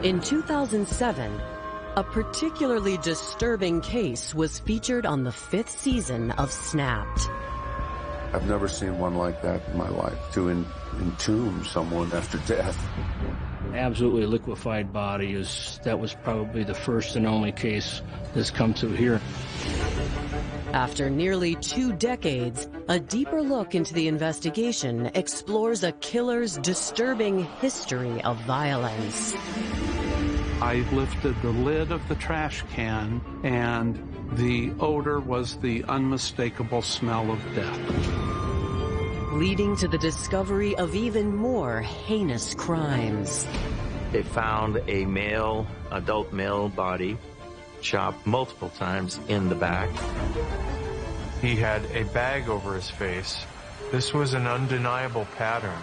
In 2007, a particularly disturbing case was featured on the 5th season of Snapped. I've never seen one like that in my life, to entomb someone after death. Absolutely liquefied body that was probably the first and only case that's come to here. After nearly 2 decades, a deeper look into the investigation explores a killer's disturbing history of violence. I lifted the lid of the trash can, and the odor was the unmistakable smell of death. Leading to the discovery of even more heinous crimes. They found a adult male body, chopped multiple times in the back. He had a bag over his face. This was an undeniable pattern.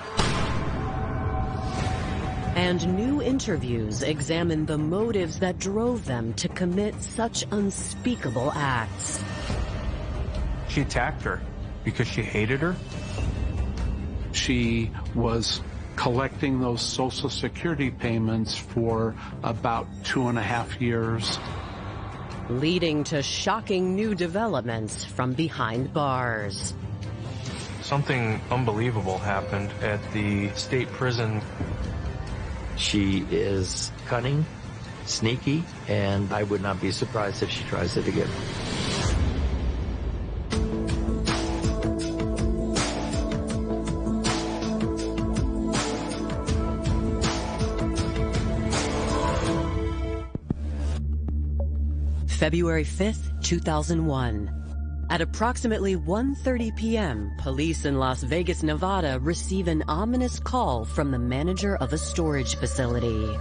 And new interviews examine the motives that drove them to commit such unspeakable acts. She attacked her because she hated her. She was collecting those Social Security payments for about 2.5 years. Leading to shocking new developments from behind bars. Something unbelievable happened at the state prison. She is cunning, sneaky, and I would not be surprised if she tries it again. February 5th, 2001. At approximately 1:30 p.m., police in Las Vegas, Nevada receive an ominous call from the manager of a storage facility.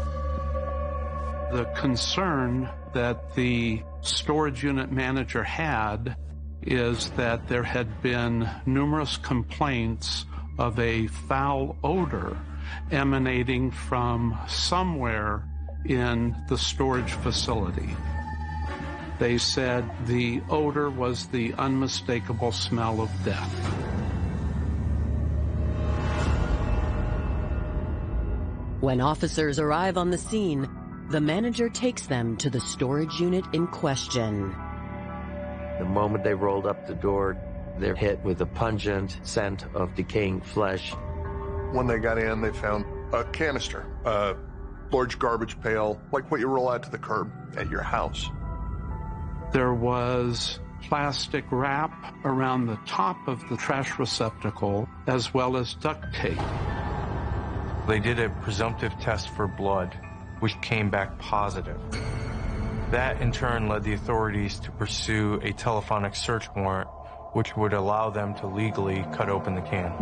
The concern that the storage unit manager had is that there had been numerous complaints of a foul odor emanating from somewhere in the storage facility. They said the odor was the unmistakable smell of death. When officers arrive on the scene, the manager takes them to the storage unit in question. The moment they rolled up the door, they're hit with a pungent scent of decaying flesh. When they got in, they found a canister, a large garbage pail, like what you roll out to the curb at your house. There was plastic wrap around the top of the trash receptacle, as well as duct tape. They did a presumptive test for blood, which came back positive. That in turn led the authorities to pursue a telephonic search warrant, which would allow them to legally cut open the can.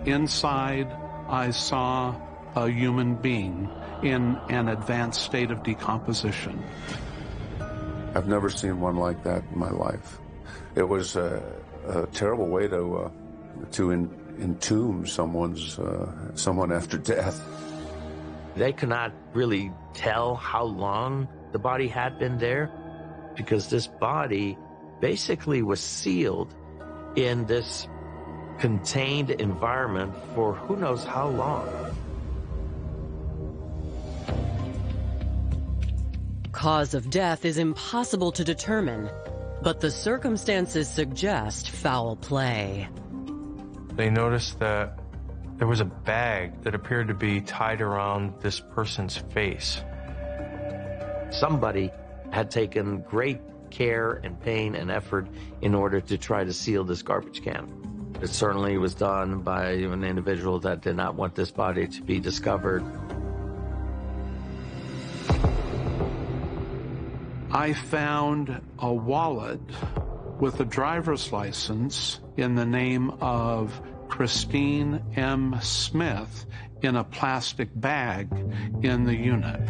Inside, I saw a human being in an advanced state of decomposition. I've never seen one like that in my life. It was a terrible way to entomb someone after death. They could not really tell how long the body had been there, because this body basically was sealed in this contained environment for who knows how long. Cause of death is impossible to determine, but the circumstances suggest foul play. They noticed that there was a bag that appeared to be tied around this person's face. Somebody had taken great care and pain and effort in order to try to seal this garbage can. It certainly was done by an individual that did not want this body to be discovered. I found a wallet with a driver's license in the name of Christine M. Smith in a plastic bag in the unit.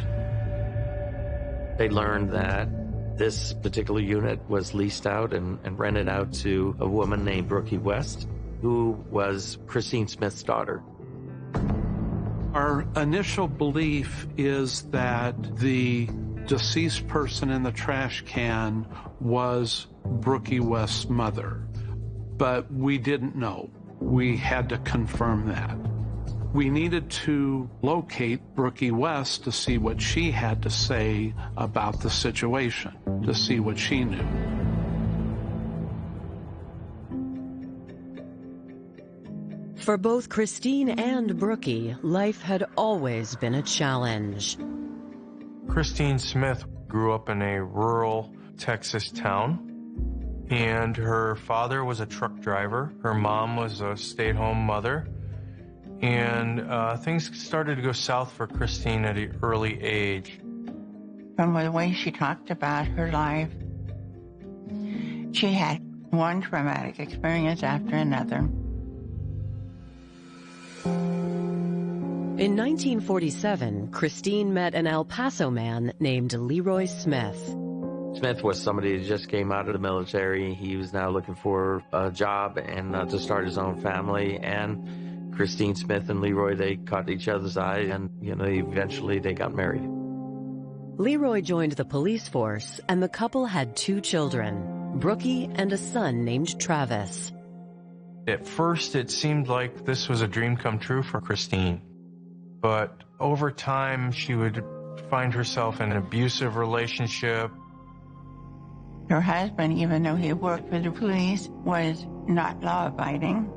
They learned that this particular unit was leased out and rented out to a woman named Brookey West, who was Christine Smith's daughter. Our initial belief is that the deceased person in the trash can was Brookey West's mother, but we didn't know. We had to confirm that. We needed to locate Brookey West to see what she had to say about the situation, to see what she knew. For both Christine and Brookey, life had always been a challenge. Christine Smith grew up in a rural Texas town, and her father was a truck driver. Her mom was a stay-at-home mother, and things started to go south for Christine at an early age. From the way she talked about her life, she had one traumatic experience after another. In 1947, Christine met an El Paso man named Leroy Smith. Smith was somebody who just came out of the military. He was now looking for a job and to start his own family. And Christine Smith and Leroy, they caught each other's eye, and eventually they got married. Leroy joined the police force, and the couple had 2 children, Brookey and a son named Travis. At first, it seemed like this was a dream come true for Christine. But over time, she would find herself in an abusive relationship. Her husband, even though he worked for the police, was not law-abiding.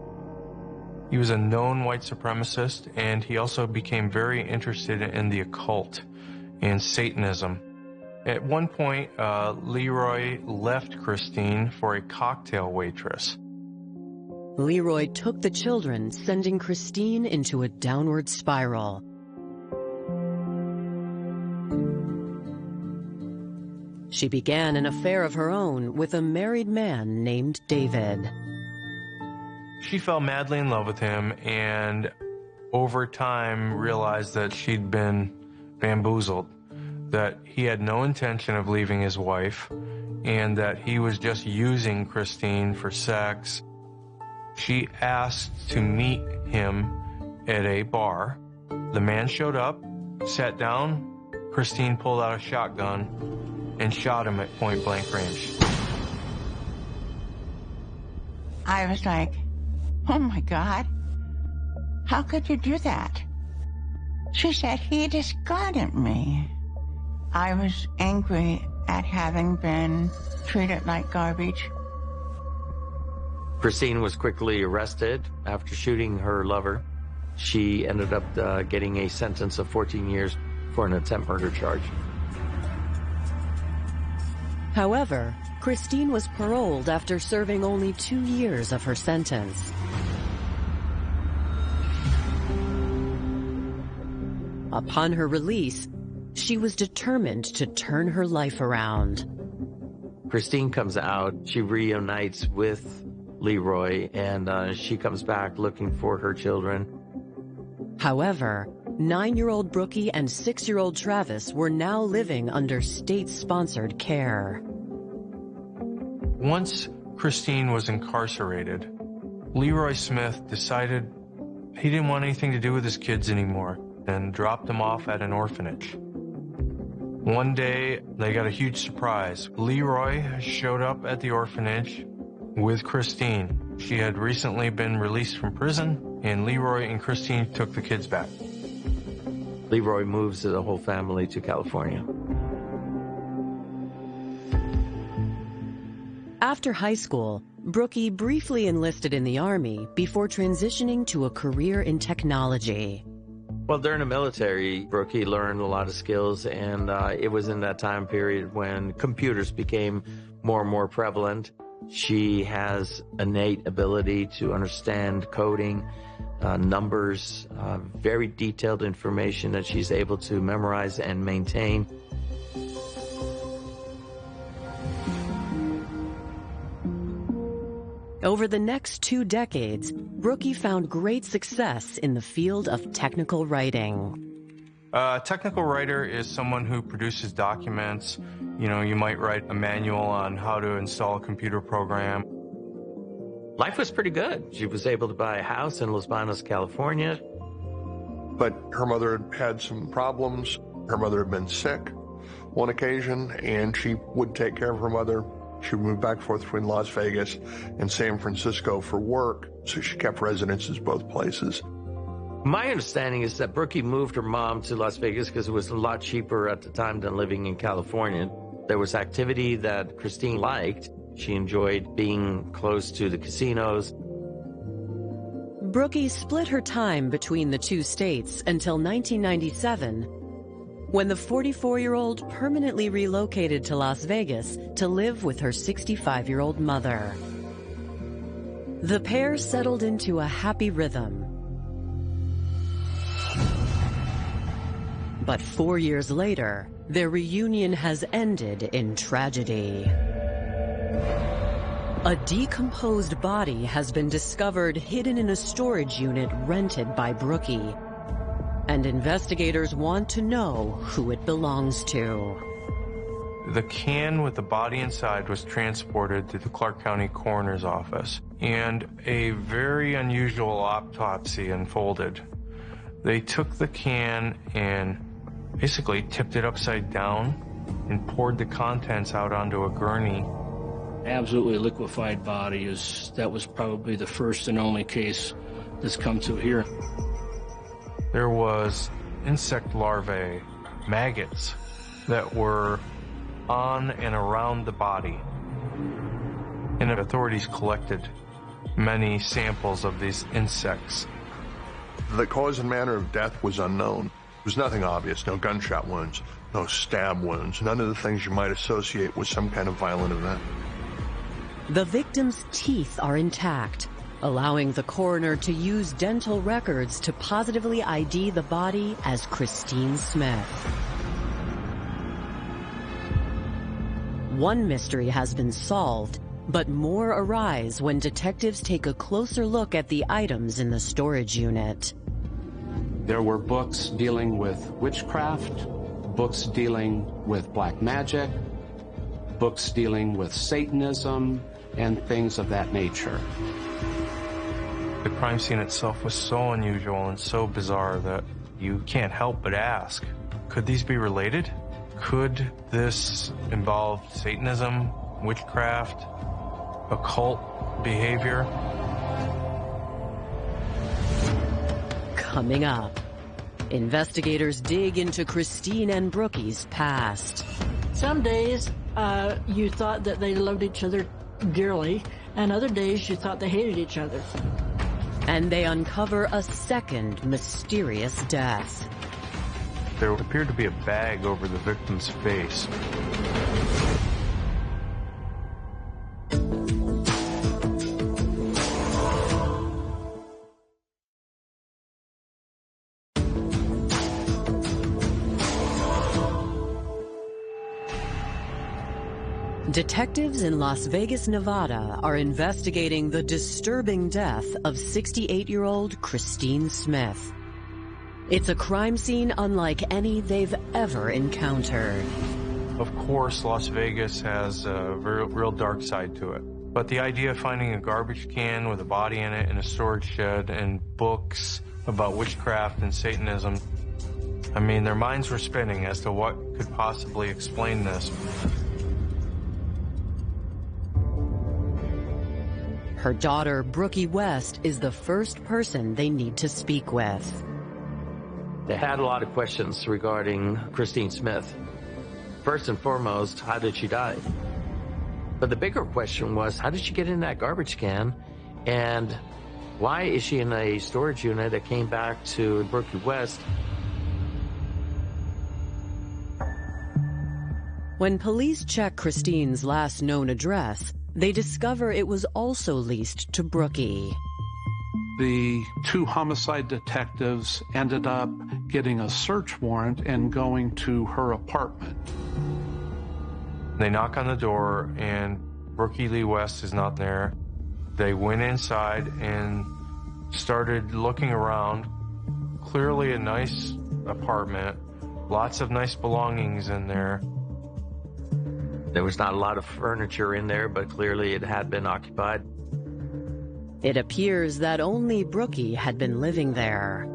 He was a known white supremacist, and he also became very interested in the occult and Satanism. At one point, Leroy left Christine for a cocktail waitress. Leroy took the children, sending Christine into a downward spiral. She began an affair of her own with a married man named David. She fell madly in love with him, and over time realized that she'd been bamboozled, that he had no intention of leaving his wife, and that he was just using Christine for sex. She asked to meet him at a bar. The man showed up, sat down. Christine pulled out a shotgun and shot him at point-blank range. I was like, oh my God, how could you do that? She said, he discarded me. I was angry at having been treated like garbage. Christine was quickly arrested after shooting her lover. She ended up getting a sentence of 14 years for an attempt murder charge. However, Christine was paroled after serving only 2 years of her sentence. Upon her release, she was determined to turn her life around. Christine comes out, she reunites with Leroy, and she comes back looking for her children. However, 9-year-old Brookey and 6-year-old Travis were now living under state-sponsored care. Once Christine was incarcerated, Leroy Smith decided he didn't want anything to do with his kids anymore and dropped them off at an orphanage. One day, they got a huge surprise. Leroy showed up at the orphanage with Christine. She had recently been released from prison, and Leroy and Christine took the kids back. Leroy moves the whole family to California. After high school, Brookey briefly enlisted in the Army before transitioning to a career in technology. Well, during the military, Brookey learned a lot of skills, and it was in that time period when computers became more and more prevalent. She has innate ability to understand coding, numbers, very detailed information that she's able to memorize and maintain. Over the next 2 decades, Brookey found great success in the field of technical writing. A technical writer is someone who produces documents. You might write a manual on how to install a computer program. Life was pretty good. She was able to buy a house in Los Banos, California. But her mother had some problems. Her mother had been sick one occasion, and she would take care of her mother. She would move back and forth between Las Vegas and San Francisco for work, so she kept residences both places. My understanding is that Brookey moved her mom to Las Vegas because it was a lot cheaper at the time than living in California. There was activity that Christine liked. She enjoyed being close to the casinos. Brookey split her time between the two states until 1997, when the 44-year-old permanently relocated to Las Vegas to live with her 65-year-old mother. The pair settled into a happy rhythm. But 4 years later, their reunion has ended in tragedy. A decomposed body has been discovered hidden in a storage unit rented by Brookey, and investigators want to know who it belongs to. The can with the body inside was transported to the Clark County Coroner's Office, and a very unusual autopsy unfolded. They took the can and basically tipped it upside down and poured the contents out onto a gurney. Absolutely liquefied body that was probably the first and only case that's come to here. There was insect larvae, maggots, that were on and around the body. And authorities collected many samples of these insects. The cause and manner of death was unknown. There was nothing obvious, no gunshot wounds, no stab wounds, none of the things you might associate with some kind of violent event. The victim's teeth are intact, allowing the coroner to use dental records to positively ID the body as Christine Smith. One mystery has been solved, but more arise when detectives take a closer look at the items in the storage unit. There were books dealing with witchcraft, books dealing with black magic, books dealing with Satanism, and things of that nature. The crime scene itself was so unusual and so bizarre that you can't help but ask, could these be related? Could this involve Satanism, witchcraft, occult behavior? Coming up, investigators dig into Christine and Brookey's past. Some days you thought that they loved each other dearly, and other days you thought they hated each other. And they uncover a second mysterious death. There appeared to be a bag over the victim's face. Detectives in Las Vegas, Nevada are investigating the disturbing death of 68-year-old Christine Smith. It's a crime scene unlike any they've ever encountered. Of course, Las Vegas has a real dark side to it. But the idea of finding a garbage can with a body in it in a storage shed and books about witchcraft and Satanism, I mean, their minds were spinning as to what could possibly explain this. Her daughter, Brookey West, is the first person they need to speak with. They had a lot of questions regarding Christine Smith. First and foremost, how did she die? But the bigger question was, how did she get in that garbage can? And why is she in a storage unit that came back to Brookey West? When police check Christine's last known address, they discover it was also leased to Brookey. The two homicide detectives ended up getting a search warrant and going to her apartment. They knock on the door and Brookey Lee West is not there. They went inside and started looking around. Clearly a nice apartment, lots of nice belongings in there. There was not a lot of furniture in there, but clearly it had been occupied. It appears that only Brookey had been living there.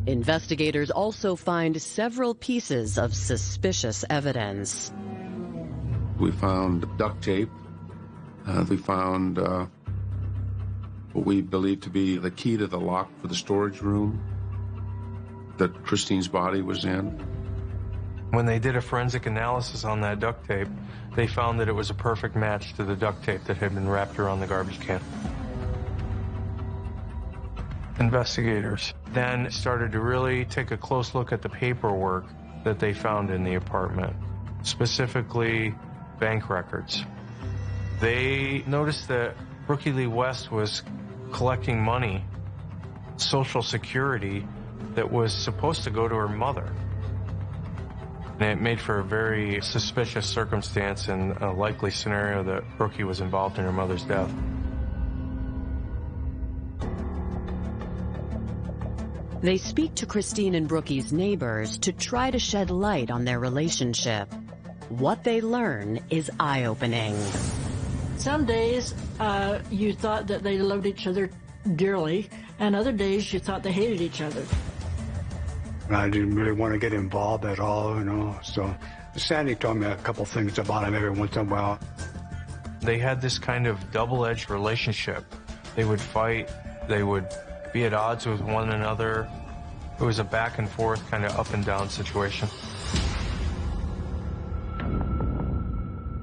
Investigators also find several pieces of suspicious evidence. We found duct tape. We found what we believe to be the key to the lock for the storage room that Christine's body was in. When they did a forensic analysis on that duct tape, they found that it was a perfect match to the duct tape that had been wrapped around the garbage can. Investigators then started to really take a close look at the paperwork that they found in the apartment, specifically bank records. They noticed that Brookey Lee West was collecting money, Social Security, that was supposed to go to her mother. And it made for a very suspicious circumstance and a likely scenario that Brookey was involved in her mother's death. They speak to Christine and Brookey's neighbors to try to shed light on their relationship. What they learn is eye-opening. Some days you thought that they loved each other dearly, and other days you thought they hated each other. I didn't really want to get involved at all, you know, so Sandy told me a couple things about him every once in a while. They had this kind of double-edged relationship. They would fight, they would be at odds with one another. It was a back and forth kind of up and down situation.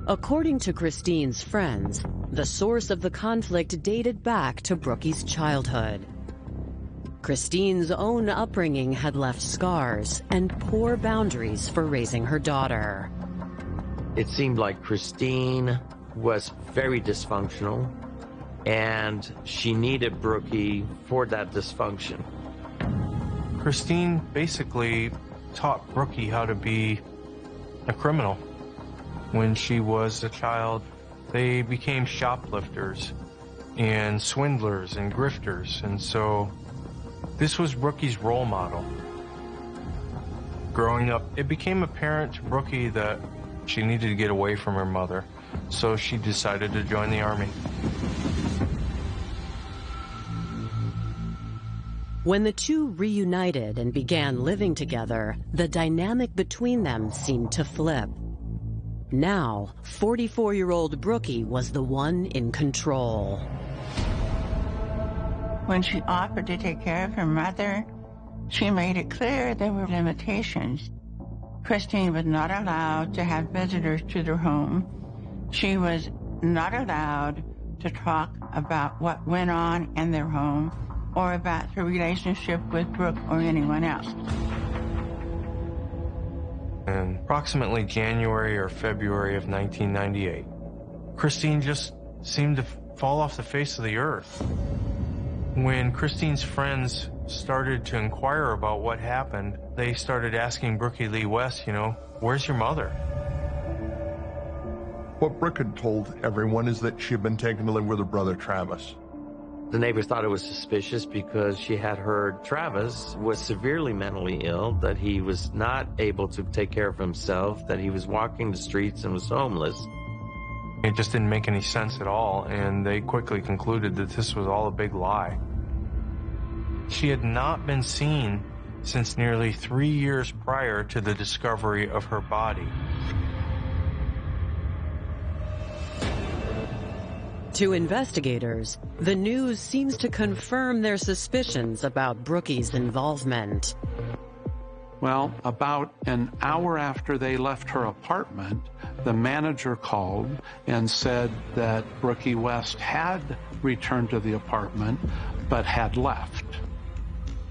According to Christine's friends, the source of the conflict dated back to Brookey's childhood. Christine's own upbringing had left scars and poor boundaries for raising her daughter. It seemed like Christine was very dysfunctional, and she needed Brookey for that dysfunction. Christine basically taught Brookey how to be a criminal. When she was a child, they became shoplifters and swindlers and grifters, and so this was Brookey's role model. Growing up, it became apparent to Brookey that she needed to get away from her mother, so she decided to join the Army. When the two reunited and began living together, the dynamic between them seemed to flip. Now, 44-year-old Brookey was the one in control. When she offered to take care of her mother, she made it clear there were limitations. Christine was not allowed to have visitors to their home. She was not allowed to talk about what went on in their home or about her relationship with Brooke or anyone else. In approximately January or February of 1998, Christine just seemed to fall off the face of the earth. When Christine's friends started to inquire about what happened, they started asking Brookey Lee West, you know, where's your mother? What Brooke had told everyone is that she had been taken to live with her brother Travis. The neighbors thought it was suspicious because she had heard Travis was severely mentally ill, that he was not able to take care of himself, that he was walking the streets and was homeless. It just didn't make any sense at all, and they quickly concluded that this was all a big lie. She had not been seen since nearly 3 years prior to the discovery of her body. To investigators, the news seems to confirm their suspicions about Brookey's involvement. Well, about an hour after they left her apartment, the manager called and said that Brookey West had returned to the apartment, but had left.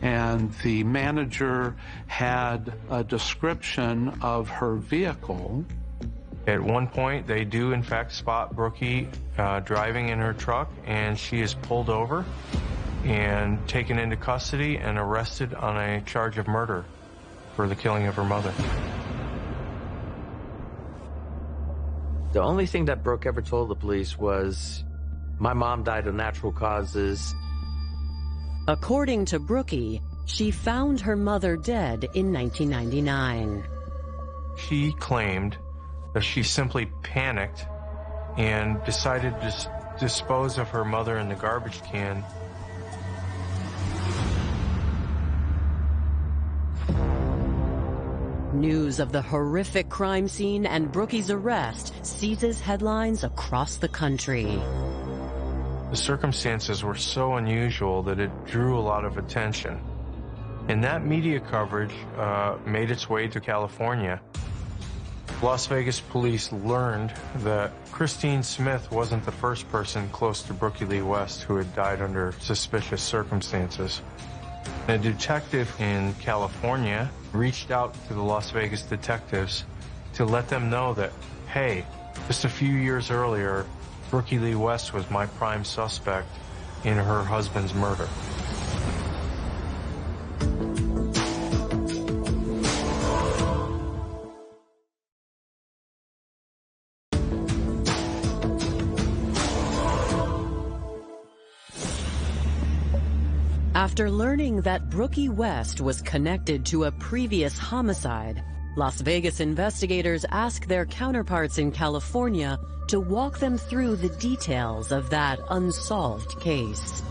And the manager had a description of her vehicle. At one point, they do in fact spot Brookey driving in her truck, and she is pulled over and taken into custody and arrested on a charge of murder for the killing of her mother. The only thing that Brooke ever told the police was, my mom died of natural causes. According to Brookey, she found her mother dead in 1999. She claimed that she simply panicked and decided to dispose of her mother in the garbage can. News of the horrific crime scene and Brookey's arrest seizes headlines across the country. The circumstances were so unusual that it drew a lot of attention. And that media coverage made its way to California. Las Vegas police learned that Christine Smith wasn't the first person close to Brookey Lee West who had died under suspicious circumstances. A detective in California reached out to the Las Vegas detectives to let them know that, hey, just a few years earlier, Brookey Lee West was my prime suspect in her husband's murder. After learning that Brookey West was connected to a previous homicide, Las Vegas investigators asked their counterparts in California to walk them through the details of that unsolved case.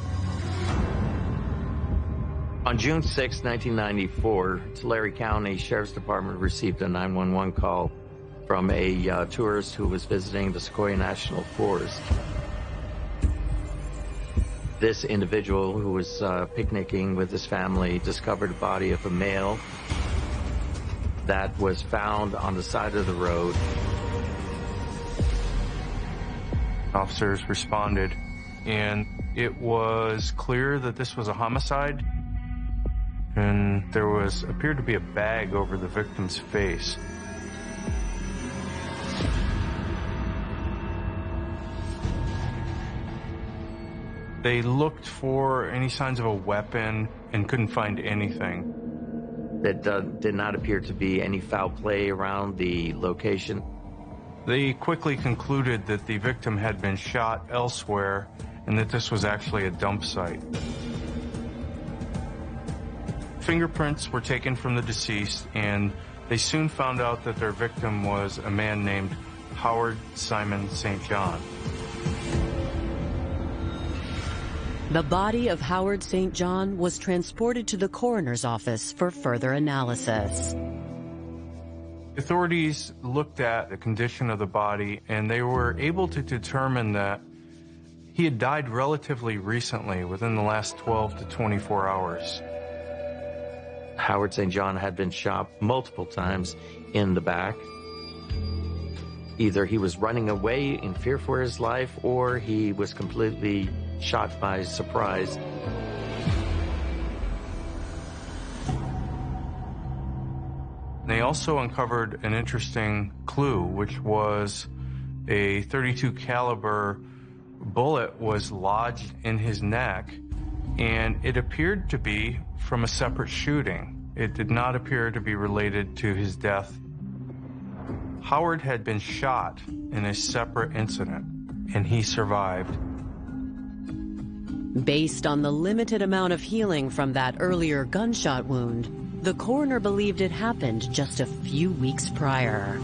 On June 6, 1994, Tulare County Sheriff's Department received a 911 call from a tourist who was visiting the Sequoia National Forest. This individual who was picnicking with his family discovered a body of a male that was found on the side of the road. Officers responded, and it was clear that this was a homicide, and there appeared to be a bag over the victim's face. They looked for any signs of a weapon and couldn't find anything. There did not appear to be any foul play around the location. They quickly concluded that the victim had been shot elsewhere and that this was actually a dump site. Fingerprints were taken from the deceased, and they soon found out that their victim was a man named Howard Simon St. John. The body of Howard St. John was transported to the coroner's office for further analysis. Authorities looked at the condition of the body, and they were able to determine that he had died relatively recently, within the last 12 to 24 hours. Howard St. John had been shot multiple times in the back. Either he was running away in fear for his life, or he was completely shot by surprise. They also uncovered an interesting clue, which was a .32 caliber bullet was lodged in his neck, and it appeared to be from a separate shooting. It did not appear to be related to his death. Howard had been shot in a separate incident, and he survived. Based on the limited amount of healing from that earlier gunshot wound, the coroner believed it happened just a few weeks prior.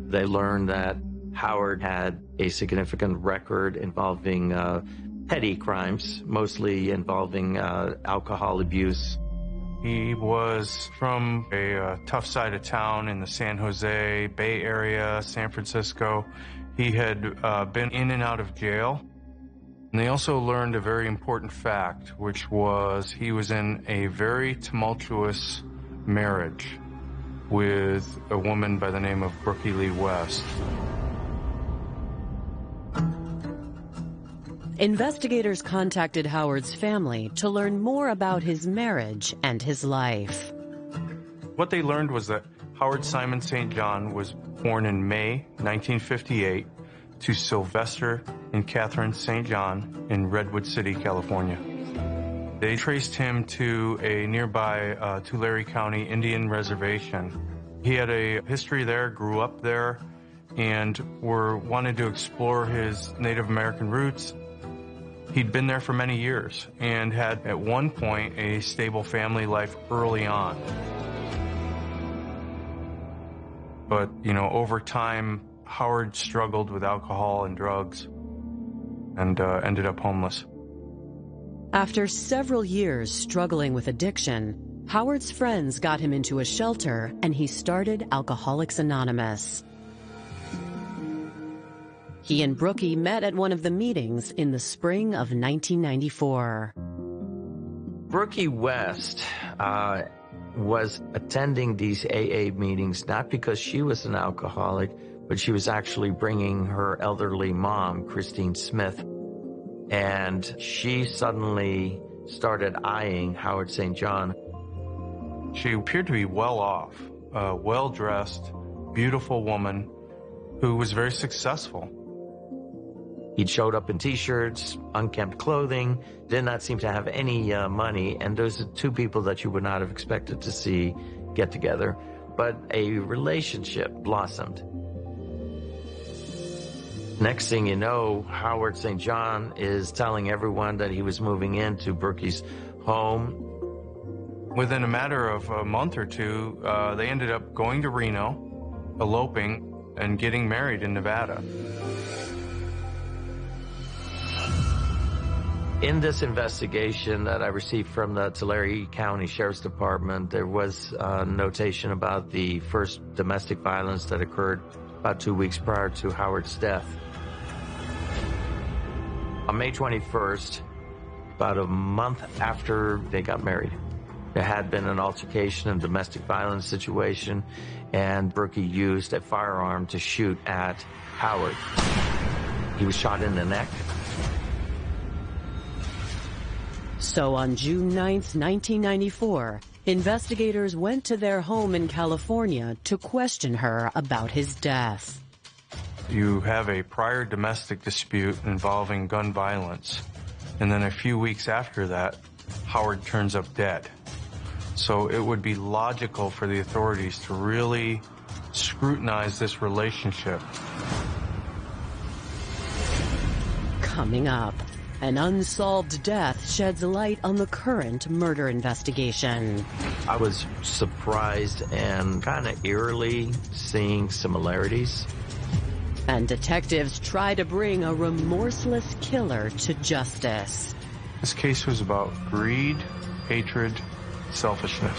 They learned that Howard had a significant record involving petty crimes, mostly involving alcohol abuse. He was from a tough side of town in the San Jose Bay Area, San Francisco. He had been in and out of jail. And they also learned a very important fact, which was he was in a very tumultuous marriage with a woman by the name of Brookey Lee West. Investigators contacted Howard's family to learn more about his marriage and his life. What they learned was that Howard Simon St. John was born in May 1958 to Sylvester and Catherine St. John in Redwood City, California. They traced him to a nearby Tulare County Indian reservation. He had a history there, grew up there, and wanted to explore his Native American roots. He'd been there for many years and had at one point a stable family life early on. But, over time, Howard struggled with alcohol and drugs and ended up homeless. After several years struggling with addiction, Howard's friends got him into a shelter and he started Alcoholics Anonymous. He and Brookey met at one of the meetings in the spring of 1994. Brookey West was attending these AA meetings not because she was an alcoholic, but she was actually bringing her elderly mom, Christine Smith, and she suddenly started eyeing Howard St. John. She appeared to be well off, a well-dressed, beautiful woman who was very successful. He showed up in T-shirts, unkempt clothing, did not seem to have any money, and those are two people that you would not have expected to see get together. But a relationship blossomed. Next thing you know, Howard St. John is telling everyone that he was moving into Brookey's home. Within a matter of a month or two, they ended up going to Reno, eloping, and getting married in Nevada. In this investigation that I received from the Tulare County Sheriff's Department, there was a notation about the first domestic violence that occurred about 2 weeks prior to Howard's death. On May 21st, about a month after they got married, there had been an altercation and domestic violence situation, and Brookey used a firearm to shoot at Howard. He was shot in the neck. So on June 9th, 1994, investigators went to their home in California to question her about his death. You have a prior domestic dispute involving gun violence, and then a few weeks after that, Howard turns up dead. So it would be logical for the authorities to really scrutinize this relationship. Coming up, an unsolved death sheds light on the current murder investigation. I was surprised and kind of eerily seeing similarities. And detectives try to bring a remorseless killer to justice. This case was about greed, hatred, selfishness.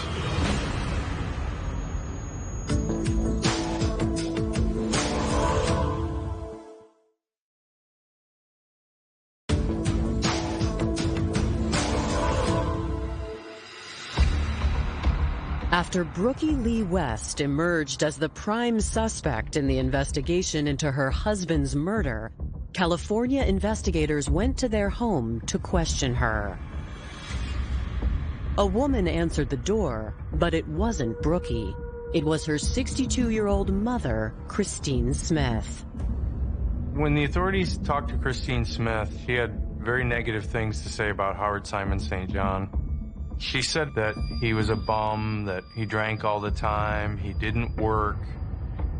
After Brookey Lee West emerged as the prime suspect in the investigation into her husband's murder, California investigators went to their home to question her. A woman answered the door, but it wasn't Brookey. It was her 62-year-old mother, Christine Smith. When the authorities talked to Christine Smith, she had very negative things to say about Howard Simon St. John. She said that he was a bum, that he drank all the time, he didn't work,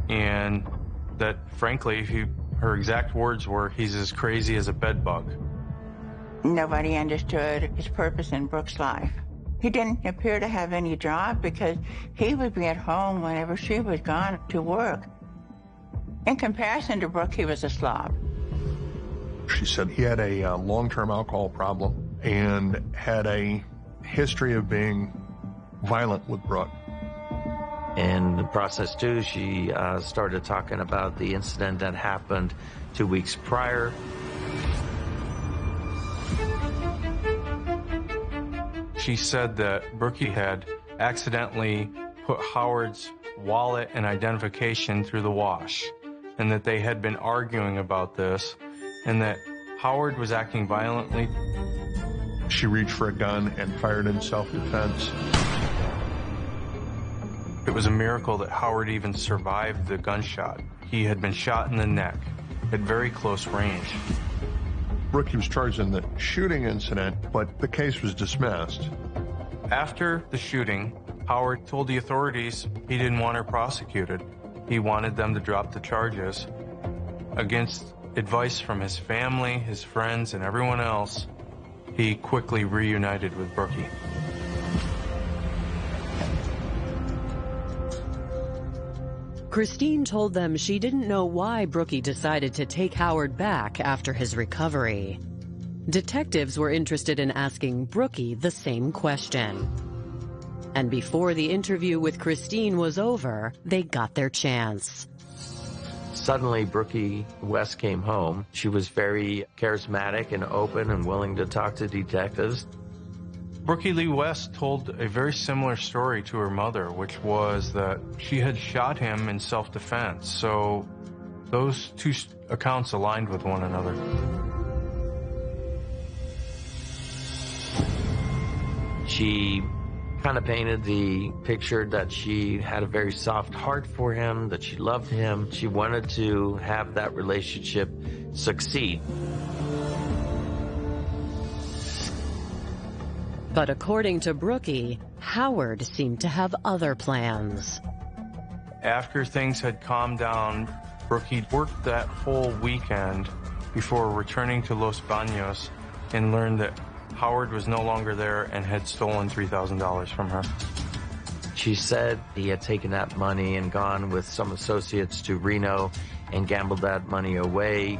and that, frankly, her exact words were, he's as crazy as a bedbug. Nobody understood his purpose in Brooke's life. He didn't appear to have any job because he would be at home whenever she was gone to work. In comparison to Brooke, he was a slob. She said he had a long-term alcohol problem and had a history of being violent with Brooke. In the process, too, she started talking about the incident that happened 2 weeks prior. She said that Brookey had accidentally put Howard's wallet and identification through the wash, and that they had been arguing about this, and that Howard was acting violently. She reached for a gun and fired in self-defense. It was a miracle that Howard even survived the gunshot. He had been shot in the neck at very close range. Brookey was charged in the shooting incident, but the case was dismissed. After the shooting, Howard told the authorities he didn't want her prosecuted. He wanted them to drop the charges. Against advice from his family, his friends, and everyone else, he quickly reunited with Brookey. Christine told them she didn't know why Brookey decided to take Howard back after his recovery. Detectives were interested in asking Brookey the same question. And before the interview with Christine was over, they got their chance. Suddenly, Brookey West came home. She was very charismatic and open and willing to talk to detectives. Brookey Lee West told a very similar story to her mother, which was that she had shot him in self-defense. So those two accounts aligned with one another. She kind of painted the picture that she had a very soft heart for him, that she loved him. She wanted to have that relationship succeed. But according to Brookey, Howard seemed to have other plans. After things had calmed down, Brookey worked that whole weekend before returning to Los Baños and learned that Howard was no longer there and had stolen $3,000 from her. She said he had taken that money and gone with some associates to Reno and gambled that money away.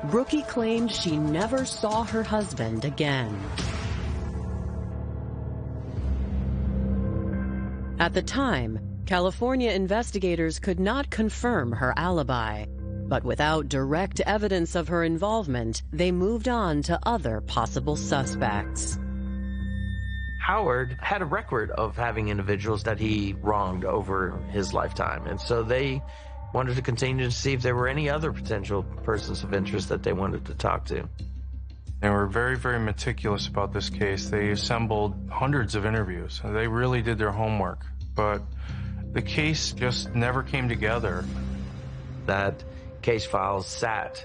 Brookey claimed she never saw her husband again. At the time, California investigators could not confirm her alibi, but without direct evidence of her involvement, they moved on to other possible suspects. Howard had a record of having individuals that he wronged over his lifetime, and so they wanted to continue to see if there were any other potential persons of interest that they wanted to talk to. They were very, very meticulous about this case. They assembled hundreds of interviews. They really did their homework, but the case just never came together. That case file sat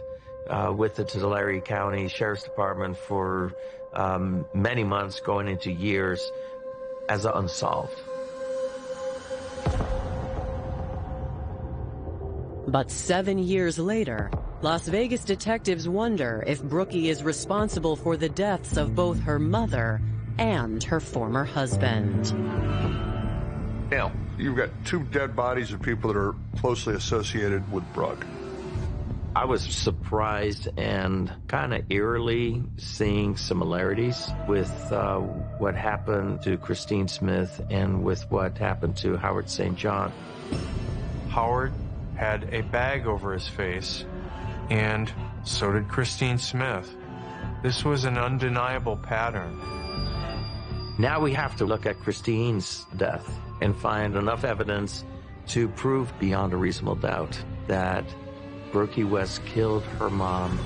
with the Tulare County Sheriff's Department for many months, going into years, as unsolved. But 7 years later, Las Vegas detectives wonder if Brookey is responsible for the deaths of both her mother and her former husband. Now, you've got two dead bodies of people that are closely associated with Brooke. I was surprised and kind of eerily seeing similarities with what happened to Christine Smith and with what happened to Howard St. John. Howard had a bag over his face, and so did Christine Smith. This was an undeniable pattern. Now we have to look at Christine's death and find enough evidence to prove beyond a reasonable doubt that Brookey West killed her mom.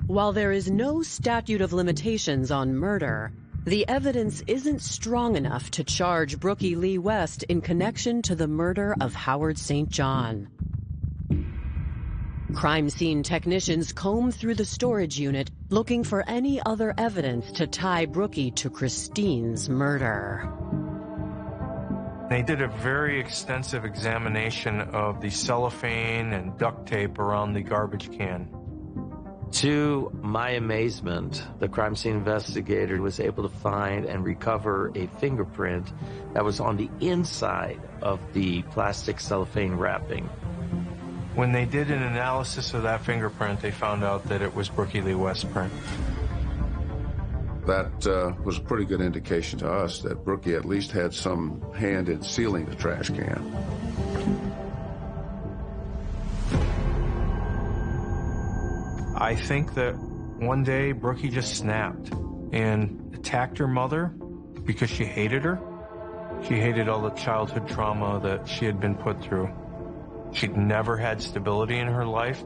While there is no statute of limitations on murder, the evidence isn't strong enough to charge Brookey Lee West in connection to the murder of Howard St. John. Crime scene technicians combed through the storage unit looking for any other evidence to tie Brookey to Christine's murder. They did a very extensive examination of the cellophane and duct tape around the garbage can. To my amazement, the crime scene investigator was able to find and recover a fingerprint that was on the inside of the plastic cellophane wrapping. When they did an analysis of that fingerprint, they found out that it was Brookey Lee West's print. That was a pretty good indication to us that Brookey at least had some hand in sealing the trash can. I think that one day Brookey just snapped and attacked her mother because she hated her. She hated all the childhood trauma that she had been put through. She'd never had stability in her life,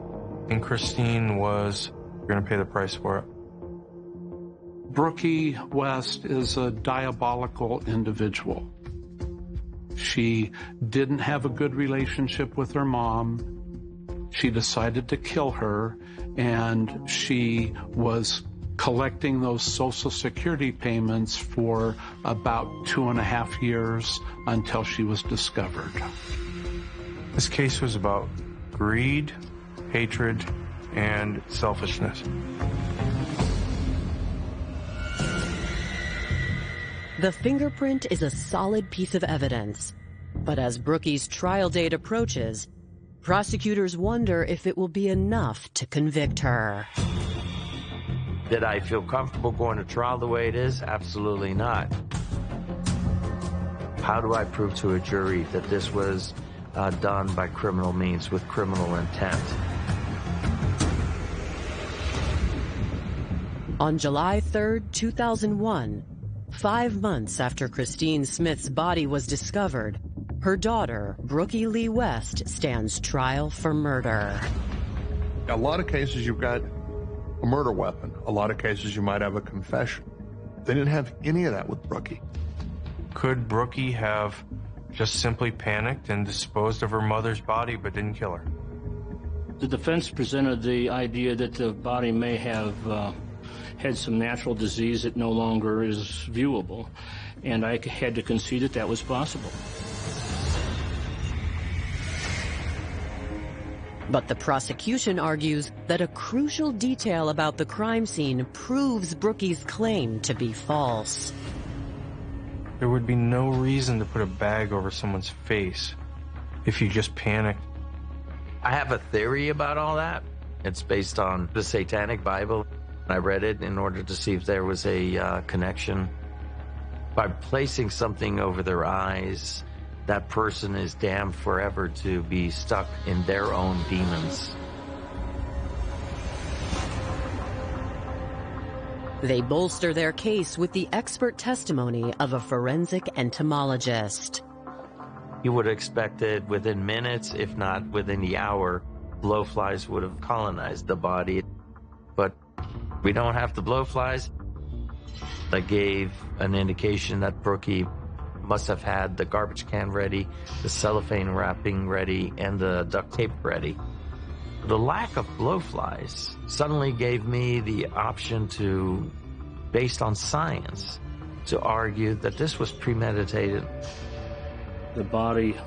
and Christine was going to pay the price for it. Brookey West is a diabolical individual. She didn't have a good relationship with her mom. She decided to kill her, and she was collecting those Social Security payments for about 2.5 years until she was discovered. This case was about greed, hatred, and selfishness. The fingerprint is a solid piece of evidence, but as Brookey's trial date approaches, Prosecutors wonder if it will be enough to convict her. Did I feel comfortable going to trial the way it is? Absolutely not. How do I prove to a jury that this was done by criminal means with criminal intent? On July 3rd, 2001, 5 months after Christine Smith's body was discovered, her daughter, Brookey Lee West, stands trial for murder. A lot of cases you've got a murder weapon. A lot of cases you might have a confession. They didn't have any of that with Brookey. Could Brookey have just simply panicked and disposed of her mother's body but didn't kill her? The defense presented the idea that the body may have had some natural disease that no longer is viewable, and I had to concede that that was possible. But the prosecution argues that a crucial detail about the crime scene proves Brookey's claim to be false. There would be no reason to put a bag over someone's face if you just panicked. I have a theory about all that. It's based on the Satanic Bible. I read it in order to see if there was a connection. By placing something over their eyes, that person is damned forever to be stuck in their own demons. They bolster their case with the expert testimony of a forensic entomologist. You would expect that within minutes, if not within the hour, blowflies would have colonized the body. But we don't have the blowflies. That gave an indication that Brookey must have had the garbage can ready, the cellophane wrapping ready, and the duct tape ready. The lack of blowflies suddenly gave me the option to, based on science, to argue that this was premeditated. The body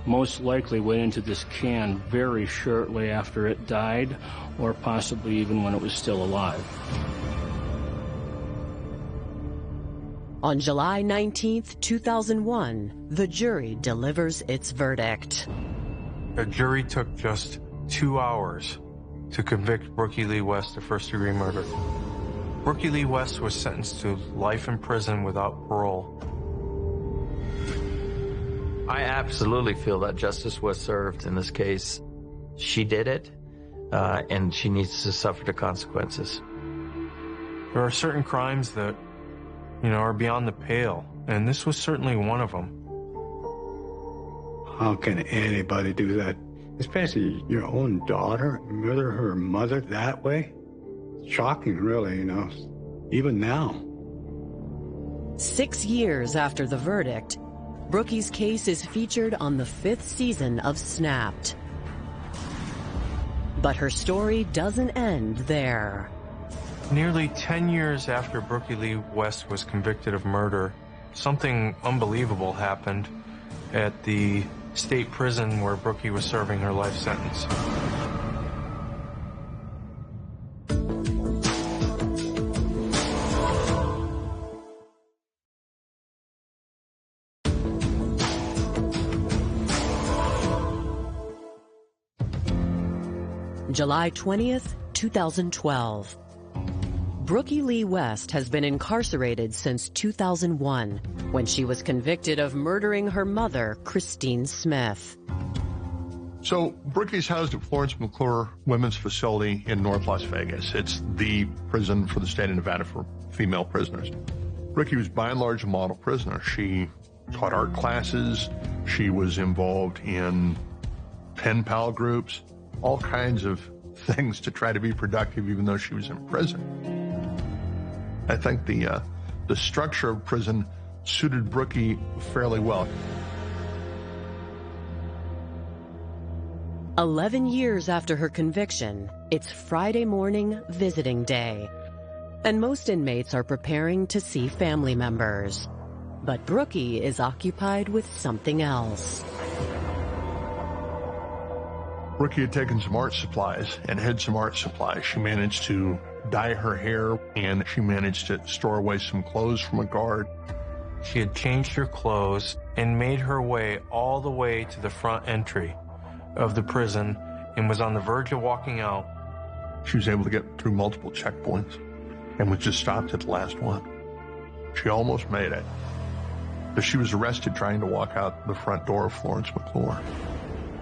most likely went into this can very shortly after it died, or possibly even when it was still alive. On July 19th, 2001, the jury delivers its verdict. The jury took just 2 hours to convict Brookey Lee West of first-degree murder. Brookey Lee West was sentenced to life in prison without parole. I absolutely feel that justice was served in this case. She did it, and she needs to suffer the consequences. There are certain crimes that, are beyond the pale, and this was certainly one of them. How can anybody do that? Especially your own daughter, murder her mother that way? Shocking, really, even now. 6 years after the verdict, Brookey's case is featured on the 5th season of Snapped. But her story doesn't end there. Nearly 10 years after Brookey Lee West was convicted of murder, something unbelievable happened at the state prison where Brookey was serving her life sentence. July 20th, 2012. Brookey Lee West has been incarcerated since 2001, when she was convicted of murdering her mother, Christine Smith. So Brookey's housed at Florence McClure Women's Facility in North Las Vegas. It's the prison for the state of Nevada for female prisoners. Brookey was by and large a model prisoner. She taught art classes. She was involved in pen pal groups, all kinds of things to try to be productive even though she was in prison. I think the structure of prison suited Brookey fairly well. 11 years after her conviction, it's Friday morning visiting day, and most inmates are preparing to see family members. But Brookey is occupied with something else. Brookey had taken some art supplies and hid some art supplies. She managed to dye her hair, and she managed to store away some clothes from a guard. She had changed her clothes and made her way all the way to the front entry, of the prison and was on the verge of walking out. She was able to get through multiple checkpoints and was just stopped at the last one. She almost made it, but she was arrested trying to walk out the front door of Florence McClure.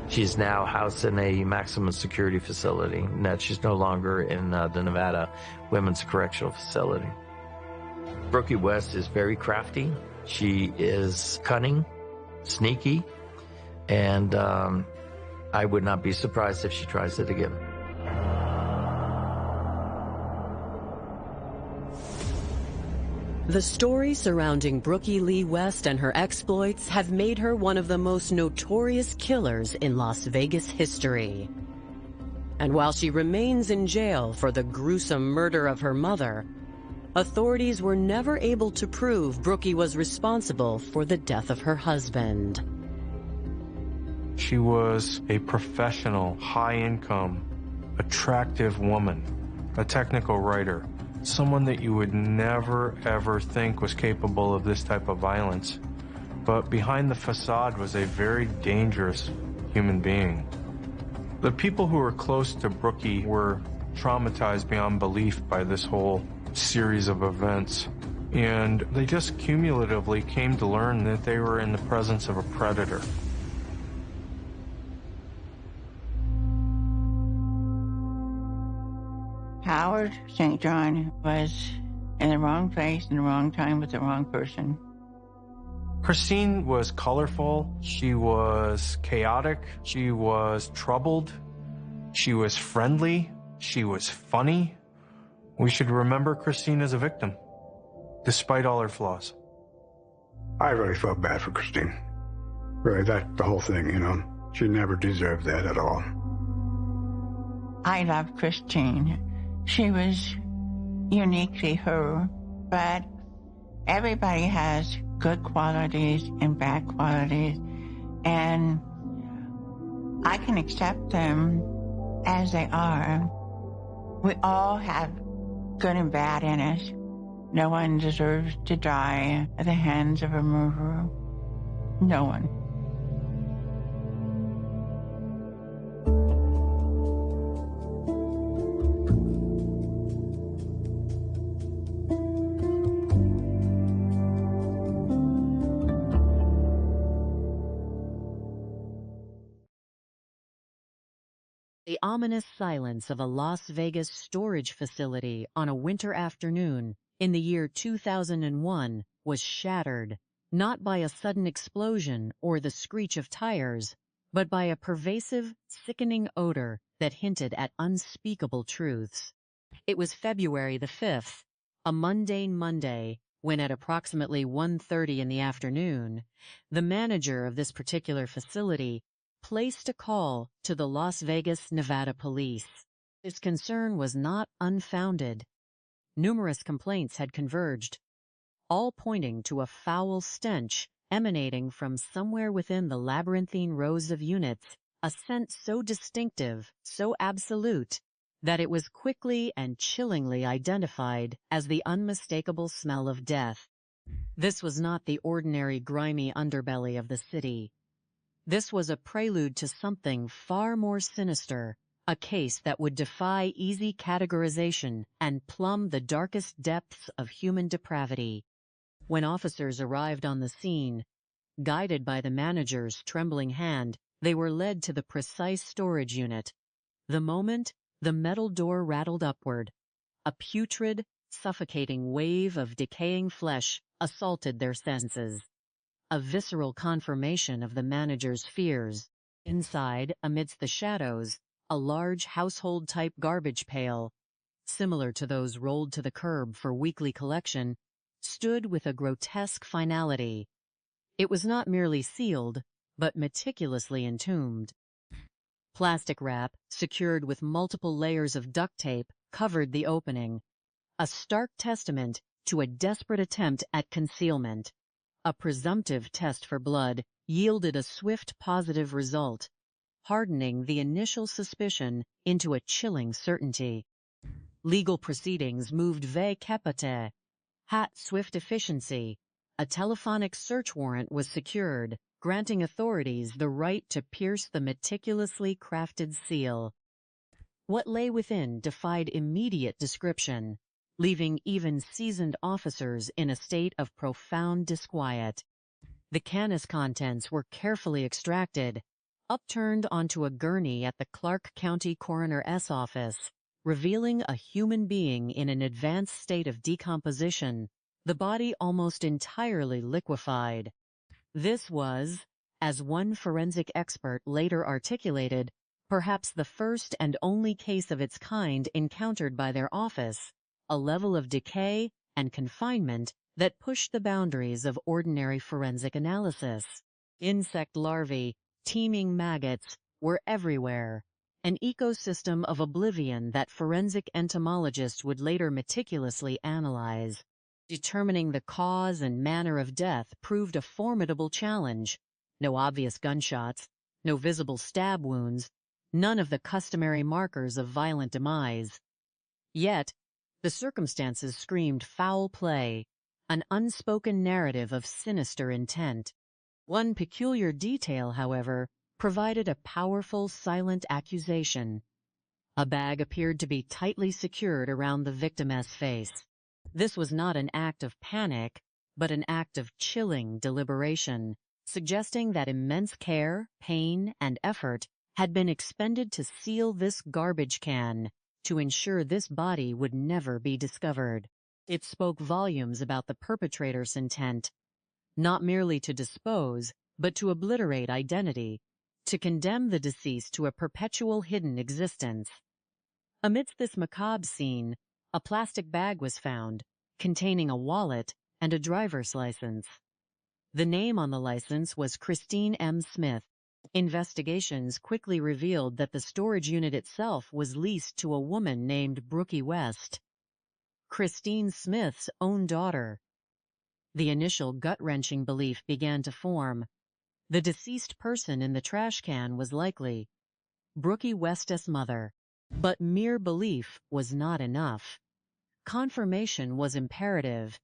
She's now housed in a maximum security facility, and that she's no longer in the Nevada Women's Correctional Facility. Brookey West is very crafty. She is cunning, sneaky, and I would not be surprised if she tries it again. The story surrounding Brookey Lee West and her exploits have made her one of the most notorious killers in Las Vegas history. And while she remains in jail for the gruesome murder of her mother, authorities were never able to prove Brookey was responsible for the death of her husband. She was a professional, high-income, attractive woman, a technical writer, someone that you would never, ever think was capable of this type of violence. But behind the facade was a very dangerous human being. The people who were close to Brookey were traumatized beyond belief by this whole series of events. And they just cumulatively came to learn that they were in the presence of a predator. Howard St. John was in the wrong place in the wrong time with the wrong person. Christine was colorful, she was chaotic, she was troubled, she was friendly, she was funny. We should remember Christine as a victim, despite all her flaws. I really felt bad for Christine. Really, the whole thing, you know. She never deserved that at all. I loved Christine. She was uniquely her, but everybody has good qualities and bad qualities, and I can accept them as they are. We all have good and bad in us. No one deserves to die at the hands of a murderer. No one. The ominous silence of a Las Vegas storage facility on a winter afternoon in the year 2001 was shattered, not by a sudden explosion or the screech of tires, but by a pervasive, sickening odor that hinted at unspeakable truths. It was February the 5th, a mundane Monday, when at approximately 1:30 in the afternoon, the manager of this particular facility placed a call to the Las Vegas, Nevada police. His concern was not unfounded. Numerous complaints had converged, all pointing to a foul stench emanating from somewhere within the labyrinthine rows of units, a scent so distinctive, so absolute, that it was quickly and chillingly identified as the unmistakable smell of death. This was not the ordinary grimy underbelly of the city. This was a prelude to something far more sinister, a case that would defy easy categorization and plumb the darkest depths of human depravity. When officers arrived on the scene, guided by the manager's trembling hand, they were led to the precise storage unit. The moment the metal door rattled upward, a putrid, suffocating wave of decaying flesh assaulted their senses. A visceral confirmation of the manager's fears. Inside, amidst the shadows, a large household-type garbage pail, similar to those rolled to the curb for weekly collection, stood with a grotesque finality. It was not merely sealed, but meticulously entombed. Plastic wrap, secured with multiple layers of duct tape, covered the opening, a stark testament to a desperate attempt at concealment. A presumptive test for blood yielded a swift positive result, hardening the initial suspicion into a chilling certainty. Legal proceedings moved ve capite, hat swift efficiency. A telephonic search warrant was secured, granting authorities the right to pierce the meticulously crafted seal. What lay within defied immediate description, leaving even seasoned officers in a state of profound disquiet. The canis contents were carefully extracted, upturned onto a gurney at the Clark County Coroner's office, revealing a human being in an advanced state of decomposition, the body almost entirely liquefied. This was, as one forensic expert later articulated, perhaps the first and only case of its kind encountered by their office, a level of decay and confinement that pushed the boundaries of ordinary forensic analysis. Insect larvae, teeming maggots, were everywhere, an ecosystem of oblivion that forensic entomologists would later meticulously analyze. Determining the cause and manner of death proved a formidable challenge. No obvious gunshots, no visible stab wounds, none of the customary markers of violent demise. Yet, the circumstances screamed foul play, an unspoken narrative of sinister intent. One peculiar detail, however, provided a powerful silent accusation. A bag appeared to be tightly secured around the victim's face. This was not an act of panic, but an act of chilling deliberation, suggesting that immense care, pain, and effort had been expended to seal this garbage can, to ensure this body would never be discovered. It spoke volumes about the perpetrator's intent, not merely to dispose, but to obliterate identity, to condemn the deceased to a perpetual hidden existence. Amidst this macabre scene, a plastic bag was found, containing a wallet and a driver's license. The name on the license was Christine M. Smith. Investigations quickly revealed that the storage unit itself was leased to a woman named Brookey West, Christine Smith's own daughter. The initial gut-wrenching belief began to form. The deceased person in the trash can was likely Brookey West's mother. But mere belief was not enough. Confirmation was imperative,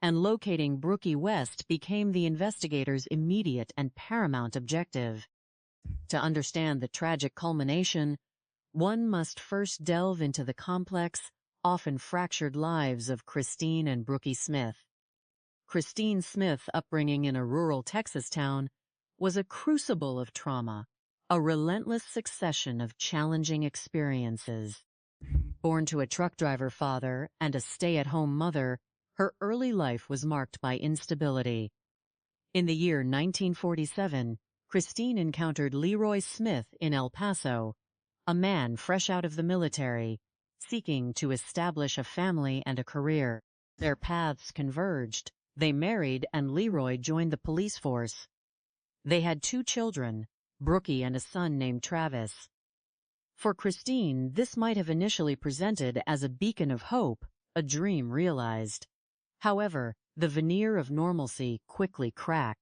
and locating Brookey West became the investigators' immediate and paramount objective. To understand the tragic culmination, one must first delve into the complex, often fractured lives of Christine and Brookey Smith. Christine Smith's upbringing in a rural Texas town was a crucible of trauma, a relentless succession of challenging experiences. Born to a truck driver father and a stay-at-home mother, her early life was marked by instability. In the year 1947, Christine encountered Leroy Smith in El Paso, a man fresh out of the military, seeking to establish a family and a career. Their paths converged. They married, and Leroy joined the police force. They had 2 children, Brookey and a son named Travis. For Christine, this might have initially presented as a beacon of hope, a dream realized. However, the veneer of normalcy quickly cracked.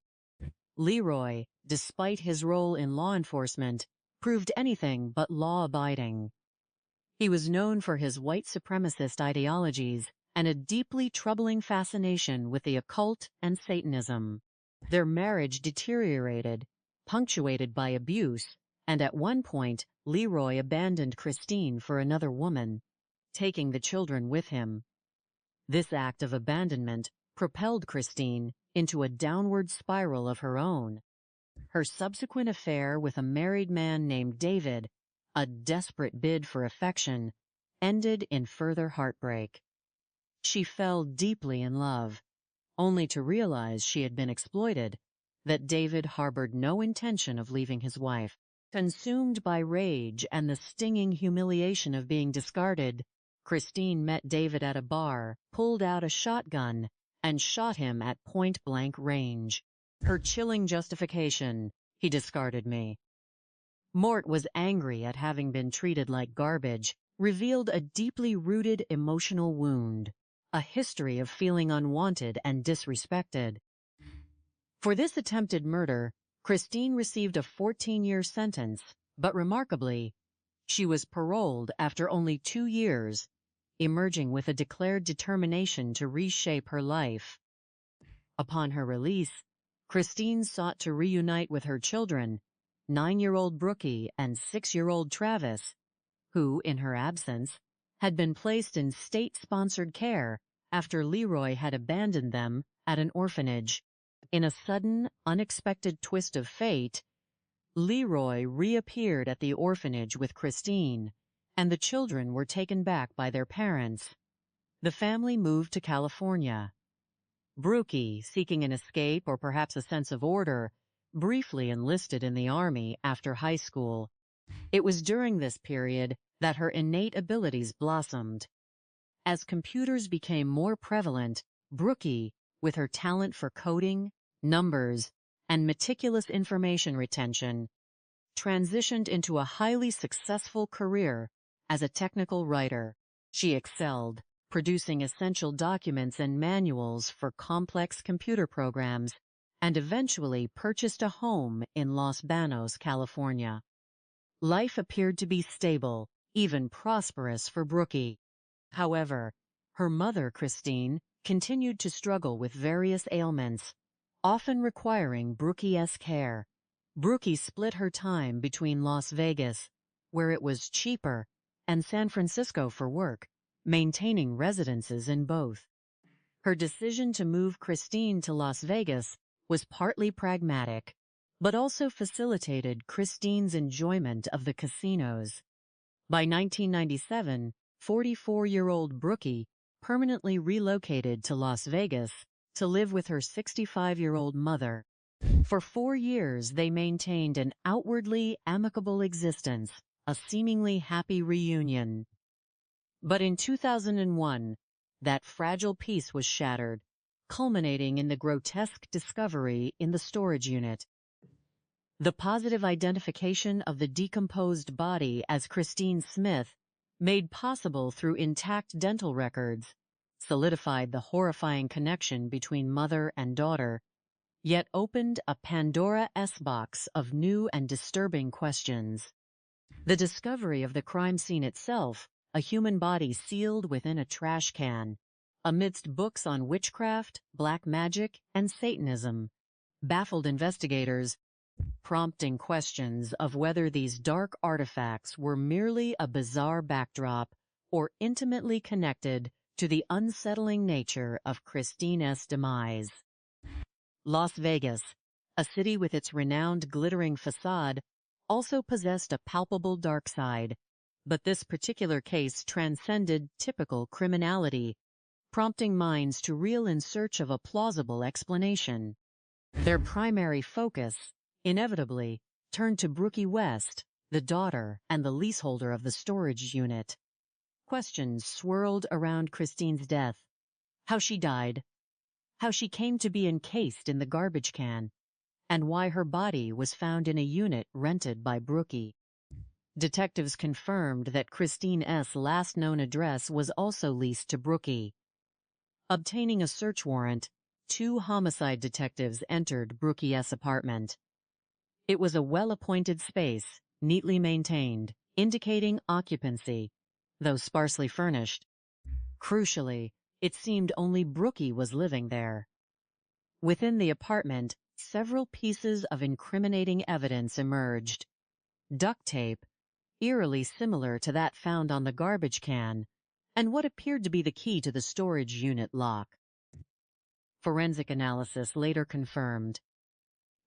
Leroy, despite his role in law enforcement, proved anything but law-abiding. He was known for his white supremacist ideologies and a deeply troubling fascination with the occult and Satanism. Their marriage deteriorated, punctuated by abuse, and at one point, Leroy abandoned Christine for another woman, taking the children with him. This act of abandonment propelled Christine into a downward spiral of her own. Her subsequent affair with a married man named David, a desperate bid for affection, ended in further heartbreak. She fell deeply in love, only to realize she had been exploited, that David harbored no intention of leaving his wife. Consumed by rage and the stinging humiliation of being discarded, Christine met David at a bar, pulled out a shotgun, and shot him at point-blank range. Her chilling justification, "He discarded me." Mort was angry at having been treated like garbage, revealed a deeply rooted emotional wound, a history of feeling unwanted and disrespected. For this attempted murder, Christine received a 14-year sentence, but remarkably, she was paroled after only 2 years, emerging with a declared determination to reshape her life. Upon her release, Christine sought to reunite with her children, 9-year-old Brookey and 6-year-old Travis, who, in her absence, had been placed in state-sponsored care after Leroy had abandoned them at an orphanage. In a sudden, unexpected twist of fate, Leroy reappeared at the orphanage with Christine, and the children were taken back by their parents. The family moved to California. Brookey, seeking an escape or perhaps a sense of order, briefly enlisted in the Army after high school. It was during this period that her innate abilities blossomed. As computers became more prevalent, Brookey, with her talent for coding, numbers, and meticulous information retention, transitioned into a highly successful career as a technical writer. She excelled, producing essential documents and manuals for complex computer programs, and eventually purchased a home in Los Banos, California. Life appeared to be stable, even prosperous for Brookey. However, her mother, Christine, continued to struggle with various ailments, often requiring Brookey's care. Brookey split her time between Las Vegas, where it was cheaper, and San Francisco for work, maintaining residences in both. Her decision to move Christine to Las Vegas was partly pragmatic, but also facilitated Christine's enjoyment of the casinos. By 1997, 44-year-old Brookey permanently relocated to Las Vegas to live with her 65-year-old mother. For 4 years, they maintained an outwardly amicable existence, a seemingly happy reunion. But in 2001, that fragile peace was shattered, culminating in the grotesque discovery in the storage unit. The positive identification of the decomposed body as Christine Smith, made possible through intact dental records, solidified the horrifying connection between mother and daughter, yet opened a Pandora's box of new and disturbing questions. The discovery of the crime scene itself, a human body sealed within a trash can, amidst books on witchcraft, black magic, and Satanism, baffled investigators, prompting questions of whether these dark artifacts were merely a bizarre backdrop or intimately connected to the unsettling nature of Christine's demise. Las Vegas, a city with its renowned glittering facade, also possessed a palpable dark side, but this particular case transcended typical criminality, prompting minds to reel in search of a plausible explanation. Their primary focus, inevitably, turned to Brookey West, the daughter and the leaseholder of the storage unit. Questions swirled around Christine's death: how she died, how she came to be encased in the garbage can, and why her body was found in a unit rented by Brookey. Detectives confirmed that Christine's last known address was also leased to Brookey. Obtaining a search warrant, 2 homicide detectives entered Brookey's apartment. It was a well-appointed space, neatly maintained, indicating occupancy, though sparsely furnished. Crucially, it seemed only Brookey was living there. Within the apartment, several pieces of incriminating evidence emerged. Duct tape, eerily similar to that found on the garbage can, and what appeared to be the key to the storage unit lock. Forensic analysis later confirmed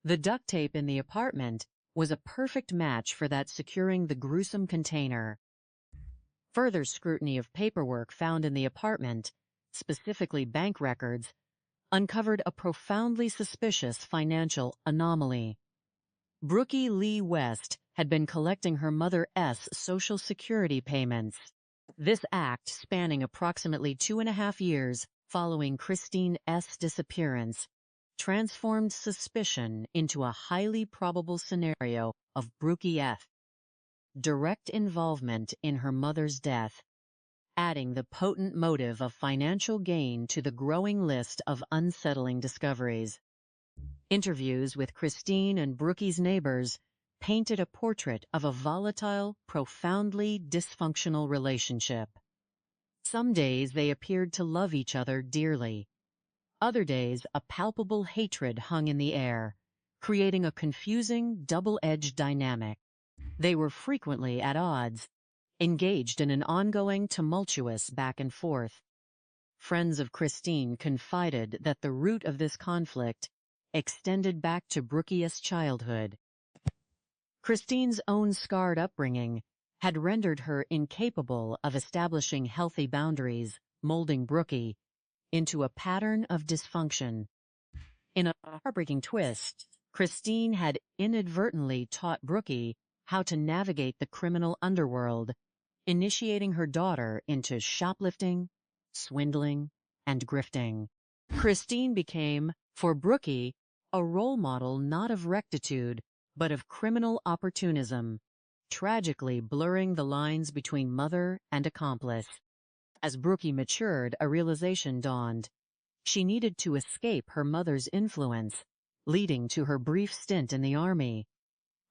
the duct tape in the apartment was a perfect match for that securing the gruesome container. Further scrutiny of paperwork found in the apartment, specifically bank records, uncovered a profoundly suspicious financial anomaly. Brookey Lee West had been collecting her mother's Social Security payments. This act, spanning approximately 2.5 years following Christine's disappearance, transformed suspicion into a highly probable scenario of Brookey's direct involvement in her mother's death, adding the potent motive of financial gain to the growing list of unsettling discoveries. Interviews with Christine and Brookey's neighbors painted a portrait of a volatile, profoundly dysfunctional relationship. Some days they appeared to love each other dearly. Other days, a palpable hatred hung in the air, creating a confusing, double-edged dynamic. They were frequently at odds, engaged in an ongoing, tumultuous back and forth. Friends of Christine confided that the root of this conflict extended back to Brookey's childhood. Christine's own scarred upbringing had rendered her incapable of establishing healthy boundaries, molding Brookey into a pattern of dysfunction. In a heartbreaking twist, Christine had inadvertently taught Brookey how to navigate the criminal underworld, initiating her daughter into shoplifting, swindling, and grifting. Christine became, for Brookey, a role model not of rectitude, but of criminal opportunism, tragically blurring the lines between mother and accomplice. As Brookey matured, a realization dawned. She needed to escape her mother's influence, leading to her brief stint in the army.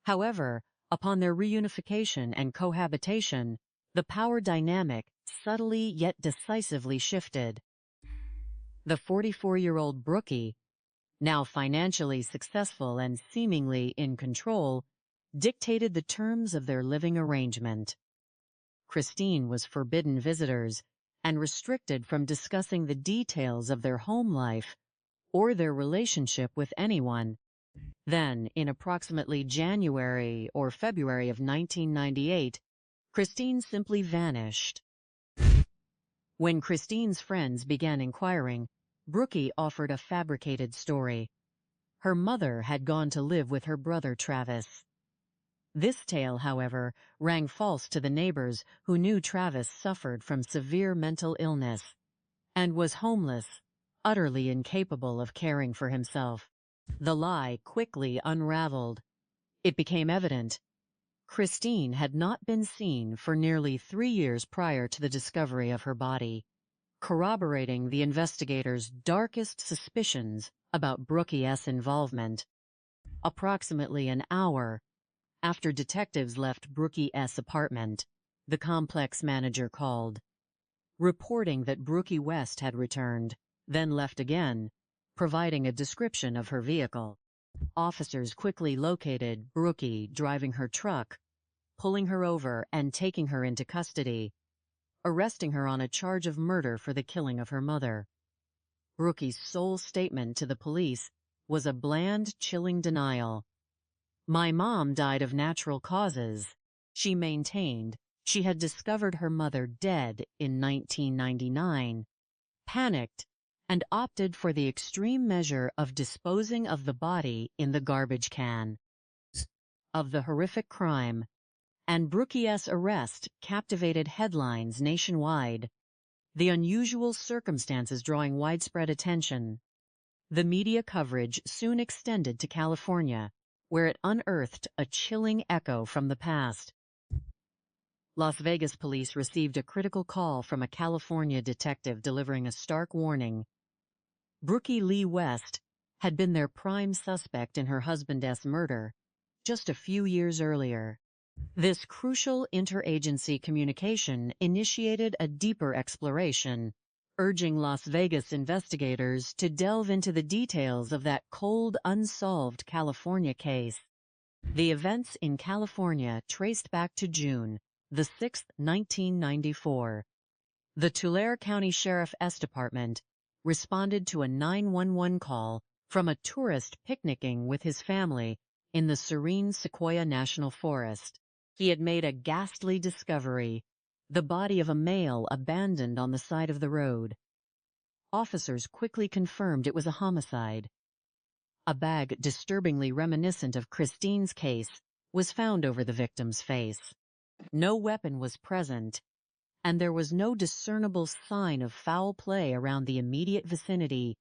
However, upon their reunification and cohabitation, the power dynamic subtly yet decisively shifted. The 44-year-old Brookey, now financially successful and seemingly in control, dictated the terms of their living arrangement. Christine was forbidden visitors and restricted from discussing the details of their home life or their relationship with anyone. Then, in approximately January or February of 1998, Christine simply vanished. When Christine's friends began inquiring, Brookey offered a fabricated story. Her mother had gone to live with her brother Travis. This tale, however, rang false to the neighbors who knew Travis suffered from severe mental illness and was homeless, utterly incapable of caring for himself. The lie quickly unraveled. It became evident Christine had not been seen for nearly 3 years prior to the discovery of her body, corroborating the investigators' darkest suspicions about Brookey's involvement. Approximately an hour after detectives left Brookey's apartment, the complex manager called, reporting that Brookey West had returned, then left again, providing a description of her vehicle. Officers quickly located Brookey driving her truck, pulling her over and taking her into custody, arresting her on a charge of murder for the killing of her mother. Brookey's sole statement to the police was a bland, chilling denial. "My mom died of natural causes," she maintained. She had discovered her mother dead in 1999, panicked, and opted for the extreme measure of disposing of the body in the garbage can. Of the horrific crime, and Brookey's arrest captivated headlines nationwide, the unusual circumstances drawing widespread attention. The media coverage soon extended to California, where it unearthed a chilling echo from the past. Las Vegas police received a critical call from a California detective delivering a stark warning. Brookey Lee West had been their prime suspect in her husband's murder just a few years earlier. This crucial interagency communication initiated a deeper exploration, urging Las Vegas investigators to delve into the details of that cold, unsolved California case. The events in California traced back to June the 6th, 1994. The Tulare County Sheriff's Department responded to a 911 call from a tourist picnicking with his family in the serene Sequoia National Forest. He had made a ghastly discovery, the body of a male abandoned on the side of the road. Officers quickly confirmed it was a homicide. A bag disturbingly reminiscent of Christine's case was found over the victim's face. No weapon was present, and there was no discernible sign of foul play around the immediate vicinity,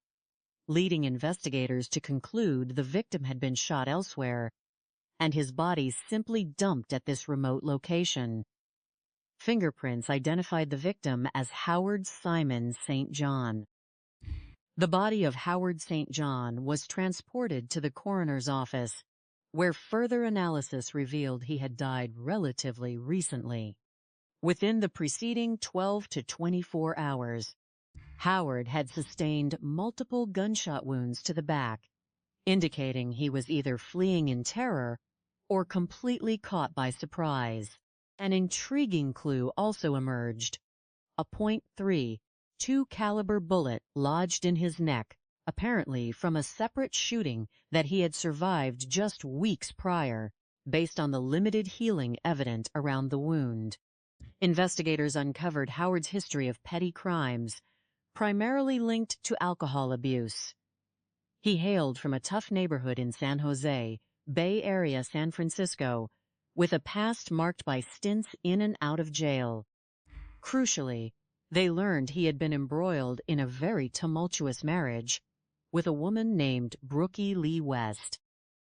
leading investigators to conclude the victim had been shot elsewhere, and his body simply dumped at this remote location. Fingerprints identified the victim as Howard Simon St. John. The body of Howard St. John was transported to the coroner's office, where further analysis revealed he had died relatively recently, within the preceding 12 to 24 hours. Howard had sustained multiple gunshot wounds to the back, indicating he was either fleeing in terror or completely caught by surprise. An intriguing clue also emerged. A .3 2-caliber bullet lodged in his neck, apparently from a separate shooting that he had survived just weeks prior, based on the limited healing evident around the wound. Investigators uncovered Howard's history of petty crimes, primarily linked to alcohol abuse. He hailed from a tough neighborhood in San Jose, Bay Area, San Francisco, with a past marked by stints in and out of jail. Crucially, they learned he had been embroiled in a very tumultuous marriage with a woman named Brookey Lee West.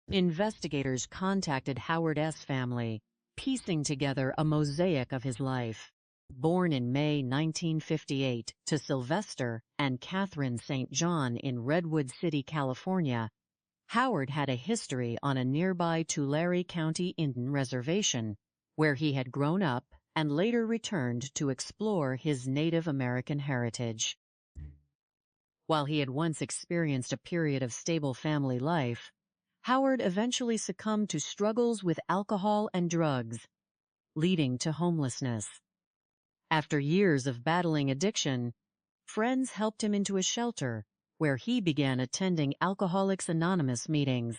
Investigators contacted Howard S. family, piecing together a mosaic of his life. Born in May 1958 to Sylvester and Catherine St. John in Redwood City, California, Howard had a history on a nearby Tulare County Indian reservation, where he had grown up and later returned to explore his Native American heritage. While he had once experienced a period of stable family life, Howard eventually succumbed to struggles with alcohol and drugs, leading to homelessness. After years of battling addiction, friends helped him into a shelter where he began attending Alcoholics Anonymous meetings.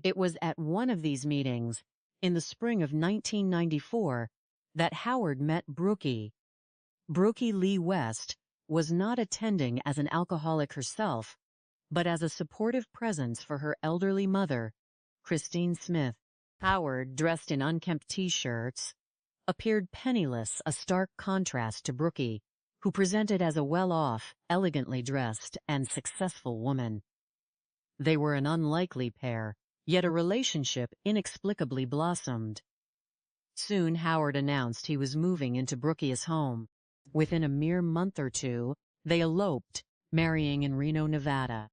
It was at one of these meetings, in the spring of 1994, that Howard met Brookey. Brookey Lee West was not attending as an alcoholic herself, but as a supportive presence for her elderly mother, Christine Smith. Howard, dressed in unkempt T-shirts, appeared penniless, a stark contrast to Brookey, who presented as a well-off, elegantly dressed, and successful woman. They were an unlikely pair, yet a relationship inexplicably blossomed. Soon Howard announced he was moving into Brookey's home. Within a mere month or two, they eloped, marrying in Reno, Nevada.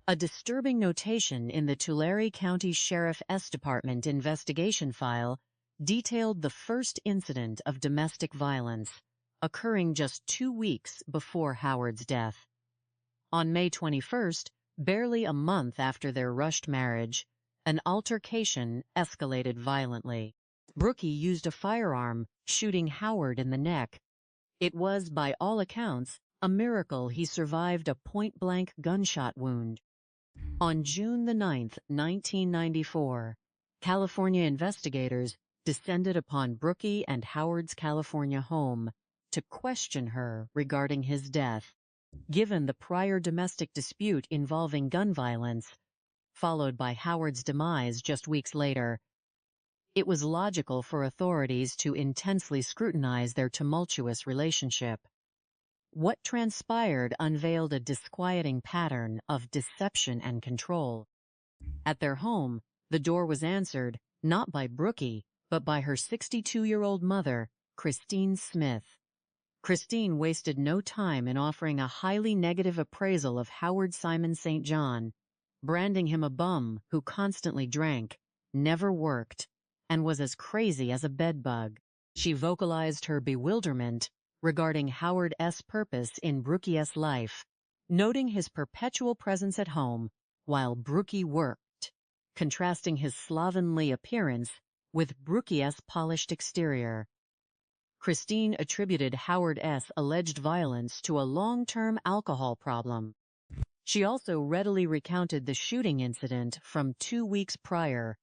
A disturbing notation in the Tulare County Sheriff's Department investigation file detailed the first incident of domestic violence, occurring just 2 weeks before Howard's death. On May 21st, barely a month after their rushed marriage, an altercation escalated violently. Brookey used a firearm, shooting Howard in the neck. It was, by all accounts, a miracle he survived a point-blank gunshot wound. On June 9, 1994, California investigators descended upon Brookey and Howard's California home to question her regarding his death. Given the prior domestic dispute involving gun violence, followed by Howard's demise just weeks later, it was logical for authorities to intensely scrutinize their tumultuous relationship. What transpired unveiled a disquieting pattern of deception and control. At their home, the door was answered not by Brookey, but by her 62-year-old mother, Christine Smith. Christine wasted no time in offering a highly negative appraisal of Howard Simon St. John, branding him a bum who constantly drank, never worked, and was as crazy as a bedbug. She vocalized her bewilderment regarding Howard S.'s purpose in Brookey's life, noting his perpetual presence at home while Brookey worked, contrasting his slovenly appearance with Brookey's polished exterior. Christine attributed Howard S.'s alleged violence to a long-term alcohol problem. She also readily recounted the shooting incident from 2 weeks prior,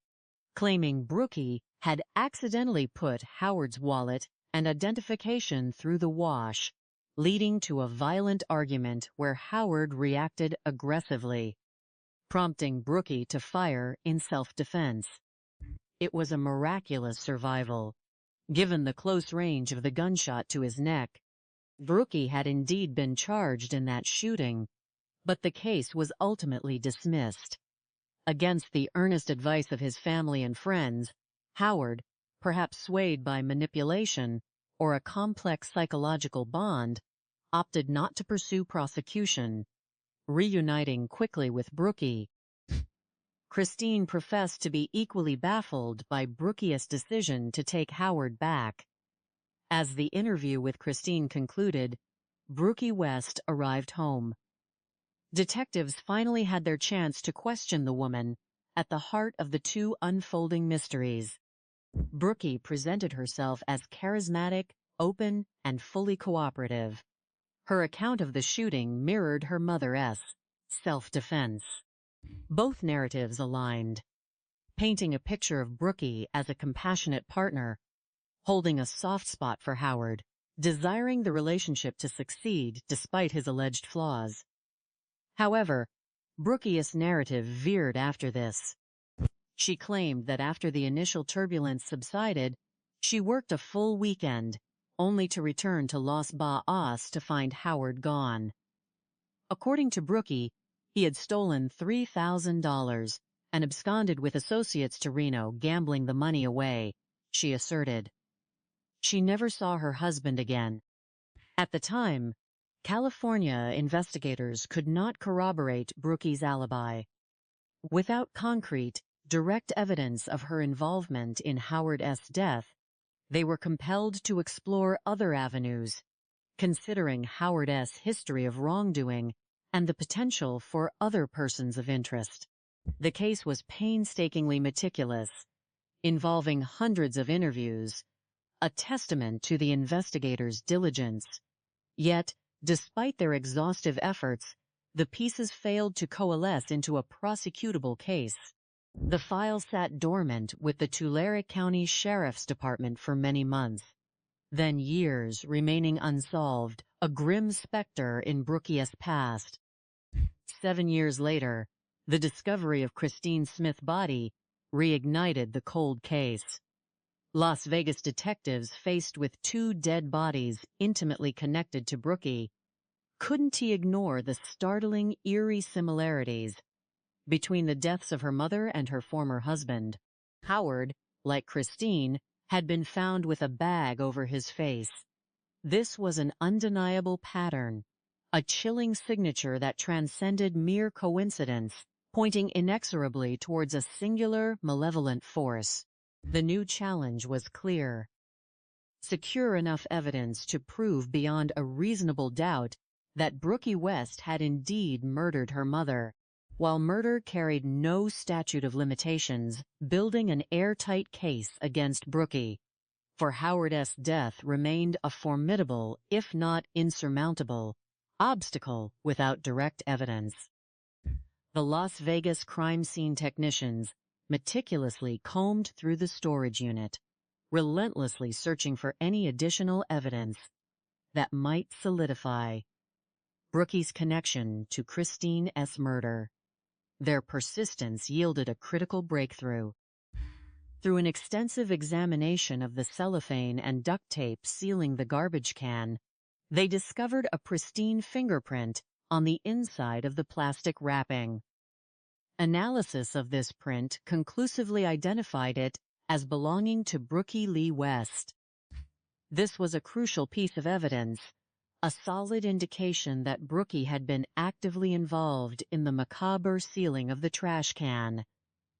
claiming Brookey had accidentally put Howard's wallet and identification through the wash, leading to a violent argument where Howard reacted aggressively, prompting Brookey to fire in self-defense. It was a miraculous survival, given the close range of the gunshot to his neck. Brookey had indeed been charged in that shooting, but the case was ultimately dismissed. Against the earnest advice of his family and friends, Howard, perhaps swayed by manipulation or a complex psychological bond, opted not to pursue prosecution, reuniting quickly with Brookey. Christine professed to be equally baffled by Brookey's decision to take Howard back. As the interview with Christine concluded, Brookey West arrived home. Detectives finally had their chance to question the woman at the heart of the two unfolding mysteries. Brookey presented herself as charismatic, open, and fully cooperative. Her account of the shooting mirrored her mother's self-defense. Both narratives aligned, painting a picture of Brookey as a compassionate partner, holding a soft spot for Howard, desiring the relationship to succeed despite his alleged flaws. However, Brookey's narrative veered after this. She claimed that after the initial turbulence subsided, she worked a full weekend, only to return to Los Baas to find Howard gone. According to Brookey, he had stolen $3,000 and absconded with associates to Reno, gambling the money away, she asserted. She never saw her husband again. At the time, California investigators could not corroborate Brookey's alibi. Without concrete, direct evidence of her involvement in Howard's death, they were compelled to explore other avenues, considering Howard's history of wrongdoing and the potential for other persons of interest. The case was painstakingly meticulous, involving hundreds of interviews, a testament to the investigators' diligence. Yet, despite their exhaustive efforts, the pieces failed to coalesce into a prosecutable case. The file sat dormant with the Tulare County Sheriff's Department for many months, then years remaining unsolved, a grim specter in Brookey's past. 7 years later, the discovery of Christine Smith's body reignited the cold case. Las Vegas detectives, faced with two dead bodies intimately connected to Brookey, couldn't ignore the startling, eerie similarities between the deaths of her mother and her former husband. Howard, like Christine, had been found with a bag over his face. This was an undeniable pattern, a chilling signature that transcended mere coincidence, pointing inexorably towards a singular, malevolent force. The new challenge was clear. Secure enough evidence to prove beyond a reasonable doubt that Brookey West had indeed murdered her mother. While murder carried no statute of limitations, building an airtight case against Brookey for Howard's death remained a formidable, if not insurmountable, obstacle without direct evidence. The Las Vegas crime scene technicians meticulously combed through the storage unit, relentlessly searching for any additional evidence that might solidify Brookey's connection to Christine's murder. Their persistence yielded a critical breakthrough. Through an extensive examination of the cellophane and duct tape sealing the garbage can, they discovered a pristine fingerprint on the inside of the plastic wrapping. Analysis of this print conclusively identified it as belonging to Brookey Lee West. This was a crucial piece of evidence, a solid indication that Brookey had been actively involved in the macabre sealing of the trash can,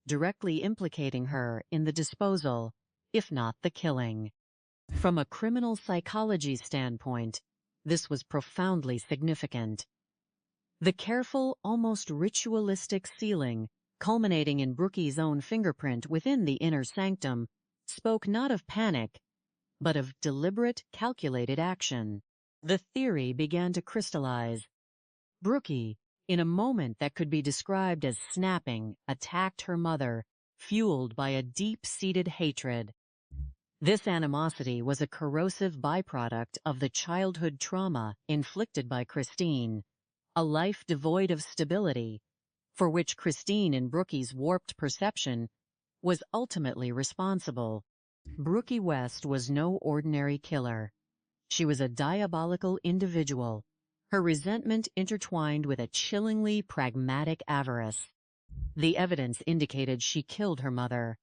directly implicating her in the disposal, if not the killing. From a criminal psychology standpoint, this was profoundly significant. The careful, almost ritualistic sealing, culminating in Brookey's own fingerprint within the inner sanctum, spoke not of panic, but of deliberate, calculated action. The theory began to crystallize. Brookey, in a moment that could be described as snapping, attacked her mother, fueled by a deep-seated hatred. This animosity was a corrosive byproduct of the childhood trauma inflicted by Christine, a life devoid of stability, for which Christine, in Brookey's warped perception, was ultimately responsible. Brookey West was no ordinary killer. She was a diabolical individual, her resentment intertwined with a chillingly pragmatic avarice. The evidence indicated she killed her mother,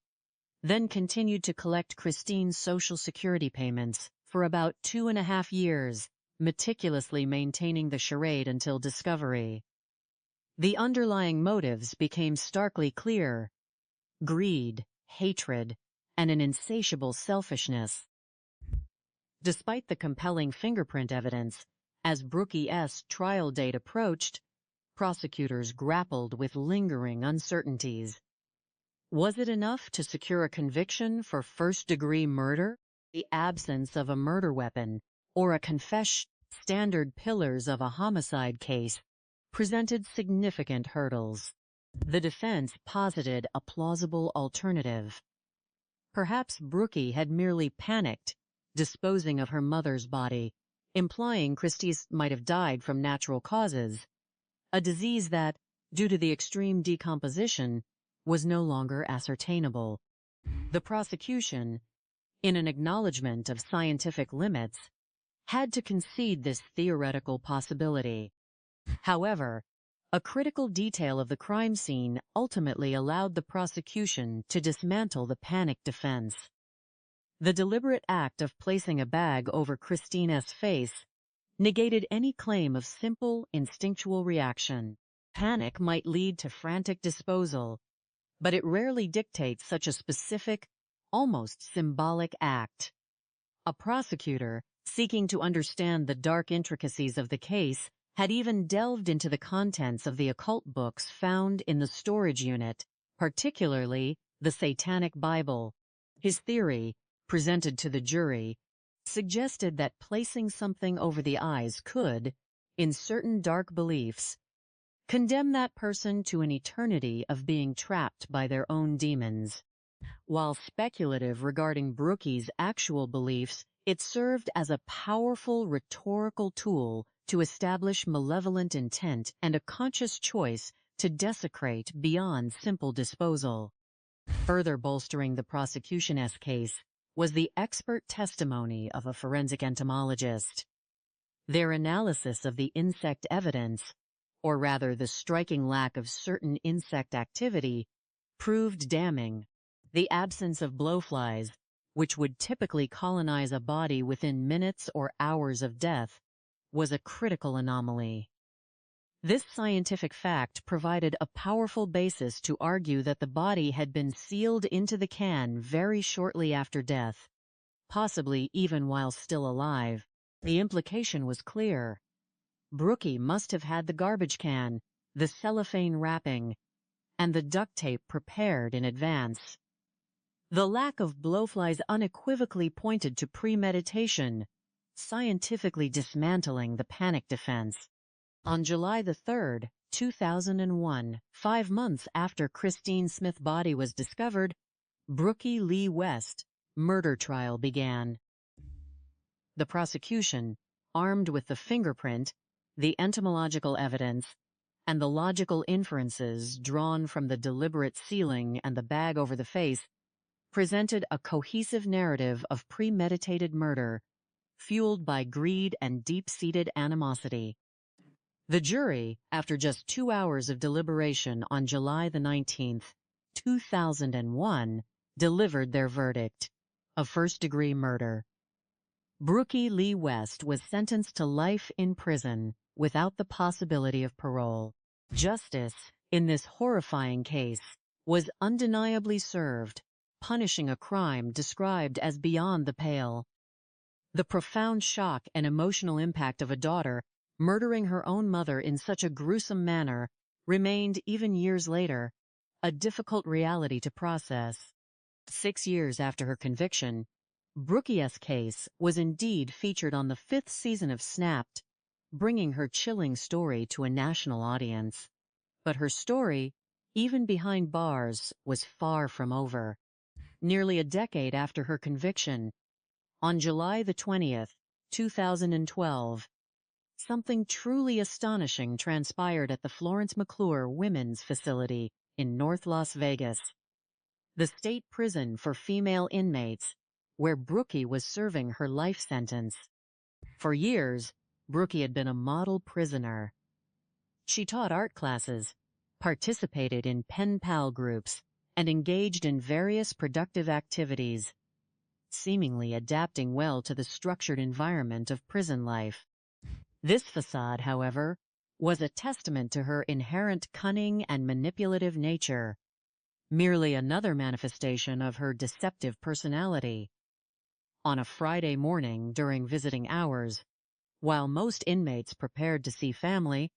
then continued to collect Christine's Social Security payments for about 2.5 years, meticulously maintaining the charade until discovery. The underlying motives became starkly clear: greed, hatred, and an insatiable selfishness. Despite the compelling fingerprint evidence, As Brookey's trial date approached, prosecutors grappled with lingering uncertainties. Was it enough to secure a conviction for first-degree murder? The absence of a murder weapon or a confession, standard pillars of a homicide case, presented significant hurdles. The defense posited a plausible alternative. Perhaps Brookey had merely panicked, disposing of her mother's body, implying Christie's might have died from natural causes, a disease that, due to the extreme decomposition, was no longer ascertainable. The prosecution, in an acknowledgement of scientific limits, had to concede this theoretical possibility. However, a critical detail of the crime scene ultimately allowed the prosecution to dismantle the panic defense. The deliberate act of placing a bag over Christina's face negated any claim of simple, instinctual reaction. Panic might lead to frantic disposal, but it rarely dictates such a specific, almost symbolic act. A prosecutor, seeking to understand the dark intricacies of the case, had even delved into the contents of the occult books found in the storage unit, particularly the Satanic Bible. His theory, presented to the jury, suggested that placing something over the eyes could, in certain dark beliefs, condemn that person to an eternity of being trapped by their own demons. While speculative regarding Brookey's actual beliefs, it served as a powerful rhetorical tool to establish malevolent intent and a conscious choice to desecrate beyond simple disposal. Further bolstering the prosecution's case was the expert testimony of a forensic entomologist. Their analysis of the insect evidence, or rather the striking lack of certain insect activity, proved damning. The absence of blowflies, which would typically colonize a body within minutes or hours of death, was a critical anomaly. This scientific fact provided a powerful basis to argue that the body had been sealed into the can very shortly after death, possibly even while still alive. The implication was clear. Brookey must have had the garbage can, the cellophane wrapping, and the duct tape prepared in advance. The lack of blowflies unequivocally pointed to premeditation, scientifically dismantling the panic defense. On July 3, 2001, 5 months after Christine Smith's body was discovered, Brookey Lee West murder trial began. The prosecution, armed with the fingerprint, the entomological evidence, and the logical inferences drawn from the deliberate sealing and the bag over the face, presented a cohesive narrative of premeditated murder, fueled by greed and deep-seated animosity. The jury, after just 2 hours of deliberation on July 19, 2001, delivered their verdict of first-degree murder. Brookey Lee West was sentenced to life in prison without the possibility of parole. Justice, in this horrifying case, was undeniably served, punishing a crime described as beyond the pale. The profound shock and emotional impact of a daughter murdering her own mother in such a gruesome manner remained, even years later, a difficult reality to process. 6 years after her conviction, Brookey's case was indeed featured on the 5th season of Snapped, bringing her chilling story to a national audience. But her story, even behind bars, was far from over. Nearly a decade after her conviction, on July 20, 2012, something truly astonishing transpired at the Florence McClure Women's Facility in North Las Vegas, the state prison for female inmates, where Brookey was serving her life sentence. For years, Brookey had been a model prisoner. She taught art classes, participated in pen pal groups, and engaged in various productive activities, seemingly adapting well to the structured environment of prison life. This facade, however, was a testament to her inherent cunning and manipulative nature, merely another manifestation of her deceptive personality. On a Friday morning during visiting hours, While most inmates prepared to see family,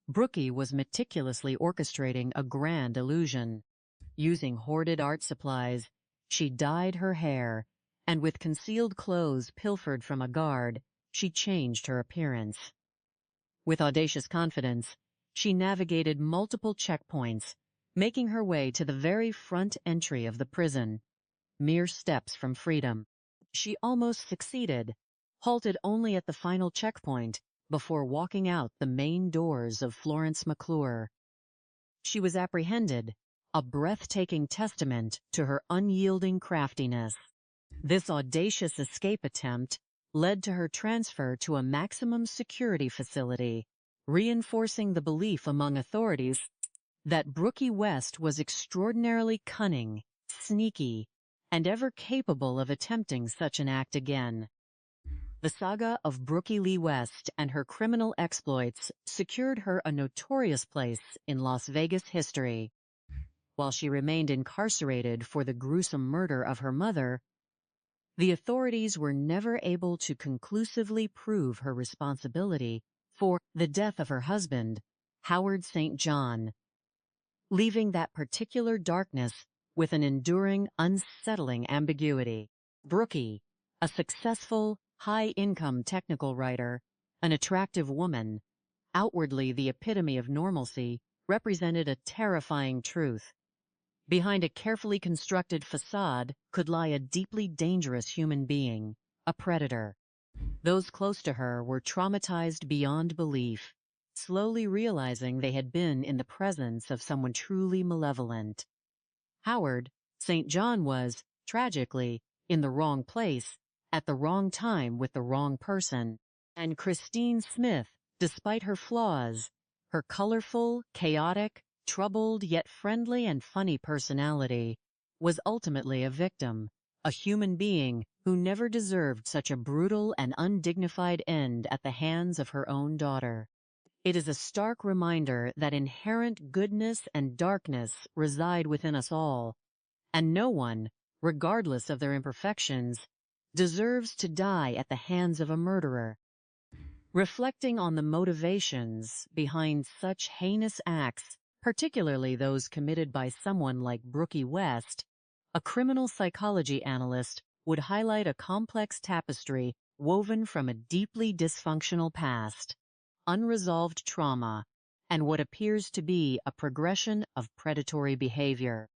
Brookey was meticulously orchestrating a grand illusion. Using hoarded art supplies, she dyed her hair, and with concealed clothes pilfered from a guard, she changed her appearance. With audacious confidence, she navigated multiple checkpoints, making her way to the very front entry of the prison, mere steps from freedom. She almost succeeded, halted only at the final checkpoint before walking out the main doors of Florence McClure. She was apprehended, a breathtaking testament to her unyielding craftiness. This audacious escape attempt led to her transfer to a maximum security facility, reinforcing the belief among authorities that Brookey West was extraordinarily cunning, sneaky, and ever capable of attempting such an act again. The saga of Brookey Lee West and her criminal exploits secured her a notorious place in Las Vegas history. While she remained incarcerated for the gruesome murder of her mother, the authorities were never able to conclusively prove her responsibility for the death of her husband, Howard St. John, leaving that particular darkness with an enduring, unsettling ambiguity. Brookey, a successful, high-income technical writer, an attractive woman, outwardly the epitome of normalcy, represented a terrifying truth. Behind a carefully constructed facade could lie a deeply dangerous human being, a predator. Those close to her were traumatized beyond belief, slowly realizing they had been in the presence of someone truly malevolent. Howard St. John was, tragically, in the wrong place, at the wrong time with the wrong person. And Christine Smith, despite her flaws, her colorful, chaotic, troubled yet friendly and funny personality, was ultimately a victim, a human being who never deserved such a brutal and undignified end at the hands of her own daughter. It is a stark reminder that inherent goodness and darkness reside within us all, and no one, regardless of their imperfections, deserves to die at the hands of a murderer. Reflecting on the motivations behind such heinous acts, particularly those committed by someone like Brookey West, a criminal psychology analyst would highlight a complex tapestry woven from a deeply dysfunctional past, unresolved trauma, and what appears to be a progression of predatory behavior.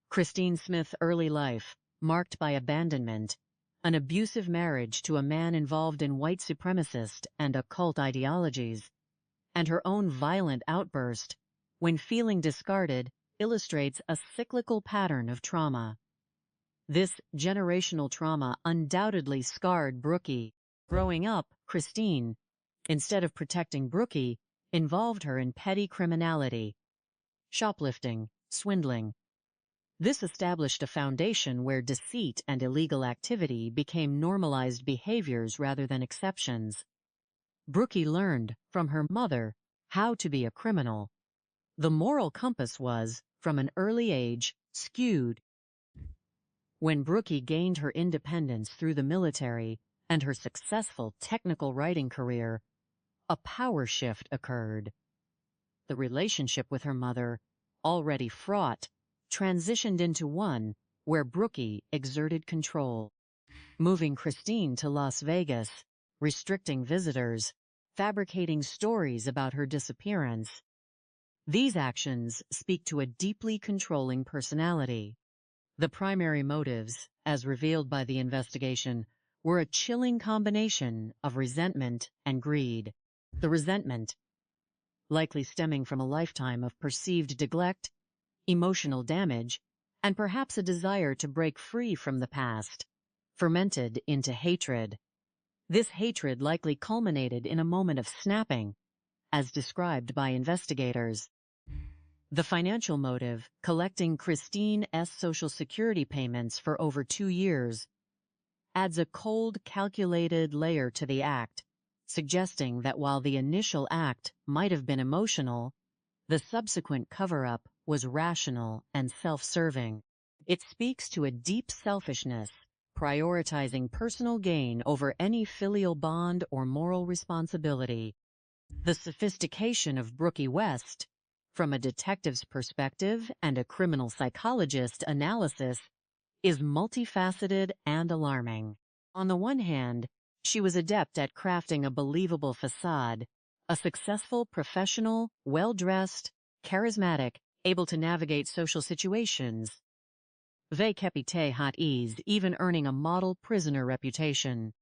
Christine Smith's early life, marked by abandonment, an abusive marriage to a man involved in white supremacist and occult ideologies, and her own violent outburst, when feeling discarded, illustrates a cyclical pattern of trauma. This generational trauma undoubtedly scarred Brookey. Growing up, Christine, instead of protecting Brookey, involved her in petty criminality, shoplifting, swindling. This established a foundation where deceit and illegal activity became normalized behaviors rather than exceptions. Brookey learned, from her mother, how to be a criminal. The moral compass was, from an early age, skewed. When Brookey gained her independence through the military and her successful technical writing career, a power shift occurred. The relationship with her mother, already fraught, transitioned into one where Brookey exerted control, moving Christine to Las Vegas, restricting visitors, fabricating stories about her disappearance. These actions speak to a deeply controlling personality. The primary motives, as revealed by the investigation, were a chilling combination of resentment and greed. The resentment, likely stemming from a lifetime of perceived neglect, emotional damage, and perhaps a desire to break free from the past, fermented into hatred. This hatred likely culminated in a moment of snapping, as described by investigators. The financial motive, collecting Christine's Social Security payments for over 2 years, adds a cold, calculated layer to the act, suggesting that while the initial act might have been emotional, the subsequent cover-up was rational and self-serving. It speaks to a deep selfishness, prioritizing personal gain over any filial bond or moral responsibility. The sophistication of Brookey West, from a detective's perspective and a criminal psychologist analysis, is multifaceted and alarming. On the one hand, she was adept at crafting a believable facade, a successful professional, well-dressed, charismatic, able to navigate social situations. Ve capite hot ease, even earning a model prisoner reputation.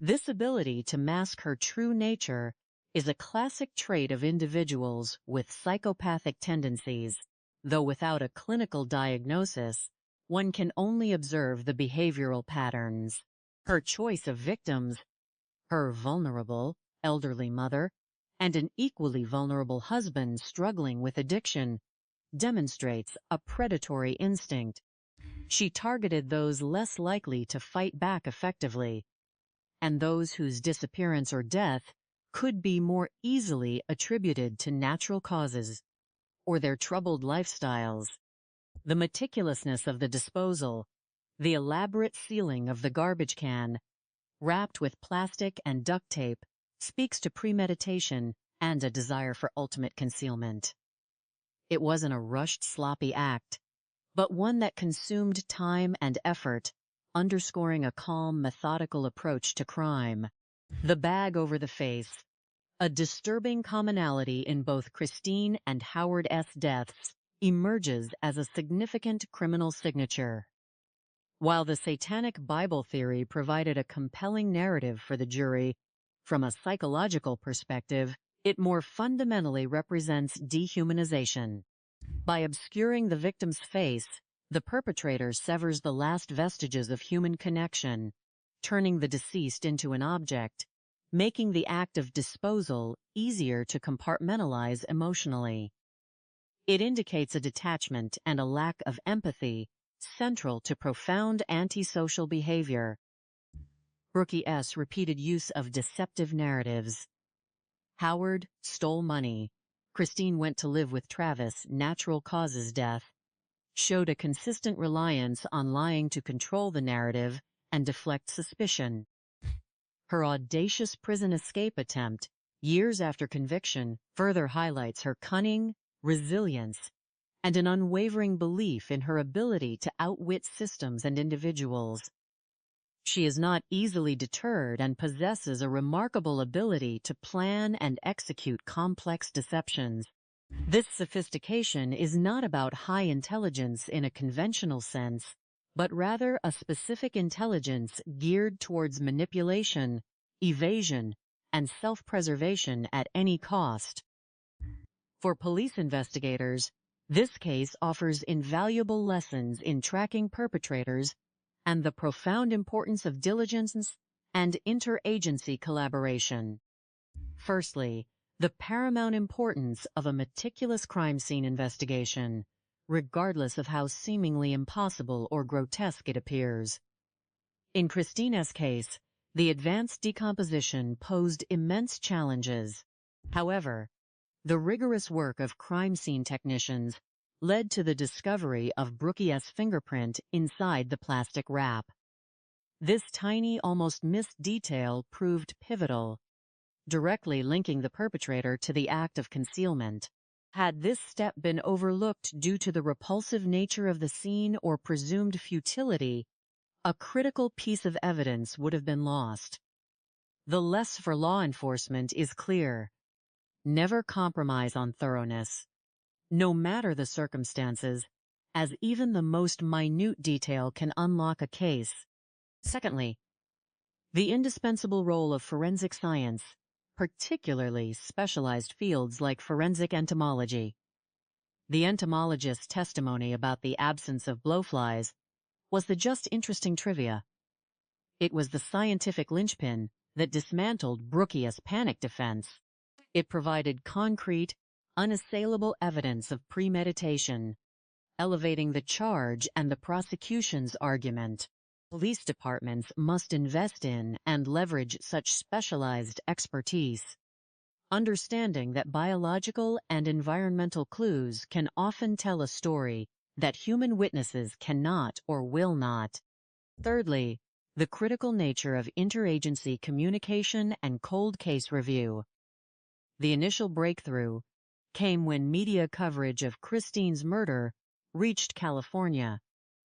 This ability to mask her true nature is a classic trait of individuals with psychopathic tendencies. Though without a clinical diagnosis, one can only observe the behavioral patterns. Her choice of victims, her vulnerable, elderly mother, and an equally vulnerable husband struggling with addiction, demonstrates a predatory instinct. She targeted those less likely to fight back effectively, and those whose disappearance or death could be more easily attributed to natural causes or their troubled lifestyles. The meticulousness of the disposal, the elaborate sealing of the garbage can, wrapped with plastic and duct tape, speaks to premeditation and a desire for ultimate concealment. It wasn't a rushed, sloppy act, but one that consumed time and effort, underscoring a calm, methodical approach to crime. The bag over the face, a disturbing commonality in both Christine and Howard S. deaths, emerges as a significant criminal signature. While the Satanic Bible theory provided a compelling narrative for the jury, from a psychological perspective, it more fundamentally represents dehumanization. By obscuring the victim's face, the perpetrator severs the last vestiges of human connection, turning the deceased into an object, making the act of disposal easier to compartmentalize emotionally. It indicates a detachment and a lack of empathy central to profound antisocial behavior. Brookey's repeated use of deceptive narratives. Howard stole money. Christine went to live with Travis, natural causes death, showed a consistent reliance on lying to control the narrative and deflect suspicion. Her audacious prison escape attempt, years after conviction, further highlights her cunning, resilience, and an unwavering belief in her ability to outwit systems and individuals. She is not easily deterred and possesses a remarkable ability to plan and execute complex deceptions. This sophistication is not about high intelligence in a conventional sense, but rather a specific intelligence geared towards manipulation, evasion, and self-preservation at any cost. For police investigators, this case offers invaluable lessons in tracking perpetrators and the profound importance of diligence and interagency collaboration. Firstly, the paramount importance of a meticulous crime scene investigation, regardless of how seemingly impossible or grotesque it appears. In Christina's case, the advanced decomposition posed immense challenges. However, the rigorous work of crime scene technicians led to the discovery of Brookey's fingerprint inside the plastic wrap. This tiny, almost missed detail proved pivotal, directly linking the perpetrator to the act of concealment. Had this step been overlooked due to the repulsive nature of the scene or presumed futility, a critical piece of evidence would have been lost. The lesson for law enforcement is clear. Never compromise on thoroughness, no matter the circumstances, as even the most minute detail can unlock a case. Secondly, the indispensable role of forensic science, particularly specialized fields like forensic entomology. The entomologist's testimony about the absence of blowflies was the just interesting trivia. It was the scientific linchpin that dismantled Brookey's panic defense. It provided concrete, unassailable evidence of premeditation, elevating the charge and the prosecution's argument. Police departments must invest in and leverage such specialized expertise, understanding that biological and environmental clues can often tell a story that human witnesses cannot or will not. Thirdly, the critical nature of interagency communication and cold case review. The initial breakthrough came when media coverage of Christine's murder reached California,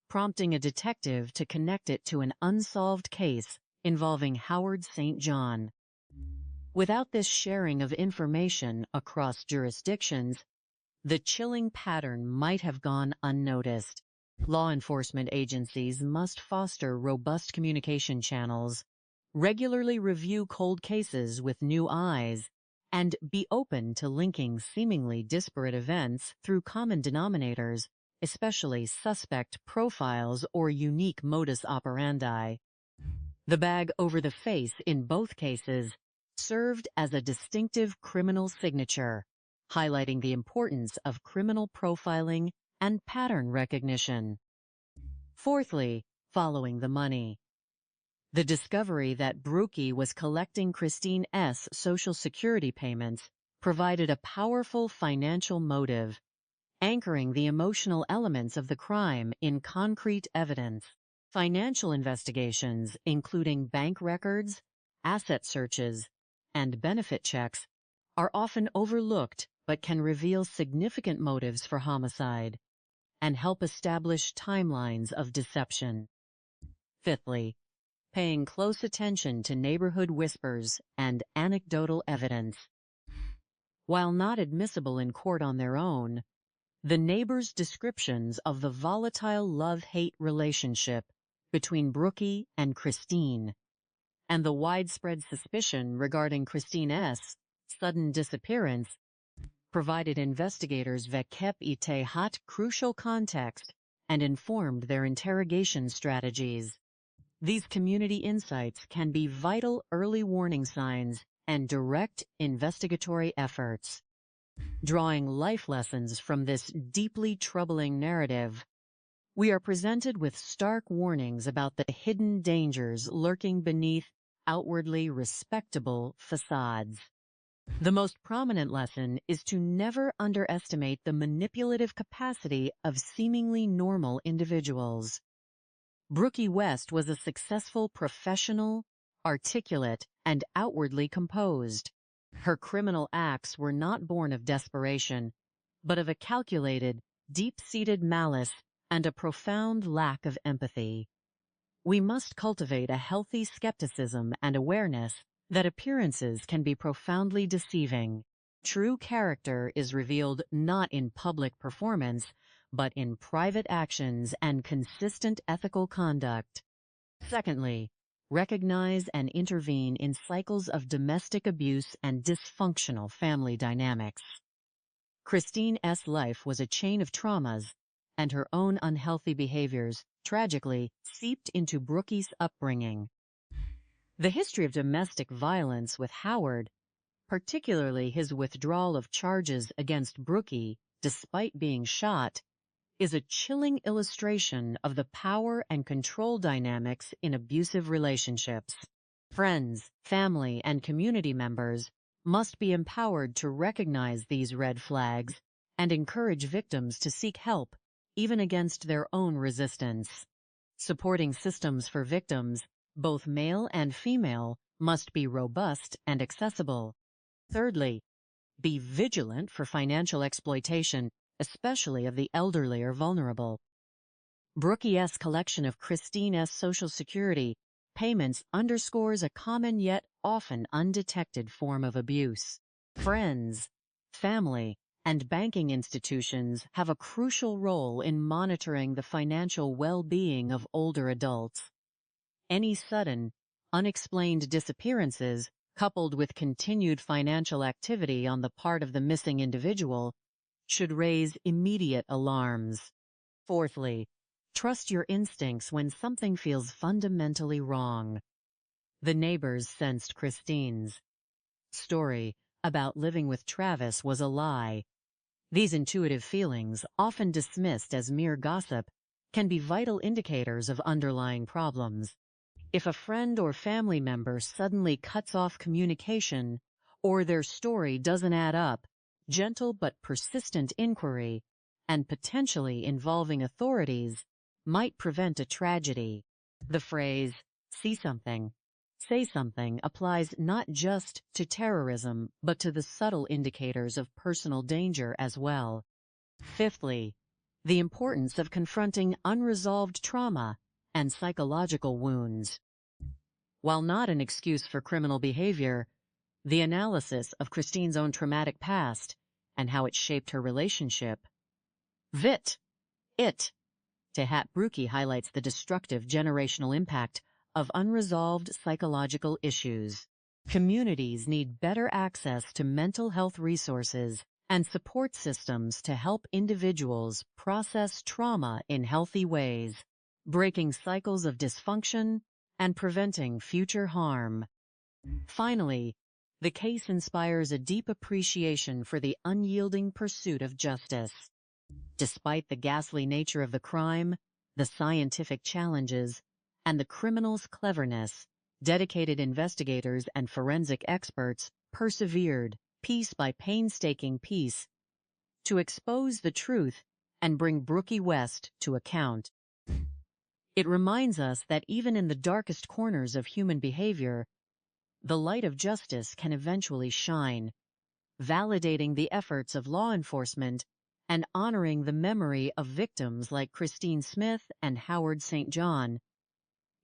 prompting a detective to connect it to an unsolved case involving Howard St. John. Without this sharing of information across jurisdictions, the chilling pattern might have gone unnoticed. Law enforcement agencies must foster robust communication channels, regularly review cold cases with new eyes, and be open to linking seemingly disparate events through common denominators, especially suspect profiles or unique modus operandi. The bag over the face in both cases served as a distinctive criminal signature, highlighting the importance of criminal profiling and pattern recognition. Fourthly, following the money. The discovery that Brookey was collecting Christine S. Social Security payments provided a powerful financial motive, anchoring the emotional elements of the crime in concrete evidence. Financial investigations, including bank records, asset searches, and benefit checks, are often overlooked but can reveal significant motives for homicide and help establish timelines of deception. Fifthly, paying close attention to neighborhood whispers and anecdotal evidence. While not admissible in court on their own, the neighbors' descriptions of the volatile love-hate relationship between Brookey and Christine, and the widespread suspicion regarding Christine S.'s sudden disappearance, provided investigators vekep ite hot crucial context and informed their interrogation strategies. These community insights can be vital early warning signs and direct investigatory efforts. Drawing life lessons from this deeply troubling narrative, we are presented with stark warnings about the hidden dangers lurking beneath outwardly respectable facades. The most prominent lesson is to never underestimate the manipulative capacity of seemingly normal individuals. Brookey West was a successful professional, articulate, and outwardly composed. Her criminal acts were not born of desperation, but of a calculated, deep-seated malice and a profound lack of empathy. We must cultivate a healthy skepticism and awareness that appearances can be profoundly deceiving. True character is revealed not in public performance, but in private actions and consistent ethical conduct. Secondly, recognize and intervene in cycles of domestic abuse and dysfunctional family dynamics. Christine S.'s life was a chain of traumas, and her own unhealthy behaviors, tragically, seeped into Brookey's upbringing. The history of domestic violence with Howard, particularly his withdrawal of charges against Brookey despite being shot, is a chilling illustration of the power and control dynamics in abusive relationships. Friends, family, and community members must be empowered to recognize these red flags and encourage victims to seek help, even against their own resistance. Supporting systems for victims, both male and female, must be robust and accessible. Thirdly, be vigilant for financial exploitation, especially of the elderly or vulnerable. Brookey's collection of Christine S. Social Security payments underscores a common yet often undetected form of abuse. Friends, family, and banking institutions have a crucial role in monitoring the financial well-being of older adults. Any sudden, unexplained disappearances, coupled with continued financial activity on the part of the missing individual, should raise immediate alarms. Fourthly, trust your instincts when something feels fundamentally wrong. The neighbors sensed Christine's story about living with Travis was a lie. These intuitive feelings, often dismissed as mere gossip, can be vital indicators of underlying problems. If a friend or family member suddenly cuts off communication or their story doesn't add up, gentle but persistent inquiry, and potentially involving authorities, might prevent a tragedy. The phrase, See something, say something applies not just to terrorism, but to the subtle indicators of personal danger as well. Fifthly, the importance of confronting unresolved trauma and psychological wounds. While not an excuse for criminal behavior, the analysis of Christine's own traumatic past and how it shaped her relationship to Hat Brookey highlights the destructive generational impact of unresolved psychological issues. Communities need better access to mental health resources and support systems to help individuals process trauma in healthy ways, breaking cycles of dysfunction and preventing future harm. Finally, the case inspires a deep appreciation for the unyielding pursuit of justice. Despite the ghastly nature of the crime, the scientific challenges, and the criminal's cleverness, dedicated investigators and forensic experts persevered, piece by painstaking piece, to expose the truth and bring Brookey West to account. It reminds us that even in the darkest corners of human behavior, the light of justice can eventually shine, validating the efforts of law enforcement and honoring the memory of victims like Christine Smith and Howard St. John,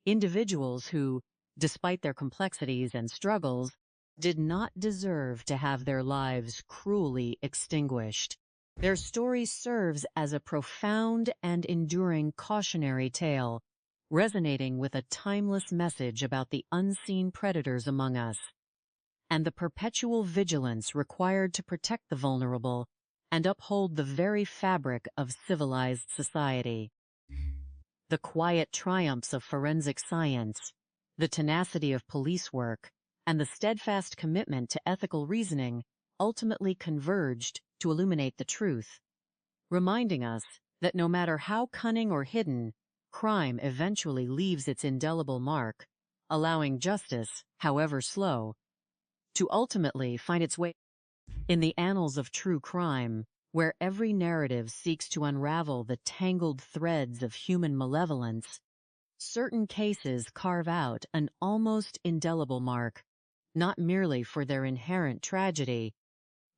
individuals who, despite their complexities and struggles, did not deserve to have their lives cruelly extinguished. Their story serves as a profound and enduring cautionary tale, resonating with a timeless message about the unseen predators among us, and the perpetual vigilance required to protect the vulnerable and uphold the very fabric of civilized society. The quiet triumphs of forensic science, the tenacity of police work, and the steadfast commitment to ethical reasoning ultimately converged to illuminate the truth, reminding us that no matter how cunning or hidden, crime eventually leaves its indelible mark, allowing justice, however slow, to ultimately find its way. In the annals of true crime, where every narrative seeks to unravel the tangled threads of human malevolence, certain cases carve out an almost indelible mark, not merely for their inherent tragedy,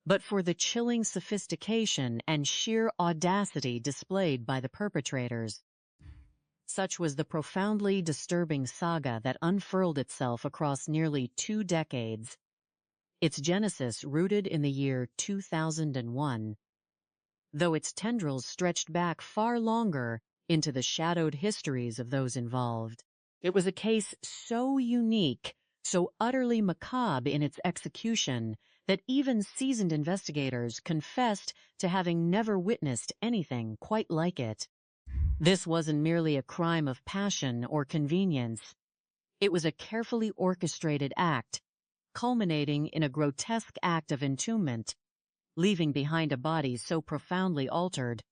but for the chilling sophistication and sheer audacity displayed by the perpetrators. Such was the profoundly disturbing saga that unfurled itself across nearly 2 decades, its genesis rooted in the year 2001, though its tendrils stretched back far longer into the shadowed histories of those involved. It was a case so unique, so utterly macabre in its execution, that even seasoned investigators confessed to having never witnessed anything quite like it. This wasn't merely a crime of passion or convenience. It was a carefully orchestrated act, culminating in a grotesque act of entombment, leaving behind a body so profoundly altered,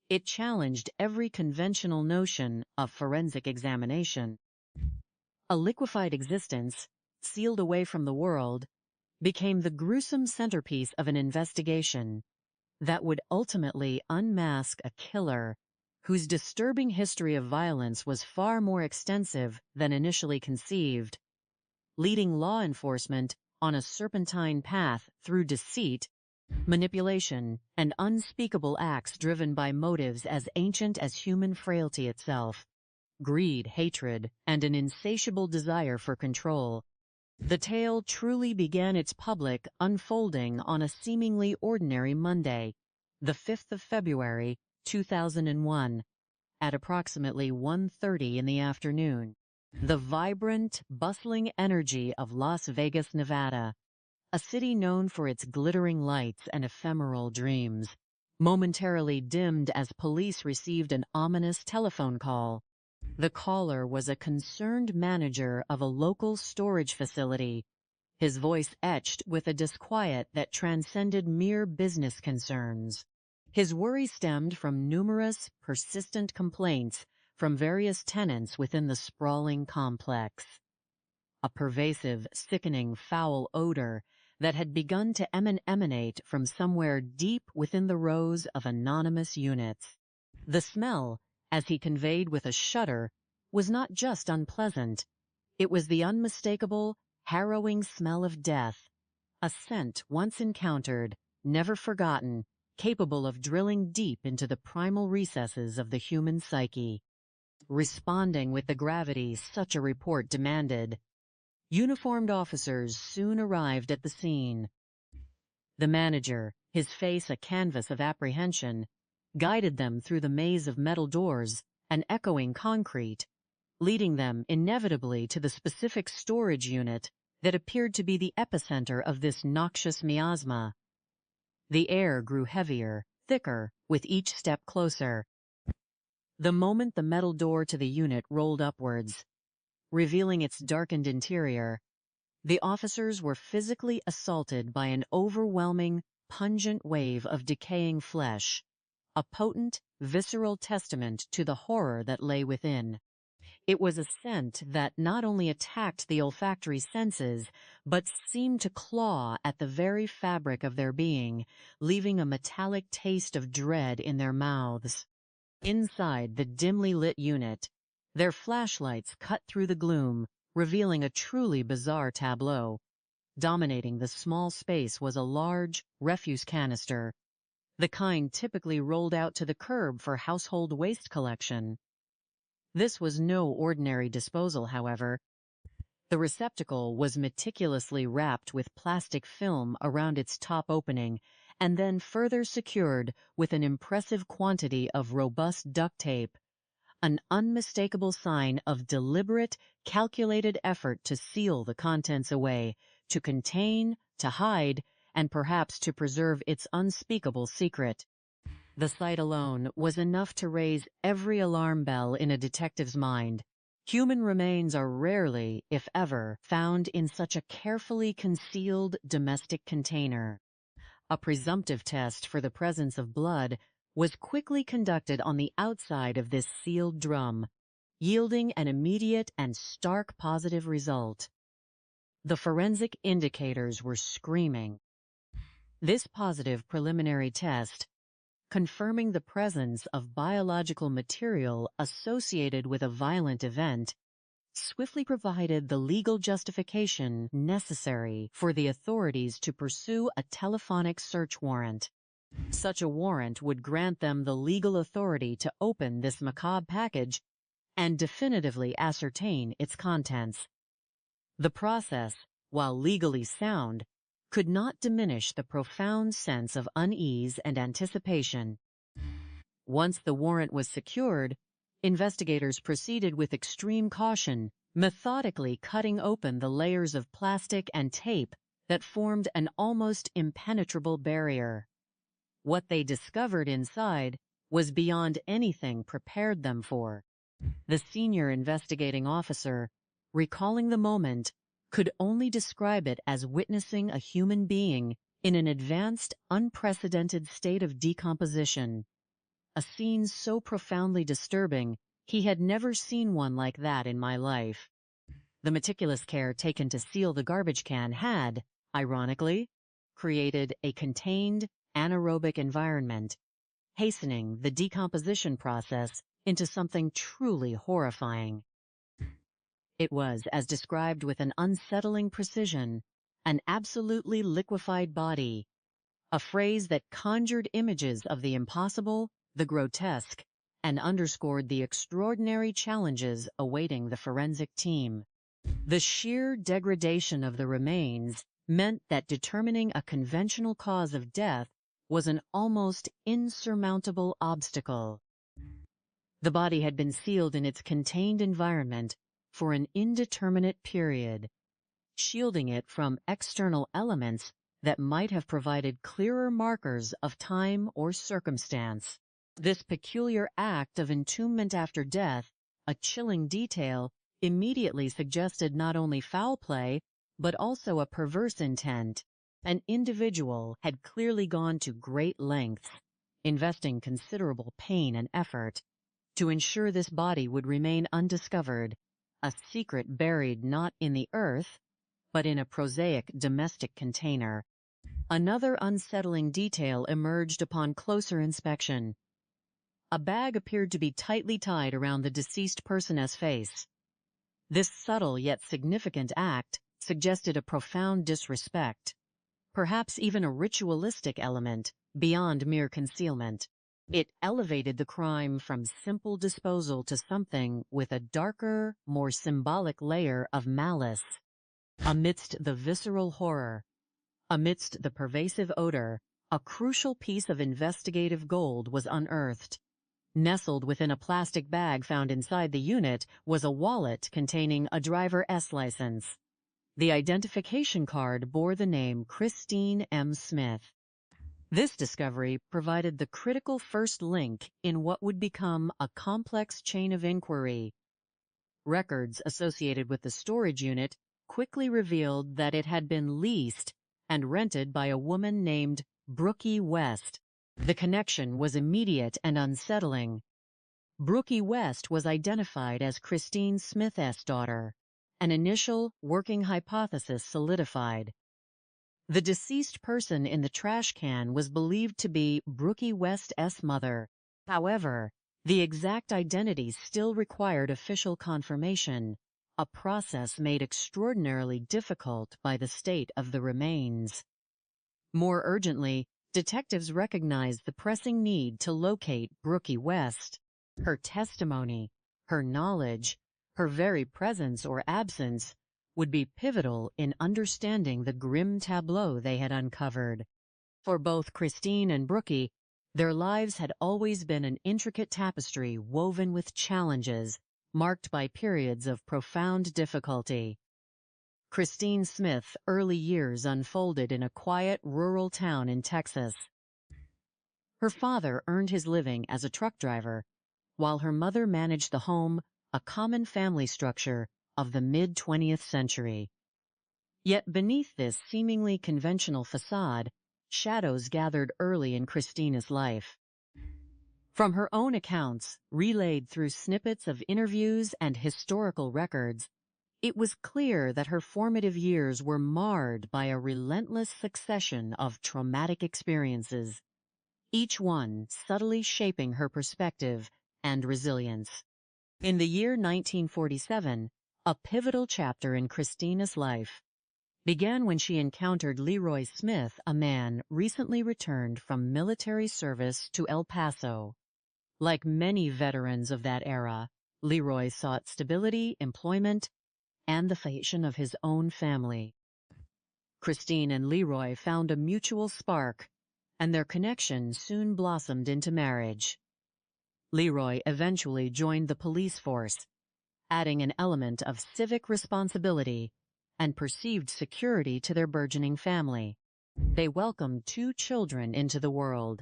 it challenged every conventional notion of forensic examination. A liquefied existence, sealed away from the world, became the gruesome centerpiece of an investigation that would ultimately unmask a killer whose disturbing history of violence was far more extensive than initially conceived, leading law enforcement on a serpentine path through deceit, manipulation, and unspeakable acts driven by motives as ancient as human frailty itself: greed, hatred, and an insatiable desire for control. The tale truly began its public unfolding on a seemingly ordinary Monday, the 5th of February, 2001, at approximately 1:30 in the afternoon. The vibrant, bustling energy of Las Vegas, Nevada, a city known for its glittering lights and ephemeral dreams, momentarily dimmed as police received an ominous telephone call. The caller was a concerned manager of a local storage facility, his voice etched with a disquiet that transcended mere business concerns. His worry stemmed from numerous, persistent complaints from various tenants within the sprawling complex. A pervasive, sickening, foul odor that had begun to emanate from somewhere deep within the rows of anonymous units. The smell, as he conveyed with a shudder, was not just unpleasant. It was the unmistakable, harrowing smell of death, a scent once encountered, never forgotten, capable of drilling deep into the primal recesses of the human psyche. Responding with the gravity such a report demanded, uniformed officers soon arrived at the scene. The manager, his face a canvas of apprehension, guided them through the maze of metal doors and echoing concrete, leading them inevitably to the specific storage unit that appeared to be the epicenter of this noxious miasma. The air grew heavier, thicker, with each step closer. The moment the metal door to the unit rolled upwards, revealing its darkened interior, the officers were physically assaulted by an overwhelming, pungent wave of decaying flesh, a potent, visceral testament to the horror that lay within. It was a scent that not only attacked the olfactory senses, but seemed to claw at the very fabric of their being, leaving a metallic taste of dread in their mouths. Inside the dimly lit unit, their flashlights cut through the gloom, revealing a truly bizarre tableau. Dominating the small space was a large, refuse canister, the kind typically rolled out to the curb for household waste collection. This was no ordinary disposal, however. The receptacle was meticulously wrapped with plastic film around its top opening, and then further secured with an impressive quantity of robust duct tape, an unmistakable sign of deliberate, calculated effort to seal the contents away, to contain, to hide, and perhaps to preserve its unspeakable secret. The sight alone was enough to raise every alarm bell in a detective's mind. Human remains are rarely, if ever, found in such a carefully concealed domestic container. A presumptive test for the presence of blood was quickly conducted on the outside of this sealed drum, yielding an immediate and stark positive result. The forensic indicators were screaming. This positive preliminary test, confirming the presence of biological material associated with a violent event, swiftly provided the legal justification necessary for the authorities to pursue a telephonic search warrant. Such a warrant would grant them the legal authority to open this macabre package and definitively ascertain its contents. The process, while legally sound, could not diminish the profound sense of unease and anticipation. Once the warrant was secured, investigators proceeded with extreme caution, methodically cutting open the layers of plastic and tape that formed an almost impenetrable barrier. What they discovered inside was beyond anything prepared them for. The senior investigating officer, recalling the moment, could only describe it as witnessing a human being in an advanced, unprecedented state of decomposition. A scene so profoundly disturbing, he had never seen one like that in my life. The meticulous care taken to seal the garbage can had, ironically, created a contained, anaerobic environment, hastening the decomposition process into something truly horrifying. It was, as described with an unsettling precision, an absolutely liquefied body, a phrase that conjured images of the impossible, the grotesque, and underscored the extraordinary challenges awaiting the forensic team. The sheer degradation of the remains meant that determining a conventional cause of death was an almost insurmountable obstacle. The body had been sealed in its contained environment for an indeterminate period, shielding it from external elements that might have provided clearer markers of time or circumstance. This peculiar act of entombment after death, a chilling detail, immediately suggested not only foul play, but also a perverse intent. An individual had clearly gone to great lengths, investing considerable pain and effort, to ensure this body would remain undiscovered, a secret buried not in the earth, but in a prosaic domestic container. Another unsettling detail emerged upon closer inspection. A bag appeared to be tightly tied around the deceased person's face. This subtle yet significant act suggested a profound disrespect, perhaps even a ritualistic element beyond mere concealment. It elevated the crime from simple disposal to something with a darker, more symbolic layer of malice. Amidst the visceral horror, amidst the pervasive odor, a crucial piece of investigative gold was unearthed. Nestled within a plastic bag found inside the unit was a wallet containing a driver's license. The identification card bore the name Christine M. Smith. This discovery provided the critical first link in what would become a complex chain of inquiry. Records associated with the storage unit quickly revealed that it had been leased and rented by a woman named Brookey West. The connection was immediate and unsettling. Brookey West was identified as Christine Smith's daughter. An initial working hypothesis solidified. The deceased person in the trash can was believed to be Brookey West's mother. However, the exact identity still required official confirmation, a process made extraordinarily difficult by the state of the remains. More urgently, detectives recognized the pressing need to locate Brookey West. Her testimony, her knowledge, her very presence or absence would be pivotal in understanding the grim tableau they had uncovered. For both Christine and Brookey, their lives had always been an intricate tapestry woven with challenges, marked by periods of profound difficulty. Christine Smith's early years unfolded in a quiet rural town in Texas. Her father earned his living as a truck driver, while her mother managed the home, a common family structure of the mid-20th century. Yet beneath this seemingly conventional facade, shadows gathered early in Christina's life. From her own accounts, relayed through snippets of interviews and historical records, it was clear that her formative years were marred by a relentless succession of traumatic experiences, each one subtly shaping her perspective and resilience. In the year 1947, a pivotal chapter in Christina's life began when she encountered Leroy Smith, a man recently returned from military service to El Paso. Like many veterans of that era, Leroy sought stability, employment, and the foundation of his own family. Christine and Leroy found a mutual spark, and their connection soon blossomed into marriage. Leroy eventually joined the police force, adding an element of civic responsibility and perceived security to their burgeoning family. They welcomed 2 children into the world.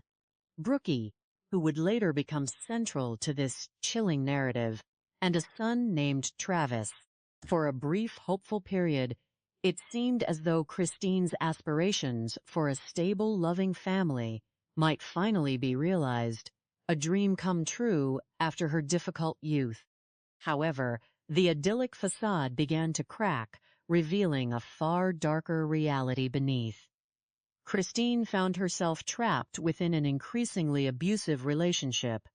Brookey, who would later become central to this chilling narrative, and a son named Travis. For a brief, hopeful period, it seemed as though Christine's aspirations for a stable, loving family might finally be realized, a dream come true after her difficult youth. However, the idyllic facade began to crack, revealing a far darker reality beneath. Christine found herself trapped within an increasingly abusive relationship,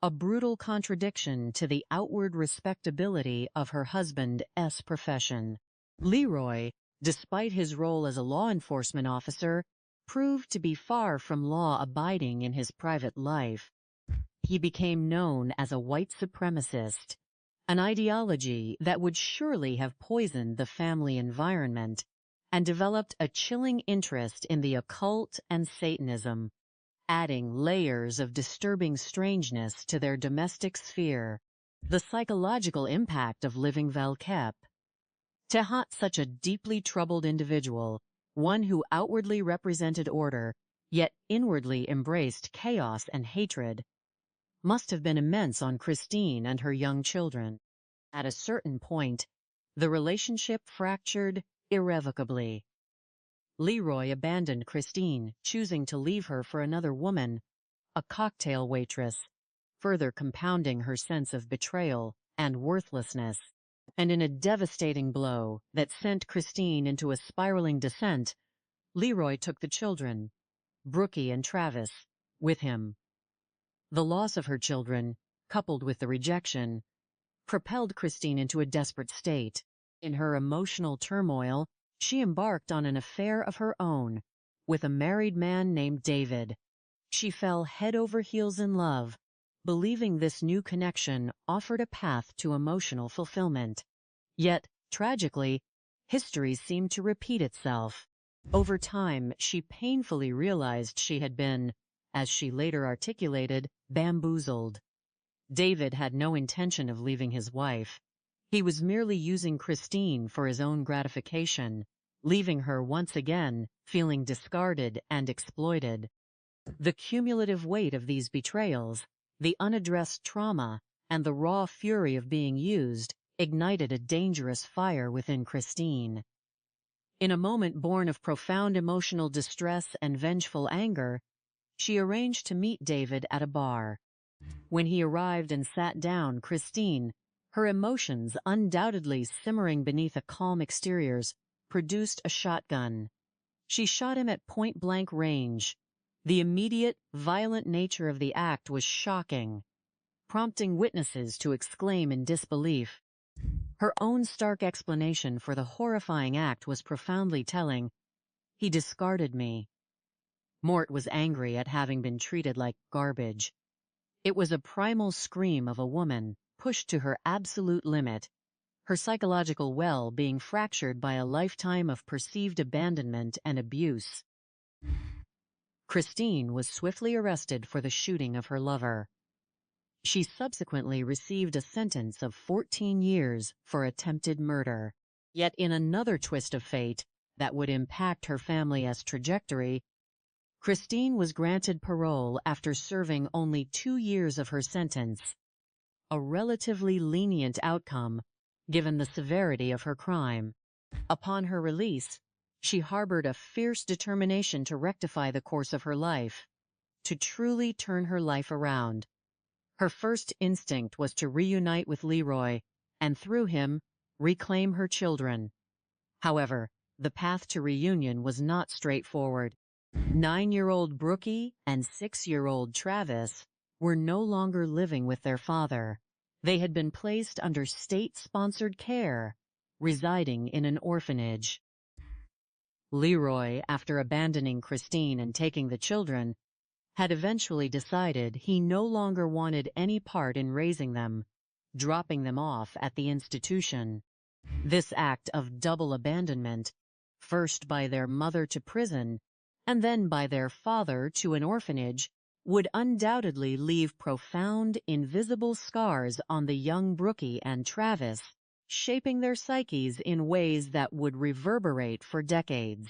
a brutal contradiction to the outward respectability of her husband's profession. Leroy, despite his role as a law enforcement officer, proved to be far from law-abiding in his private life. He became known as a white supremacist, an ideology that would surely have poisoned the family environment, and developed a chilling interest in the occult and Satanism, adding layers of disturbing strangeness to their domestic sphere. The psychological impact of living Valkep. To haunt such a deeply troubled individual, one who outwardly represented order, yet inwardly embraced chaos and hatred, must have been immense on Christine and her young children. At a certain point, the relationship fractured irrevocably. Leroy abandoned Christine, choosing to leave her for another woman, a cocktail waitress, further compounding her sense of betrayal and worthlessness. And in a devastating blow that sent Christine into a spiraling descent, Leroy took the children, Brookey and Travis, with him. The loss of her children, coupled with the rejection, propelled Christine into a desperate state. In her emotional turmoil, she embarked on an affair of her own with a married man named David. She fell head over heels in love, believing this new connection offered a path to emotional fulfillment. Yet, tragically, history seemed to repeat itself. Over time, she painfully realized she had been, as she later articulated, bamboozled. David had no intention of leaving his wife. He was merely using Christine for his own gratification, leaving her once again feeling discarded and exploited. The cumulative weight of these betrayals, the unaddressed trauma, and the raw fury of being used ignited a dangerous fire within Christine. In a moment born of profound emotional distress and vengeful anger, she arranged to meet David at a bar. When he arrived and sat down, Christine, her emotions undoubtedly simmering beneath a calm exteriors, produced a shotgun. She shot him at point-blank range. The immediate, violent nature of the act was shocking, prompting witnesses to exclaim in disbelief. Her own stark explanation for the horrifying act was profoundly telling. "He discarded me." Mort was angry at having been treated like garbage. It was a primal scream of a woman, pushed to her absolute limit, her psychological well being fractured by a lifetime of perceived abandonment and abuse. Christine was swiftly arrested for the shooting of her lover. She subsequently received a sentence of 14 years for attempted murder. Yet in another twist of fate that would impact her family's trajectory, Christine was granted parole after serving only 2 years of her sentence, a relatively lenient outcome given the severity of her crime. Upon her release, she harbored a fierce determination to rectify the course of her life, to truly turn her life around. Her first instinct was to reunite with Leroy, and through him, reclaim her children. However, the path to reunion was not straightforward. 9-year-old Brookey and 6-year-old Travis were no longer living with their father. They had been placed under state-sponsored care, residing in an orphanage. Leroy, after abandoning Christine and taking the children, had eventually decided he no longer wanted any part in raising them, dropping them off at the institution. This act of double abandonment, first by their mother to prison, and then by their father to an orphanage, would undoubtedly leave profound, invisible scars on the young Brookey and Travis, shaping their psyches in ways that would reverberate for decades.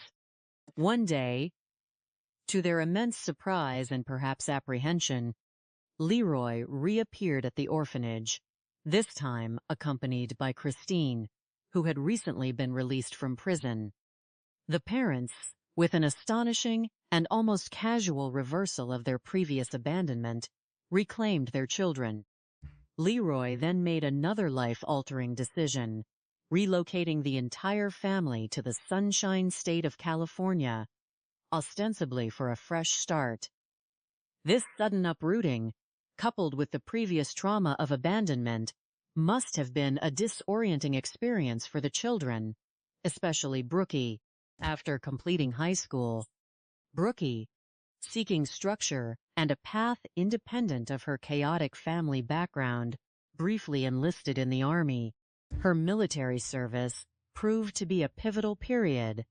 One day, to their immense surprise and perhaps apprehension, Leroy reappeared at the orphanage, this time accompanied by Christine, who had recently been released from prison. The parents, with an astonishing and almost casual reversal of their previous abandonment, reclaimed their children. Leroy then made another life-altering decision, relocating the entire family to the Sunshine State of California, ostensibly for a fresh start. This sudden uprooting, coupled with the previous trauma of abandonment, must have been a disorienting experience for the children, especially Brookey. After completing high school, Brookey, seeking structure and a path independent of her chaotic family background, briefly enlisted in the Army. Her military service proved to be a pivotal period,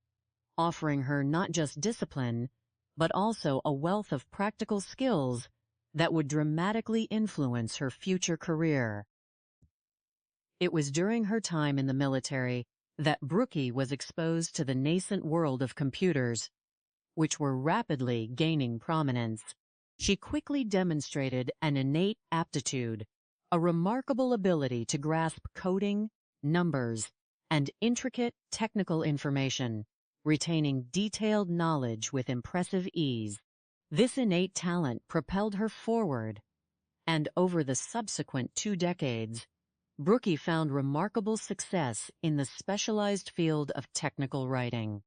offering her not just discipline, but also a wealth of practical skills that would dramatically influence her future career. It was during her time in the military that Brookey was exposed to the nascent world of computers, which were rapidly gaining prominence. She quickly demonstrated an innate aptitude, a remarkable ability to grasp coding, numbers, and intricate technical information, retaining detailed knowledge with impressive ease. This innate talent propelled her forward, and over the subsequent 2 decades, Brookey found remarkable success in the specialized field of technical writing.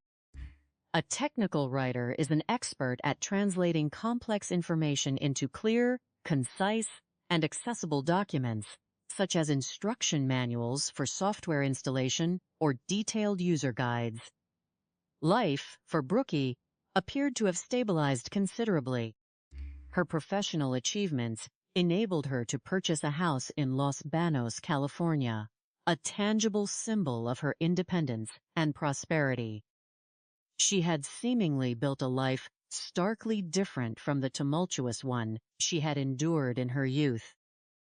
A technical writer is an expert at translating complex information into clear, concise, and accessible documents, such as instruction manuals for software installation or detailed user guides. Life, for Brookey, appeared to have stabilized considerably. Her professional achievements enabled her to purchase a house in Los Banos, California, a tangible symbol of her independence and prosperity. She had seemingly built a life starkly different from the tumultuous one she had endured in her youth.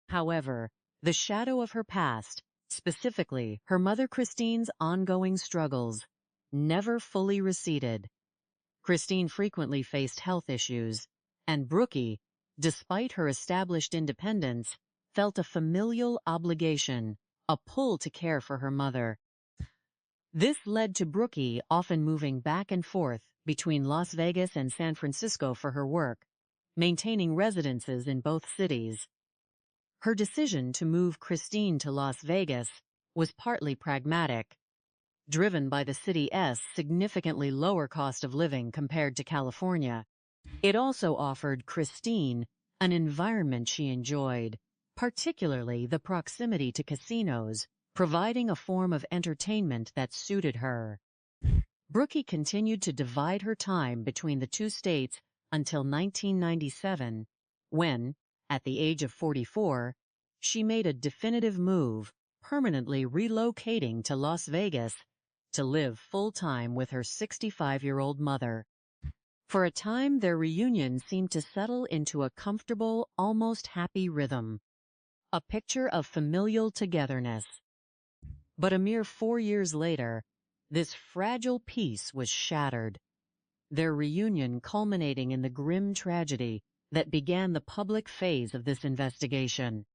However, the shadow of her past, specifically her mother Christine's ongoing struggles, never fully receded. Christine frequently faced health issues, and Brookey, despite her established independence, felt a familial obligation, a pull to care for her mother. This led to Brookey often moving back and forth between Las Vegas and San Francisco for her work, maintaining residences in both cities. Her decision to move Christine to Las Vegas was partly pragmatic, driven by the city's significantly lower cost of living compared to California. It also offered Christine an environment she enjoyed, particularly the proximity to casinos, providing a form of entertainment that suited her. Brookey continued to divide her time between the two states until 1997, when, at the age of 44, she made a definitive move, permanently relocating to Las Vegas to live full-time with her 65-year-old mother. For a time, their reunion seemed to settle into a comfortable, almost happy rhythm, a picture of familial togetherness. But a mere 4 years later, this fragile peace was shattered, their reunion culminating in the grim tragedy that began the public phase of this investigation.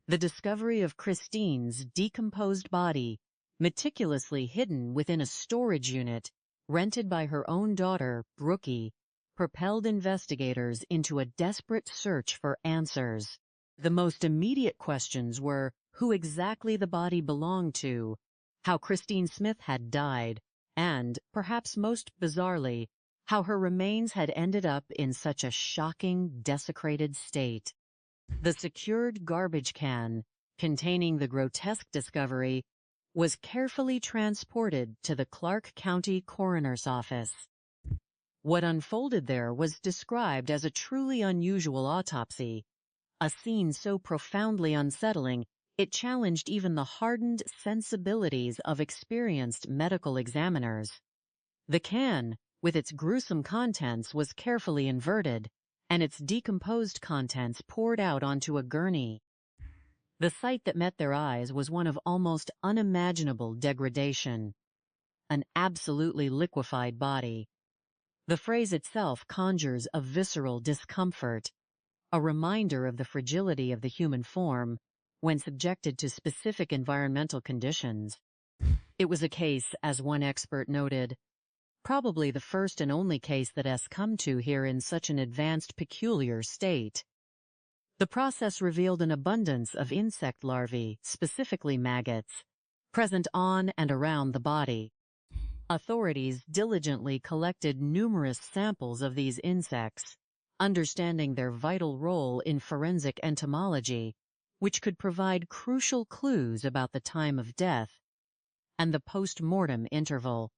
The discovery of Christine's decomposed body, meticulously hidden within a storage unit rented by her own daughter, Brookey, propelled investigators into a desperate search for answers. The most immediate questions were who exactly the body belonged to, how Christine Smith had died, and, perhaps most bizarrely, how her remains had ended up in such a shocking, desecrated state. The secured garbage can, containing the grotesque discovery, was carefully transported to the Clark County Coroner's Office. What unfolded there was described as a truly unusual autopsy, a scene so profoundly unsettling it challenged even the hardened sensibilities of experienced medical examiners. The can, with its gruesome contents, was carefully inverted, and its decomposed contents poured out onto a gurney. The sight that met their eyes was one of almost unimaginable degradation. An absolutely liquefied body. The phrase itself conjures a visceral discomfort, a reminder of the fragility of the human form when subjected to specific environmental conditions. It was a case, as one expert noted, probably the first and only case that has come to here in such an advanced peculiar state. The process revealed an abundance of insect larvae, specifically maggots, present on and around the body. Authorities diligently collected numerous samples of these insects, understanding their vital role in forensic entomology, which could provide crucial clues about the time of death and the post-mortem interval,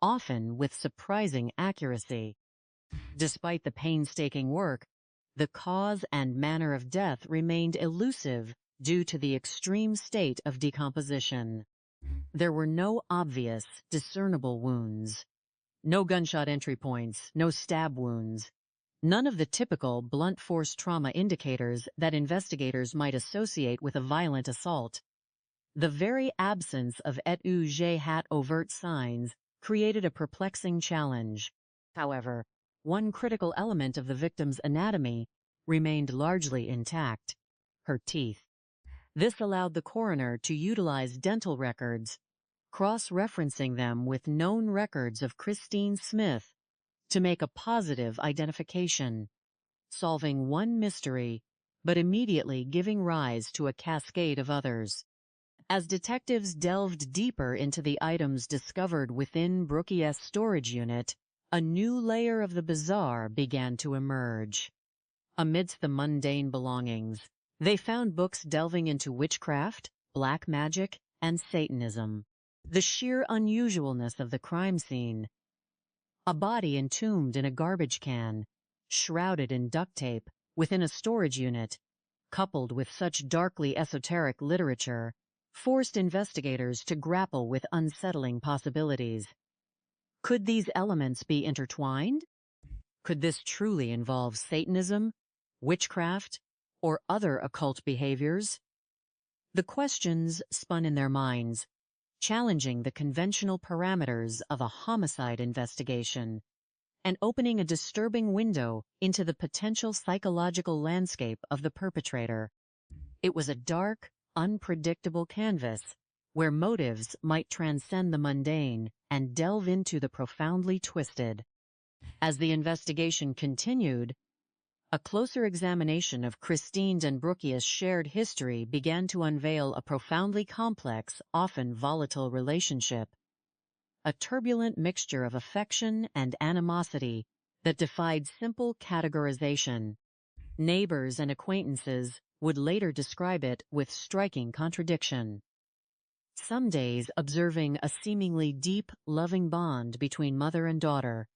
often with surprising accuracy. Despite the painstaking work, the cause and manner of death remained elusive due to the extreme state of decomposition. There were no obvious, discernible wounds, no gunshot entry points, no stab wounds, none of the typical blunt force trauma indicators that investigators might associate with a violent assault. The very absence of jhene overt signs created a perplexing challenge. However, one critical element of the victim's anatomy remained largely intact: her teeth. This allowed the coroner to utilize dental records, cross-referencing them with known records of Christine Smith, to make a positive identification, solving one mystery, but immediately giving rise to a cascade of others. As detectives delved deeper into the items discovered within Brookey's storage unit, a new layer of the bizarre began to emerge. Amidst the mundane belongings, They found books delving into witchcraft, black magic, and Satanism. The sheer unusualness of the crime scene. A body entombed in a garbage can, shrouded in duct tape within a storage unit, coupled with such darkly esoteric literature, forced investigators to grapple with unsettling possibilities. Could these elements be intertwined? Could this truly involve Satanism, witchcraft, or other occult behaviors? The questions spun in their minds, challenging the conventional parameters of a homicide investigation and opening a disturbing window into the potential psychological landscape of the perpetrator. It was a dark, unpredictable canvas where motives might transcend the mundane and delve into the profoundly twisted. As the investigation continued, a closer examination of Christine's and Brookey's shared history began to unveil a profoundly complex, often volatile relationship. A turbulent mixture of affection and animosity that defied simple categorization. Neighbors and acquaintances would later describe it with striking contradiction. Some days observing a seemingly deep, loving bond between mother and daughter,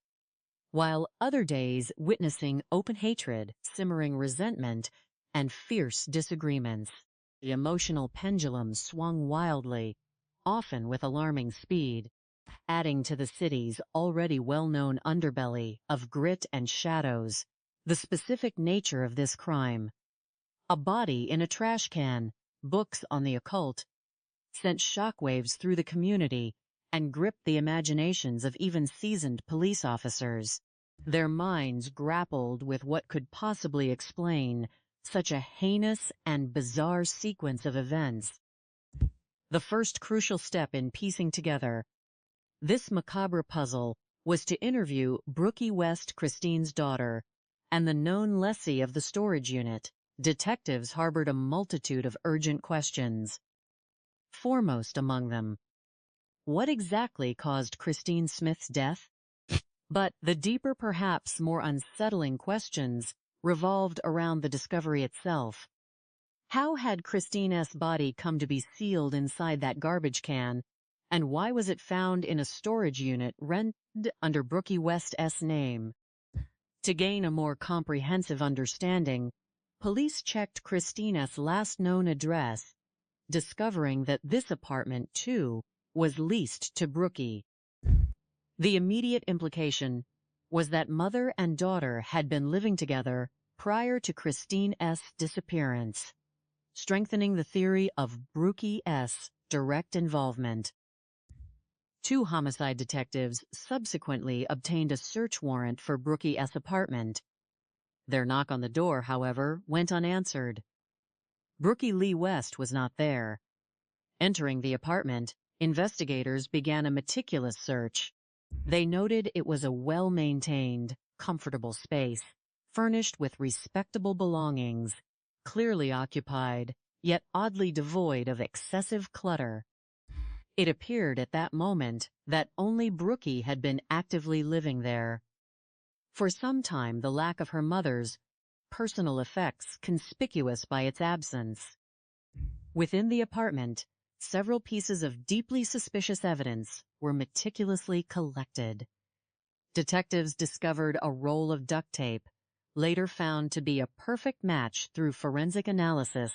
while other days witnessing open hatred, simmering resentment, and fierce disagreements. The emotional pendulum swung wildly, often with alarming speed, adding to the city's already well-known underbelly of grit and shadows. The specific nature of this crime, a body in a trash can, books on the occult, sent shockwaves through the community and gripped the imaginations of even seasoned police officers. Their minds grappled with what could possibly explain such a heinous and bizarre sequence of events. The first crucial step in piecing together this macabre puzzle was to interview Brookey West, Christine's daughter, and the known lessee of the storage unit. Detectives harbored a multitude of urgent questions. Foremost among them, what exactly caused Christine Smith's death? But the deeper, perhaps more unsettling questions revolved around the discovery itself. How had Christine's body come to be sealed inside that garbage can, and why was it found in a storage unit rented under Brookey West's name? To gain a more comprehensive understanding, police checked Christine's last known address, discovering that this apartment, too, was leased to Brookey. The immediate implication was that mother and daughter had been living together prior to Christine's disappearance, strengthening the theory of Brookey's direct involvement. Two homicide detectives subsequently obtained a search warrant for Brookey's apartment. Their knock on the door, however, went unanswered. Brookey Lee West was not there. Entering the apartment, investigators began a meticulous search. They noted it was a well-maintained, comfortable space, furnished with respectable belongings, clearly occupied, yet oddly devoid of excessive clutter. It appeared at that moment that only Brookey had been actively living there. For some time, the lack of her mother's personal effects conspicuous by its absence. Within the apartment, several pieces of deeply suspicious evidence were meticulously collected. Detectives discovered a roll of duct tape, later found to be a perfect match through forensic analysis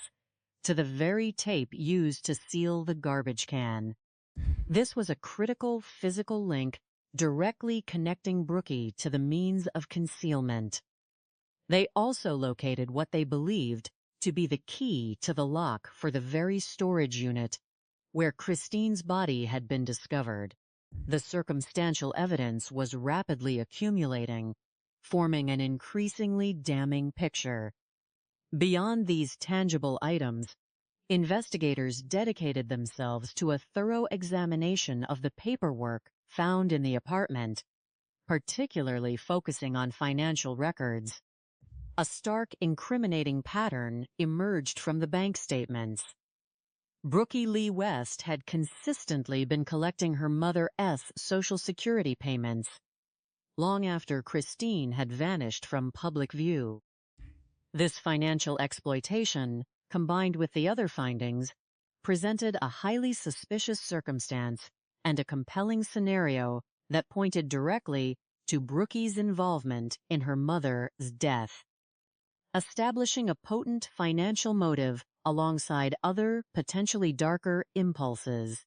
to the very tape used to seal the garbage can. This was a critical physical link directly connecting Brookey to the means of concealment. They also located what they believed to be the key to the lock for the very storage unit where Christine's body had been discovered. The circumstantial evidence was rapidly accumulating, forming an increasingly damning picture. Beyond these tangible items, investigators dedicated themselves to a thorough examination of the paperwork found in the apartment, particularly focusing on financial records. A stark, incriminating pattern emerged from the bank statements. Brookey Lee West had consistently been collecting her mother's Social Security payments, long after Christine had vanished from public view. This financial exploitation combined with the other findings, presented a highly suspicious circumstance and a compelling scenario that pointed directly to Brookey's involvement in her mother's death, establishing a potent financial motive alongside other, potentially darker impulses.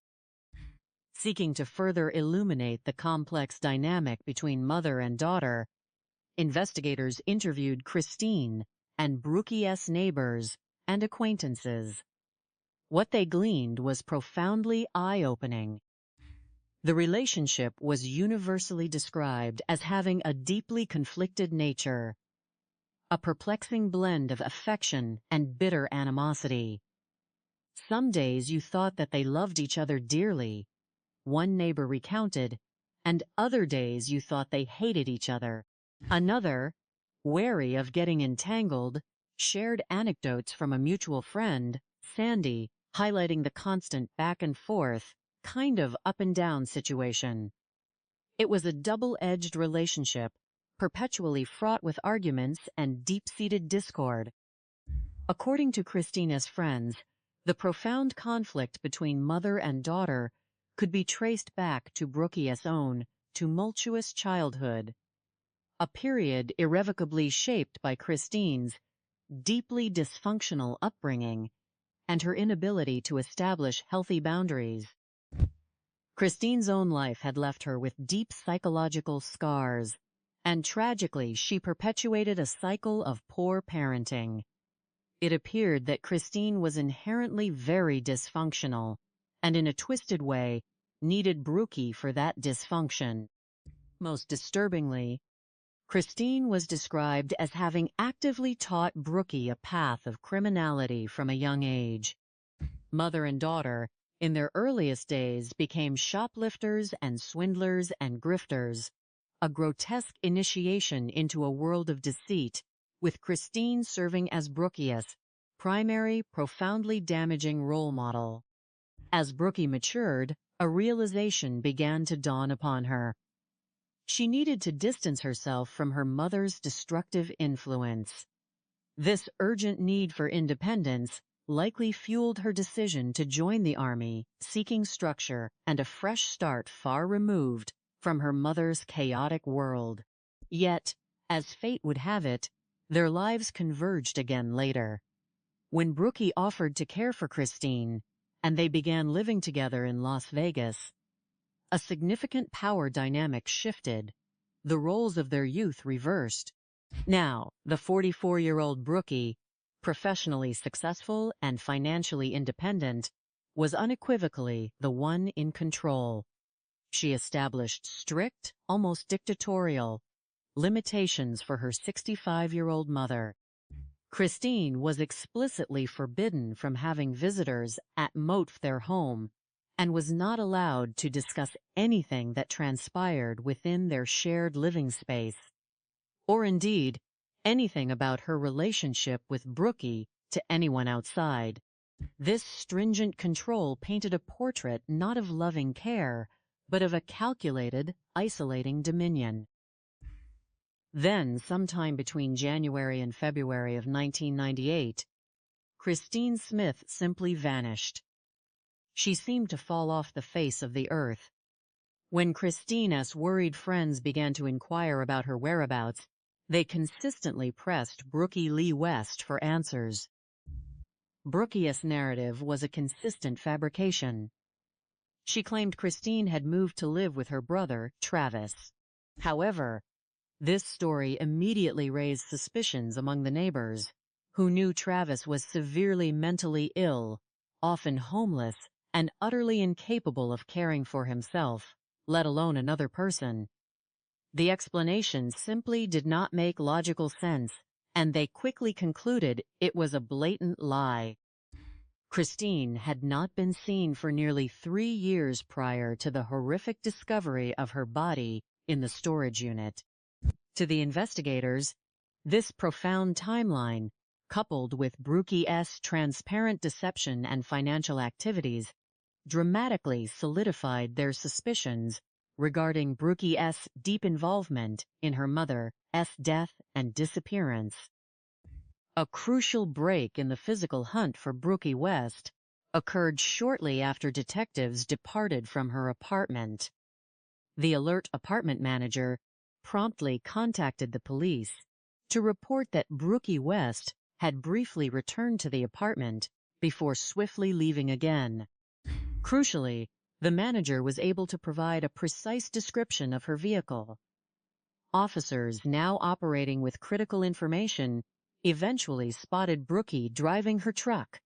Seeking to further illuminate the complex dynamic between mother and daughter, investigators interviewed Christine and Brookey's neighbors and acquaintances. What they gleaned was profoundly eye-opening. The relationship was universally described as having a deeply conflicted nature, a perplexing blend of affection and bitter animosity. Some days you thought that they loved each other dearly, one neighbor recounted, and other days you thought they hated each other. Another, wary of getting entangled, shared anecdotes from a mutual friend, Sandy, highlighting the constant back and forth, kind of up and down situation. It was a double-edged relationship, perpetually fraught with arguments and deep-seated discord. According to Christina's friends, the profound conflict between mother and daughter could be traced back to Brookey's own tumultuous childhood, a period irrevocably shaped by Christine's deeply dysfunctional upbringing and her inability to establish healthy boundaries. Christine's own life had left her with deep psychological scars, and tragically she perpetuated a cycle of poor parenting. It appeared that Christine was inherently very dysfunctional, and in a twisted way, needed Brookey for that dysfunction. Most disturbingly, Christine was described as having actively taught Brookey a path of criminality from a young age. Mother and daughter, in their earliest days, became shoplifters and swindlers and grifters, a grotesque initiation into a world of deceit, with Christine serving as Brookey's primary, profoundly damaging role model. As Brookey matured, a realization began to dawn upon her. She needed to distance herself from her mother's destructive influence. This urgent need for independence likely fueled her decision to join the army, seeking structure and a fresh start far removed from her mother's chaotic world. Yet, as fate would have it, their lives converged again later. When Brookey offered to care for Christine, and they began living together in Las Vegas, a significant power dynamic shifted. The roles of their youth reversed. Now, the 44-year-old Brookey, professionally successful and financially independent, was unequivocally the one in control. She established strict, almost dictatorial, limitations for her 65-year-old mother. Christine was explicitly forbidden from having visitors at their home, and was not allowed to discuss anything that transpired within their shared living space, or indeed, anything about her relationship with Brookey to anyone outside. This stringent control painted a portrait not of loving care, but of a calculated, isolating dominion. Then, sometime between January and February of 1998, Christine Smith simply vanished. She seemed to fall off the face of the earth. When Christina's worried friends began to inquire about her whereabouts, they consistently pressed Brookey Lee West for answers. Brookey's narrative was a consistent fabrication. She claimed Christine had moved to live with her brother, Travis. However, this story immediately raised suspicions among the neighbors, who knew Travis was severely mentally ill, often homeless, and utterly incapable of caring for himself, let alone another person. The explanation simply did not make logical sense, and they quickly concluded it was a blatant lie. Christine had not been seen for nearly 3 years prior to the horrific discovery of her body in the storage unit. To the investigators, this profound timeline, coupled with Brookey's transparent deception and financial activities, dramatically solidified their suspicions regarding Brookey's deep involvement in her mother's death and disappearance. A crucial break in the physical hunt for Brookey West occurred shortly after detectives departed from her apartment. The alert apartment manager promptly contacted the police to report that Brookey West had briefly returned to the apartment before swiftly leaving again. Crucially, the manager was able to provide a precise description of her vehicle. Officers, now operating with critical information, eventually spotted Brookey driving her truck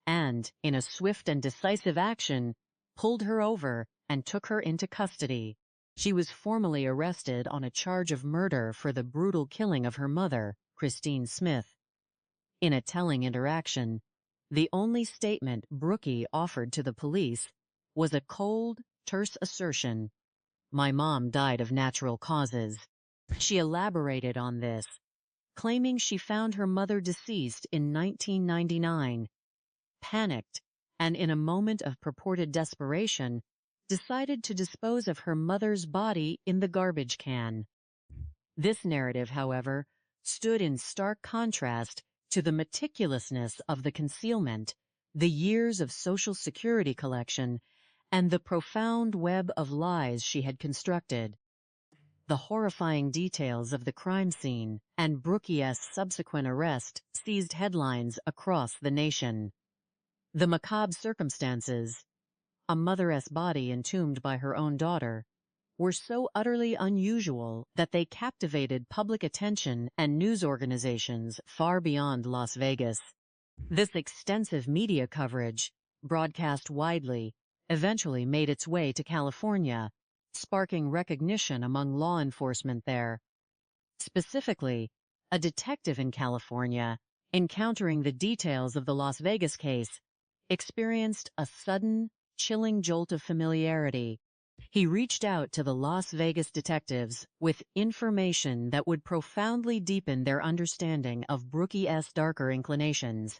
and, in a swift and decisive action, pulled her over and took her into custody. She was formally arrested on a charge of murder for the brutal killing of her mother, Christine Smith. In a telling interaction, the only statement Brookey offered to the police was a cold, terse assertion, "My mom died of natural causes." She elaborated on this, claiming she found her mother deceased in 1999, panicked, and in a moment of purported desperation, decided to dispose of her mother's body in the garbage can. This narrative, however, stood in stark contrast to the meticulousness of the concealment, the years of Social Security collection, and the profound web of lies she had constructed. The horrifying details of the crime scene and Brookey's subsequent arrest seized headlines across the nation. The macabre circumstances, a mother's body entombed by her own daughter, were so utterly unusual that they captivated public attention and news organizations far beyond Las Vegas. This extensive media coverage, broadcast widely, eventually made its way to California, sparking recognition among law enforcement there. Specifically, a detective in California, encountering the details of the Las Vegas case, experienced a sudden, chilling jolt of familiarity. He reached out to the Las Vegas detectives with information that would profoundly deepen their understanding of Brookey's darker inclinations.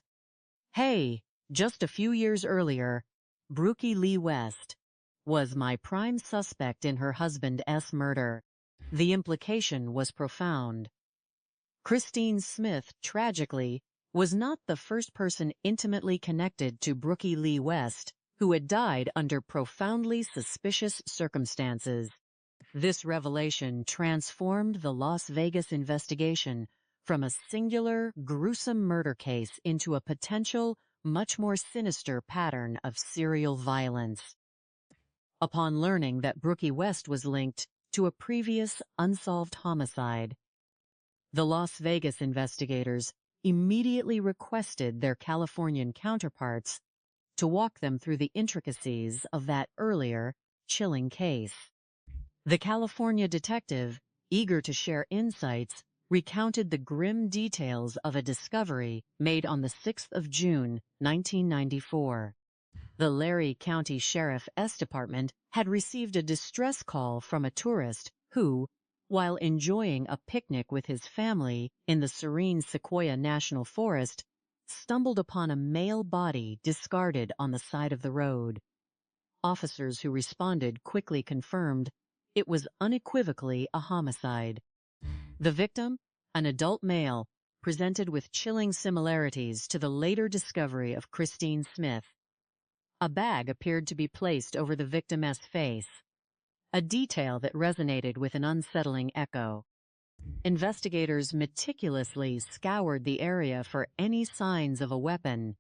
"Hey, just a few years earlier, Brookey Lee West was my prime suspect in her husband's murder." The implication was profound. Christine Smith, tragically, was not the first person intimately connected to Brookey Lee West who had died under profoundly suspicious circumstances. This revelation transformed the Las Vegas investigation from a singular, gruesome murder case into a potential, much more sinister pattern of serial violence. Upon learning that Brookey West was linked to a previous unsolved homicide, the Las Vegas investigators immediately requested their Californian counterparts to walk them through the intricacies of that earlier, chilling case. The California detective, eager to share insights, recounted the grim details of a discovery made on the 6th of June, 1994. The Larry County Sheriff's Department had received a distress call from a tourist who, while enjoying a picnic with his family in the serene Sequoia National Forest, stumbled upon a male body discarded on the side of the road. Officers who responded quickly confirmed it was unequivocally a homicide. The victim, an adult male, presented with chilling similarities to the later discovery of Christine Smith. A bag appeared to be placed over the victim's face, a detail that resonated with an unsettling echo. Investigators meticulously scoured the area for any signs of a weapon,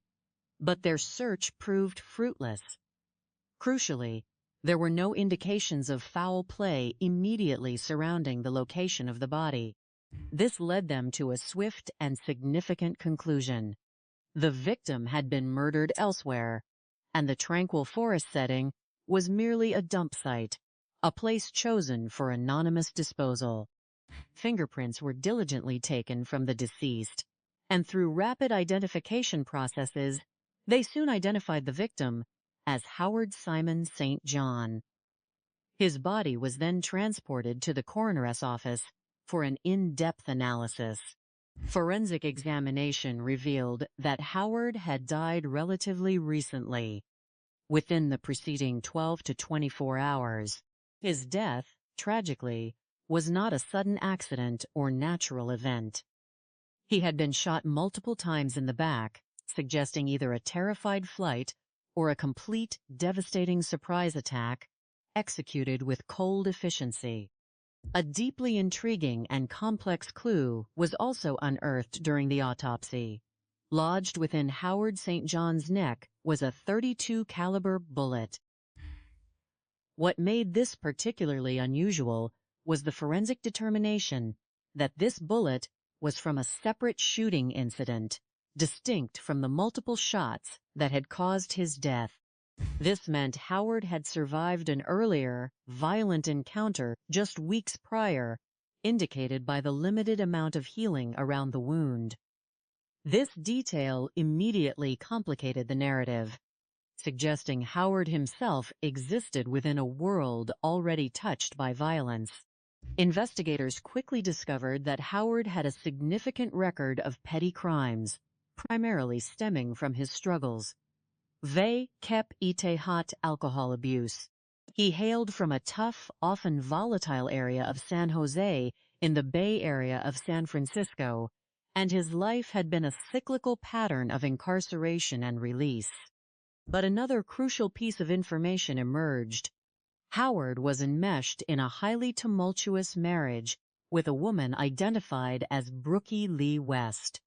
but their search proved fruitless. Crucially, there were no indications of foul play immediately surrounding the location of the body. This led them to a swift and significant conclusion. The victim had been murdered elsewhere, and the tranquil forest setting was merely a dump site, a place chosen for anonymous disposal. Fingerprints were diligently taken from the deceased, and through rapid identification processes, they soon identified the victim as Howard Simon St. John. His body was then transported to the coroner's office for an in-depth analysis. Forensic examination revealed that Howard had died relatively recently, within the preceding 12 to 24 hours. His death, tragically, was not a sudden accident or natural event. He had been shot multiple times in the back, suggesting either a terrified flight or a complete, devastating surprise attack executed with cold efficiency. A deeply intriguing and complex clue was also unearthed during the autopsy. Lodged within Howard St. John's neck was a .32 caliber bullet. What made this particularly unusual was the forensic determination that this bullet was from a separate shooting incident, distinct from the multiple shots that had caused his death. This meant Howard had survived an earlier, violent encounter just weeks prior, indicated by the limited amount of healing around the wound. This detail immediately complicated the narrative, suggesting Howard himself existed within a world already touched by violence. Investigators quickly discovered that Howard had a significant record of petty crimes, primarily stemming from his struggles. Ve kep ite hot alcohol abuse. He hailed from a tough, often volatile area of San Jose in the Bay Area of San Francisco, and his life had been a cyclical pattern of incarceration and release. But another crucial piece of information emerged. Howard was enmeshed in a highly tumultuous marriage with a woman identified as Brookey Lee West.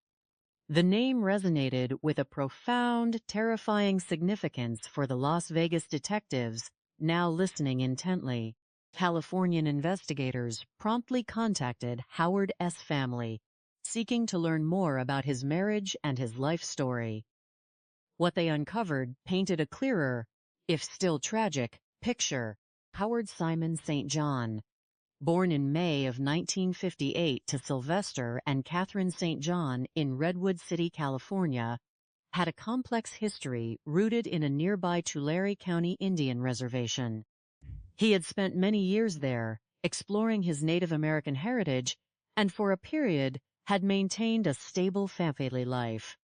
The name resonated with a profound, terrifying significance for the Las Vegas detectives now listening intently. Californian investigators promptly contacted Howard S. family, seeking to learn more about his marriage and his life story. What they uncovered painted a clearer, if still tragic, picture. Howard Simon St. John, born in May of 1958 to Sylvester and Catherine St. John in Redwood City, California, had a complex history rooted in a nearby Tulare County Indian reservation. He had spent many years there, exploring his Native American heritage, and for a period had maintained a stable family life.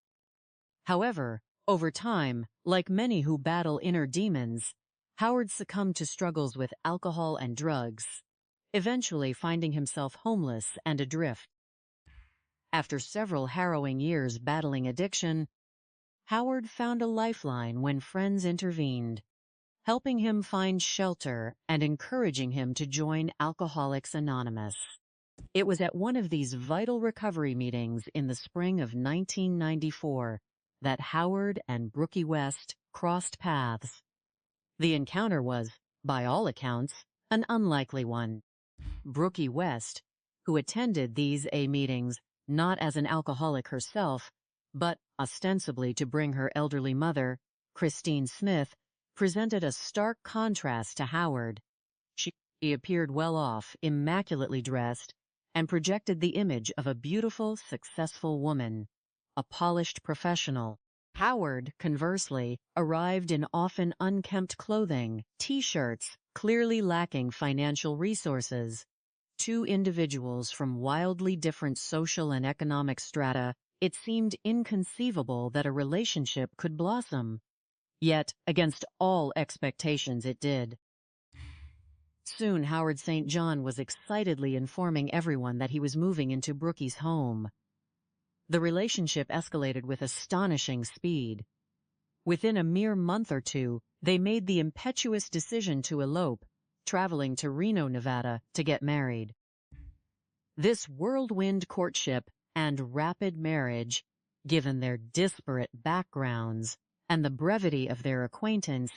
However, over time, like many who battle inner demons, Howard succumbed to struggles with alcohol and drugs, eventually finding himself homeless and adrift. After several harrowing years battling addiction, Howard found a lifeline when friends intervened, helping him find shelter and encouraging him to join Alcoholics Anonymous. It was at one of these vital recovery meetings in the spring of 1994 that Howard and Brookey West crossed paths. The encounter was, by all accounts, an unlikely one. Brookey West, who attended these meetings not as an alcoholic herself, but ostensibly to bring her elderly mother, Christine Smith, presented a stark contrast to Howard. She appeared well off, immaculately dressed, and projected the image of a beautiful, successful woman, a polished professional. Howard, conversely, arrived in often unkempt clothing, T-shirts, clearly lacking financial resources. Two individuals from wildly different social and economic strata, it seemed inconceivable that a relationship could blossom. Yet, against all expectations, it did. Soon Howard St. John was excitedly informing everyone that he was moving into Brookey's home. The relationship escalated with astonishing speed. Within a mere month or two, they made the impetuous decision to elope, traveling to Reno, Nevada, to get married. This whirlwind courtship and rapid marriage, given their disparate backgrounds and the brevity of their acquaintance,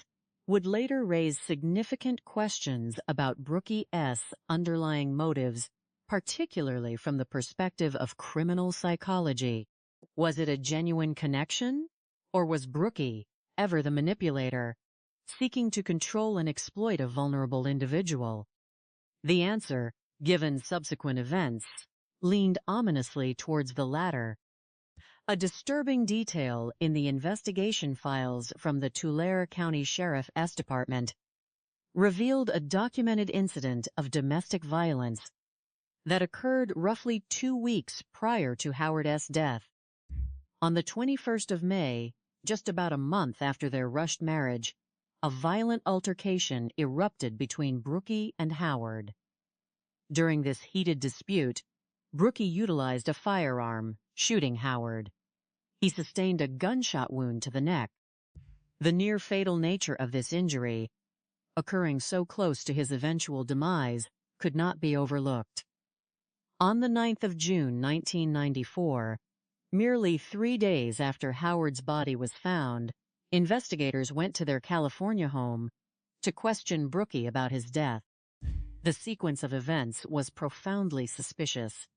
would later raise significant questions about Brookey's underlying motives, particularly from the perspective of criminal psychology. Was it a genuine connection? Or was Brookey, ever the manipulator, seeking to control and exploit a vulnerable individual? The answer, given subsequent events, leaned ominously towards the latter. A disturbing detail in the investigation files from the Tulare County Sheriff's Department revealed a documented incident of domestic violence that occurred roughly 2 weeks prior to Howard's death. On the 21st of May, just about a month after their rushed marriage, a violent altercation erupted between Brookey and Howard. During this heated dispute, Brookey utilized a firearm, shooting Howard. He sustained a gunshot wound to the neck. The near-fatal nature of this injury, occurring so close to his eventual demise, could not be overlooked. On the 9th of June, 1994, merely 3 days after Howard's body was found, investigators went to their California home to question Brookey about his death. The sequence of events was profoundly suspicious.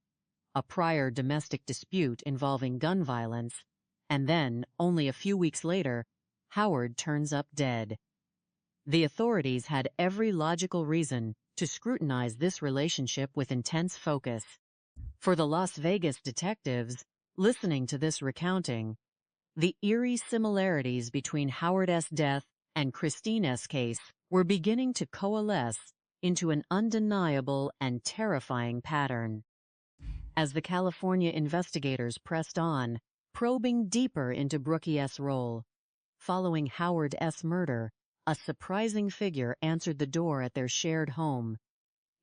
A prior domestic dispute involving gun violence, and then, only a few weeks later, Howard turns up dead. The authorities had every logical reason to scrutinize this relationship with intense focus. For the Las Vegas detectives, listening to this recounting, the eerie similarities between Howard S.'s death and Christine S.'s case were beginning to coalesce into an undeniable and terrifying pattern. As the California investigators pressed on, probing deeper into Brookey S.'s role, following Howard S.'s murder, a surprising figure answered the door at their shared home.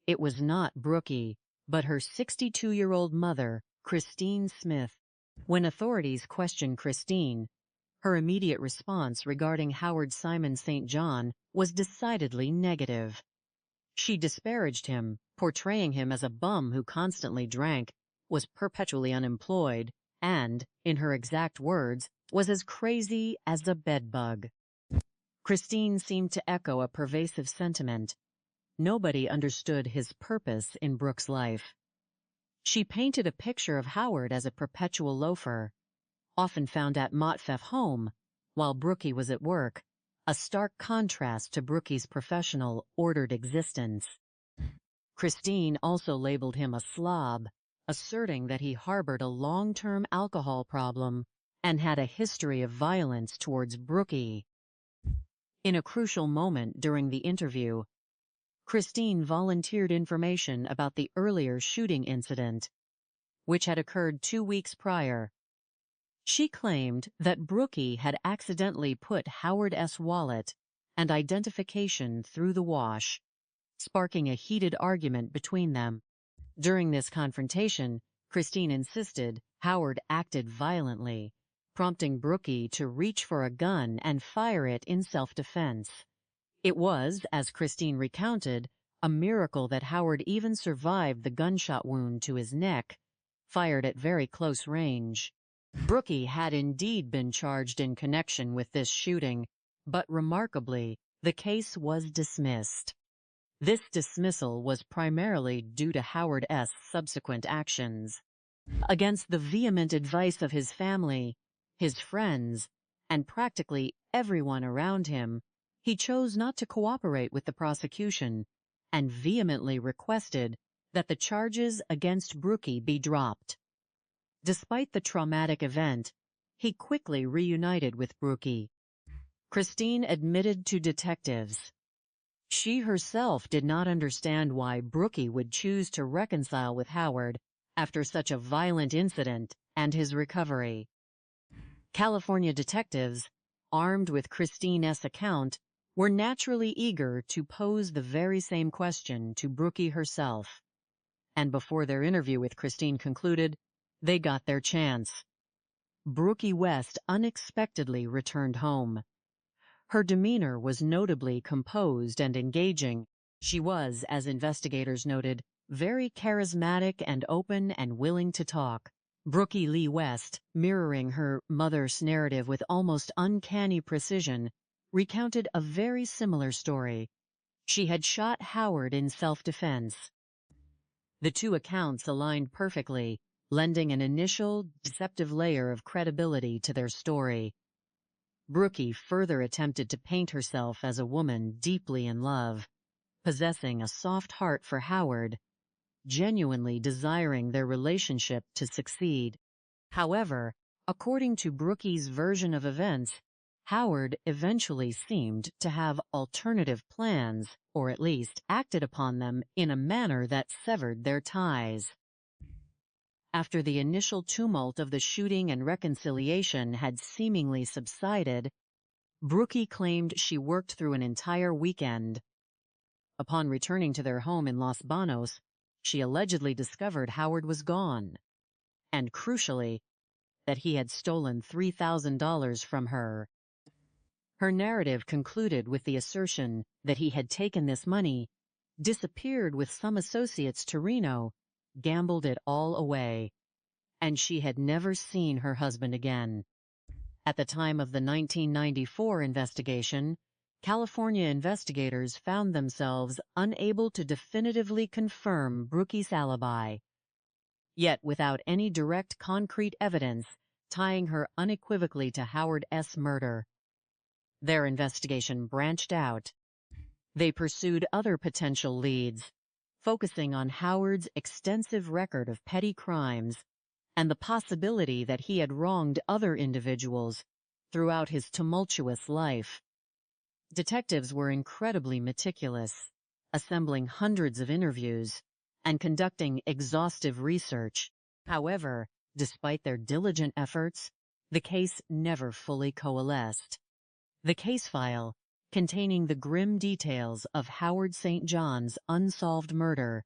It was not Brookey, but her 62-year-old mother, Christine Smith. When authorities questioned Christine, her immediate response regarding Howard Simon St. John was decidedly negative. She disparaged him, portraying him as a bum who constantly drank, was perpetually unemployed, and, in her exact words, was as crazy as a bedbug. Christine seemed to echo a pervasive sentiment. Nobody understood his purpose in Brooke's life. She painted a picture of Howard as a perpetual loafer, often found at Motfef home while Brookey was at work, a stark contrast to Brookey's professional, ordered existence. Christine also labeled him a slob, asserting that he harbored a long-term alcohol problem and had a history of violence towards Brookey. In a crucial moment during the interview, Christine volunteered information about the earlier shooting incident, which had occurred 2 weeks prior. She claimed that Brookey had accidentally put Howard S.'s wallet and identification through the wash, sparking a heated argument between them. During this confrontation, Christine insisted Howard acted violently, prompting Brookey to reach for a gun and fire it in self-defense. It was, as Christine recounted, a miracle that Howard even survived the gunshot wound to his neck, fired at very close range. Brookey had indeed been charged in connection with this shooting, but remarkably, the case was dismissed. This dismissal was primarily due to Howard S.'s subsequent actions. Against the vehement advice of his family, his friends, and practically everyone around him, he chose not to cooperate with the prosecution and vehemently requested that the charges against Brookey be dropped. Despite the traumatic event, he quickly reunited with Brookey. Christine admitted to detectives she herself did not understand why Brookey would choose to reconcile with Howard after such a violent incident and his recovery. California detectives, armed with Christine S.'s account, were naturally eager to pose the very same question to Brookey herself. And before their interview with Christine concluded, they got their chance. Brookey West unexpectedly returned home. Her demeanor was notably composed and engaging. She was, as investigators noted, very charismatic and open and willing to talk. Brookey Lee West, mirroring her mother's narrative with almost uncanny precision, recounted a very similar story. She had shot Howard in self-defense. The two accounts aligned perfectly, lending an initial, deceptive layer of credibility to their story. Brookey further attempted to paint herself as a woman deeply in love, possessing a soft heart for Howard, genuinely desiring their relationship to succeed. However, according to Brookey's version of events, Howard eventually seemed to have alternative plans, or at least acted upon them in a manner that severed their ties. After the initial tumult of the shooting and reconciliation had seemingly subsided, Brookey claimed she worked through an entire weekend. Upon returning to their home in Los Banos, she allegedly discovered Howard was gone, and crucially, that he had stolen $3,000 from her. Her narrative concluded with the assertion that he had taken this money, disappeared with some associates to Reno, gambled it all away, and she had never seen her husband again. At the time of the 1994 investigation, California investigators found themselves unable to definitively confirm Brookey's alibi, yet without any direct concrete evidence tying her unequivocally to Howard S. murder. Their investigation branched out. They pursued other potential leads, focusing on Howard's extensive record of petty crimes and the possibility that he had wronged other individuals throughout his tumultuous life. Detectives were incredibly meticulous, assembling hundreds of interviews and conducting exhaustive research. However, despite their diligent efforts, the case never fully coalesced. The case file, containing the grim details of Howard St. John's unsolved murder,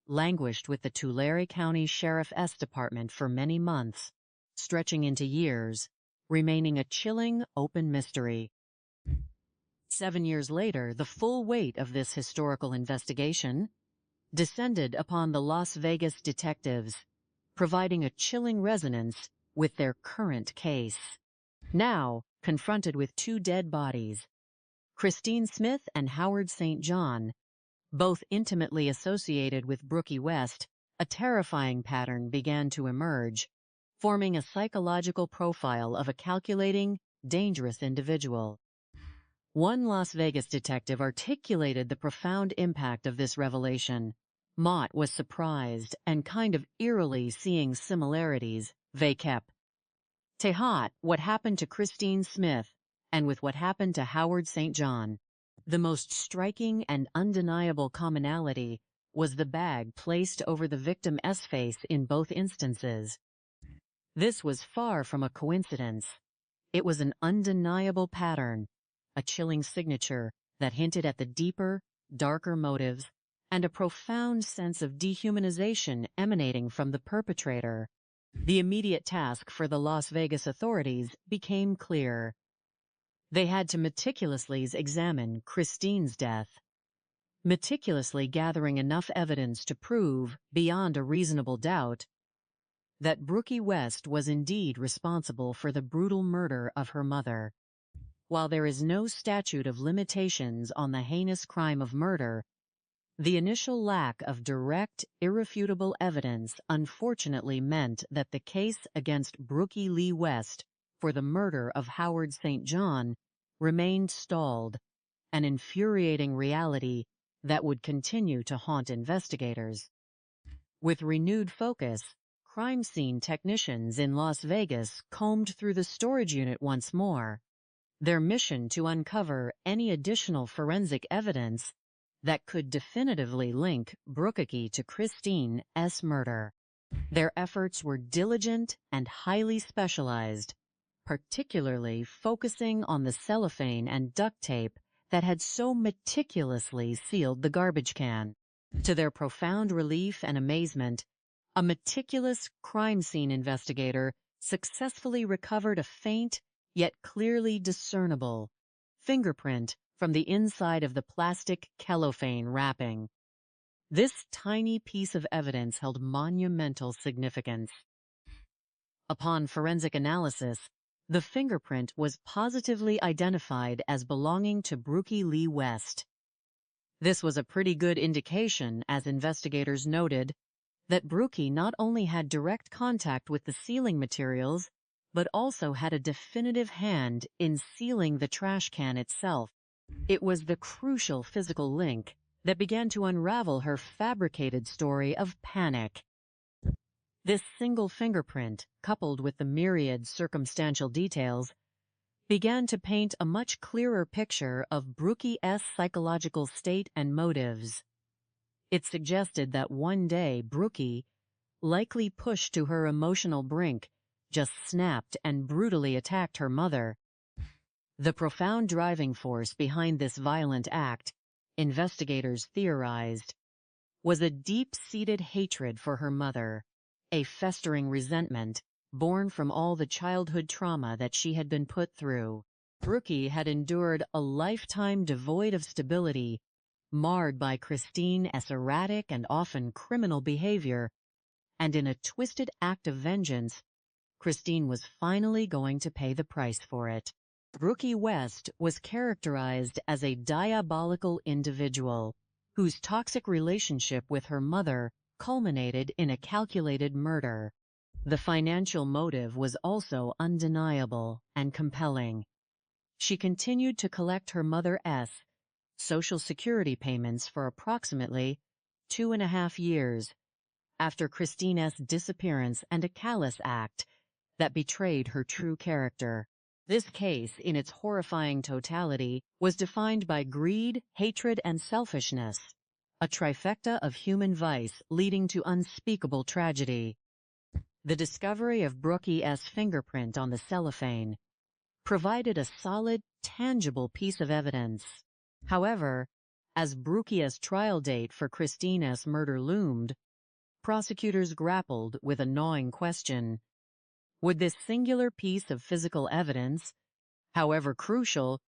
languished with the Tulare County Sheriff's Department for many months, stretching into years, remaining a chilling open mystery. 7 years later, the full weight of this historical investigation descended upon the Las Vegas detectives, providing a chilling resonance with their current case. Now, confronted with two dead bodies, Christine Smith and Howard St. John, both intimately associated with Brookey West, a terrifying pattern began to emerge, forming a psychological profile of a calculating, dangerous individual. One Las Vegas detective articulated the profound impact of this revelation. Mott was surprised and kind of eerily seeing similarities. They kept Tehat, what happened to Christine Smith, and with what happened to Howard St. John. The most striking and undeniable commonality was the bag placed over the victim's face in both instances. This was far from a coincidence. It was an undeniable pattern, a chilling signature that hinted at the deeper, darker motives and a profound sense of dehumanization emanating from the perpetrator. The immediate task for the Las Vegas authorities became clear. They had to meticulously examine Christine's death, meticulously gathering enough evidence to prove, beyond a reasonable doubt, that Brookey West was indeed responsible for the brutal murder of her mother. While there is no statute of limitations on the heinous crime of murder, the initial lack of direct, irrefutable evidence unfortunately meant that the case against Brookey Lee West for the murder of Howard St. John remained stalled, an infuriating reality that would continue to haunt investigators. With renewed focus, crime scene technicians in Las Vegas combed through the storage unit once more, their mission to uncover any additional forensic evidence that could definitively link Brookey to Christine's murder. Their efforts were diligent and highly specialized, particularly focusing on the cellophane and duct tape that had so meticulously sealed the garbage can. To their profound relief and amazement, a meticulous crime scene investigator successfully recovered a faint, yet clearly discernible, fingerprint from the inside of the plastic cellophane wrapping. This tiny piece of evidence held monumental significance. Upon forensic analysis, the fingerprint was positively identified as belonging to Brookey Lee West. This was a pretty good indication, as investigators noted, that Brookey not only had direct contact with the sealing materials, but also had a definitive hand in sealing the trash can itself. It was the crucial physical link that began to unravel her fabricated story of panic. This single fingerprint, coupled with the myriad circumstantial details, began to paint a much clearer picture of Brookey's psychological state and motives. It suggested that one day Brookey, likely pushed to her emotional brink, just snapped and brutally attacked her mother. The profound driving force behind this violent act, investigators theorized, was a deep-seated hatred for her mother, a festering resentment born from all the childhood trauma that she had been put through. Brookey had endured a lifetime devoid of stability, marred by Christine's erratic and often criminal behavior, and in a twisted act of vengeance, Christine was finally going to pay the price for it. Brookey West was characterized as a diabolical individual whose toxic relationship with her mother culminated in a calculated murder. The financial motive was also undeniable and compelling. She continued to collect her mother's Social Security payments for approximately 2.5 years after Christine's disappearance and a callous act that betrayed her true character. This case, in its horrifying totality, was defined by greed, hatred, and selfishness, a trifecta of human vice leading to unspeakable tragedy. The discovery of Brookey's fingerprint on the cellophane provided a solid, tangible piece of evidence. However, as Brookey's trial date for Christine's murder loomed, prosecutors grappled with a gnawing question. Would this singular piece of physical evidence, however crucial,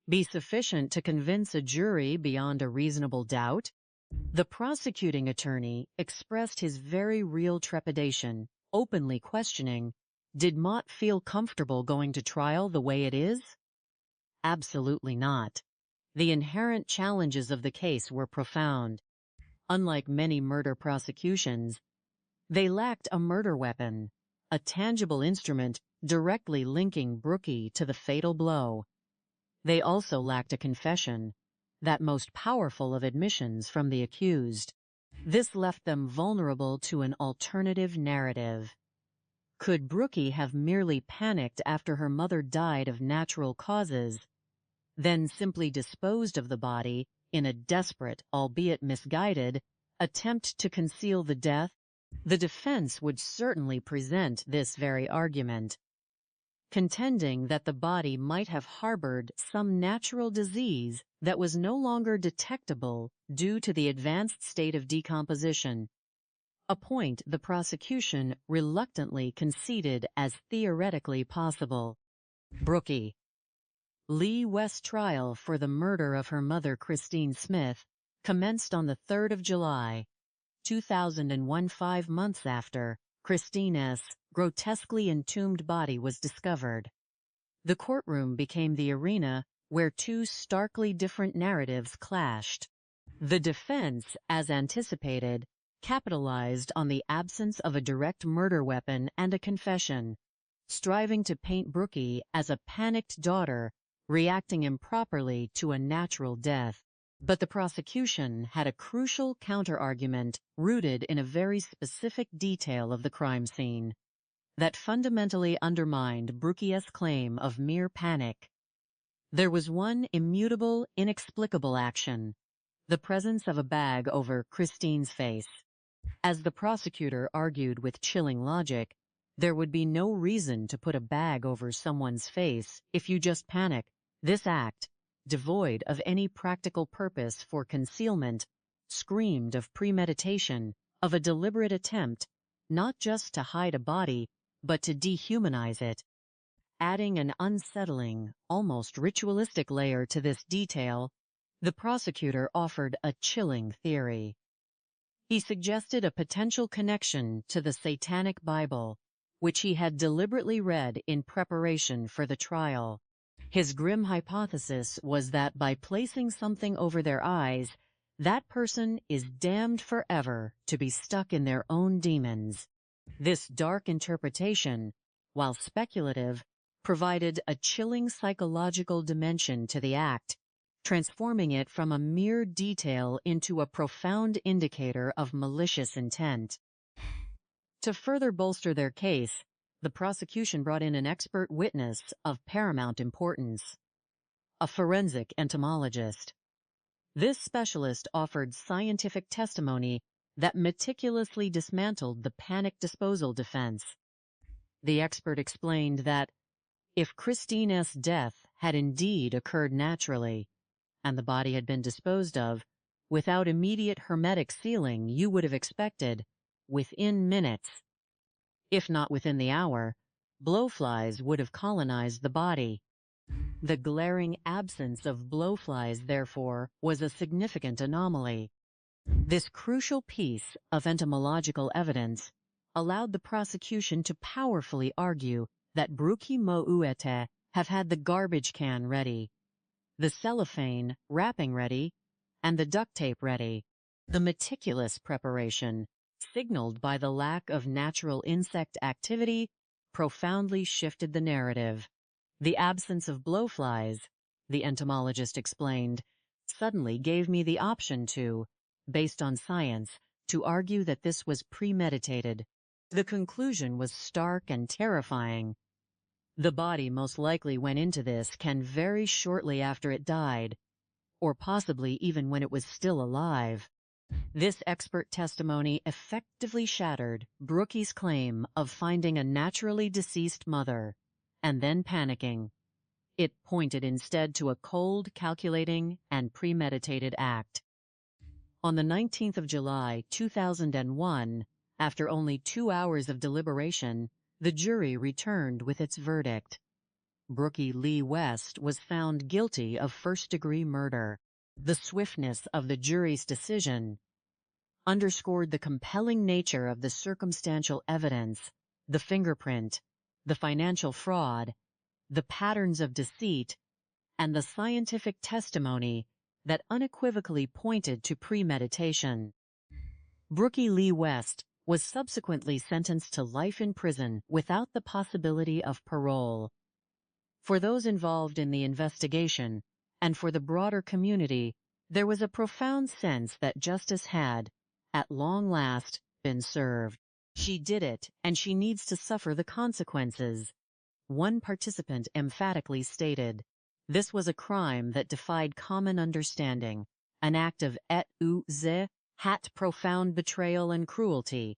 be sufficient to convince a jury beyond a reasonable doubt? The prosecuting attorney expressed his very real trepidation, openly questioning, did Mott feel comfortable going to trial the way it is? Absolutely not. The inherent challenges of the case were profound. Unlike many murder prosecutions, they lacked a murder weapon, a tangible instrument directly linking Brookey to the fatal blow. They also lacked a confession, that most powerful of admissions from the accused. This left them vulnerable to an alternative narrative. Could Brookey have merely panicked after her mother died of natural causes, then simply disposed of the body in a desperate, albeit misguided, attempt to conceal the death? The defense would certainly present this very argument, contending that the body might have harbored some natural disease that was no longer detectable due to the advanced state of decomposition, a point the prosecution reluctantly conceded as theoretically possible. Brookey Lee West's trial for the murder of her mother Christine Smith commenced on the 3rd of July, 2001, 5 months after Christine's grotesquely entombed body was discovered. The courtroom became the arena where two starkly different narratives clashed. The defense, as anticipated, capitalized on the absence of a direct murder weapon and a confession, striving to paint Brookey as a panicked daughter reacting improperly to a natural death. But the prosecution had a crucial counterargument rooted in a very specific detail of the crime scene that fundamentally undermined Brookey's claim of mere panic. There was one immutable, inexplicable action: the presence of a bag over Christine's face. As the prosecutor argued with chilling logic, there would be no reason to put a bag over someone's face if you just panic. This act, devoid of any practical purpose for concealment, screamed of premeditation, of a deliberate attempt, not just to hide a body, but to dehumanize it. Adding an unsettling, almost ritualistic layer to this detail, the prosecutor offered a chilling theory. He suggested a potential connection to the Satanic Bible, which he had deliberately read in preparation for the trial. His grim hypothesis was that by placing something over their eyes, that person is damned forever to be stuck in their own demons. This dark interpretation, while speculative, provided a chilling psychological dimension to the act, transforming it from a mere detail into a profound indicator of malicious intent. To further bolster their case, the prosecution brought in an expert witness of paramount importance, a forensic entomologist. This specialist offered scientific testimony that meticulously dismantled the panic disposal defense. The expert explained that if Christine's death had indeed occurred naturally, and the body had been disposed of Without immediate hermetic sealing, you would have expected, within minutes, if not within the hour, blowflies would have colonized the body. The glaring absence of blowflies, therefore, was a significant anomaly. This crucial piece of entomological evidence allowed the prosecution to powerfully argue that Brookey Mo'uete have had the garbage can ready, the cellophane wrapping ready, and the duct tape ready. The meticulous preparation, signaled by the lack of natural insect activity, profoundly shifted the narrative. The absence of blowflies, the entomologist explained, suddenly gave me the option to, based on science, to argue that this was premeditated. The conclusion was stark and terrifying. The body most likely went into this can very shortly after it died, or possibly even when it was still alive. This expert testimony effectively shattered Brookey's claim of finding a naturally deceased mother and then panicking. It pointed instead to a cold, calculating, and premeditated act. On the 19th of July, 2001, after only 2 hours of deliberation, the jury returned with its verdict. Brookey Lee West was found guilty of first-degree murder. The swiftness of the jury's decision underscored the compelling nature of the circumstantial evidence, the fingerprint, the financial fraud, the patterns of deceit, and the scientific testimony that unequivocally pointed to premeditation. Brookey Lee West was subsequently sentenced to life in prison without the possibility of parole. For those involved in the investigation, and for the broader community, there was a profound sense that justice had, at long last, been served. She did it, and she needs to suffer the consequences. One participant emphatically stated, "This was a crime that defied common understanding, an act of profound betrayal and cruelty,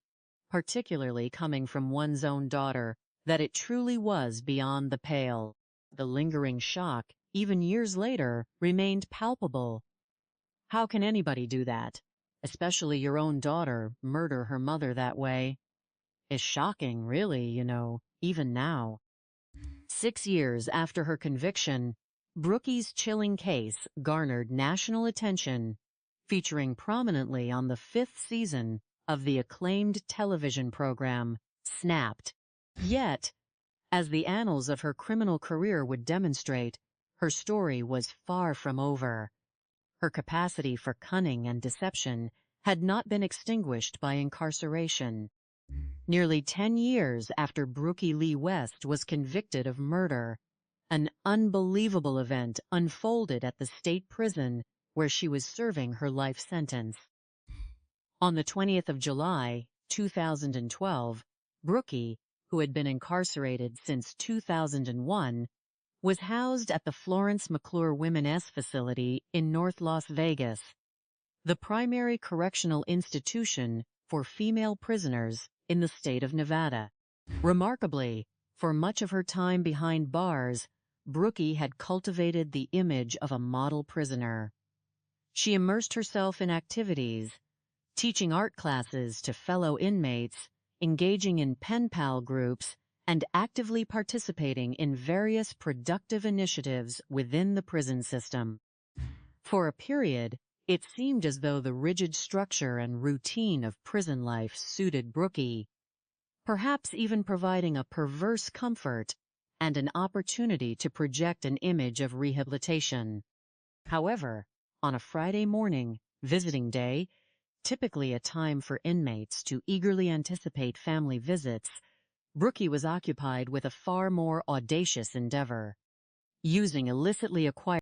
particularly coming from one's own daughter, that it truly was beyond the pale." The lingering shock, even years later, remained palpable. How can anybody do that, especially your own daughter, murder her mother that way? It's shocking, really, even now. 6 years after her conviction, Brookey's chilling case garnered national attention, featuring prominently on the 5th season of the acclaimed television program, Snapped. Yet, as the annals of her criminal career would demonstrate, her story was far from over. Her capacity for cunning and deception had not been extinguished by incarceration. Nearly 10 years after Brookey Lee West was convicted of murder, an unbelievable event unfolded at the state prison where she was serving her life sentence. On the 20th of July, 2012, Brookey, who had been incarcerated since 2001, was housed at the Florence McClure Women's Facility in North Las Vegas, the primary correctional institution for female prisoners in the state of Nevada. Remarkably, for much of her time behind bars, Brookey had cultivated the image of a model prisoner. She immersed herself in activities, teaching art classes to fellow inmates, engaging in pen pal groups, and actively participating in various productive initiatives within the prison system. For a period, it seemed as though the rigid structure and routine of prison life suited Brookey, perhaps even providing a perverse comfort and an opportunity to project an image of rehabilitation. However, on a Friday morning, visiting day, typically a time for inmates to eagerly anticipate family visits, Brookey was occupied with a far more audacious endeavor, using illicitly acquired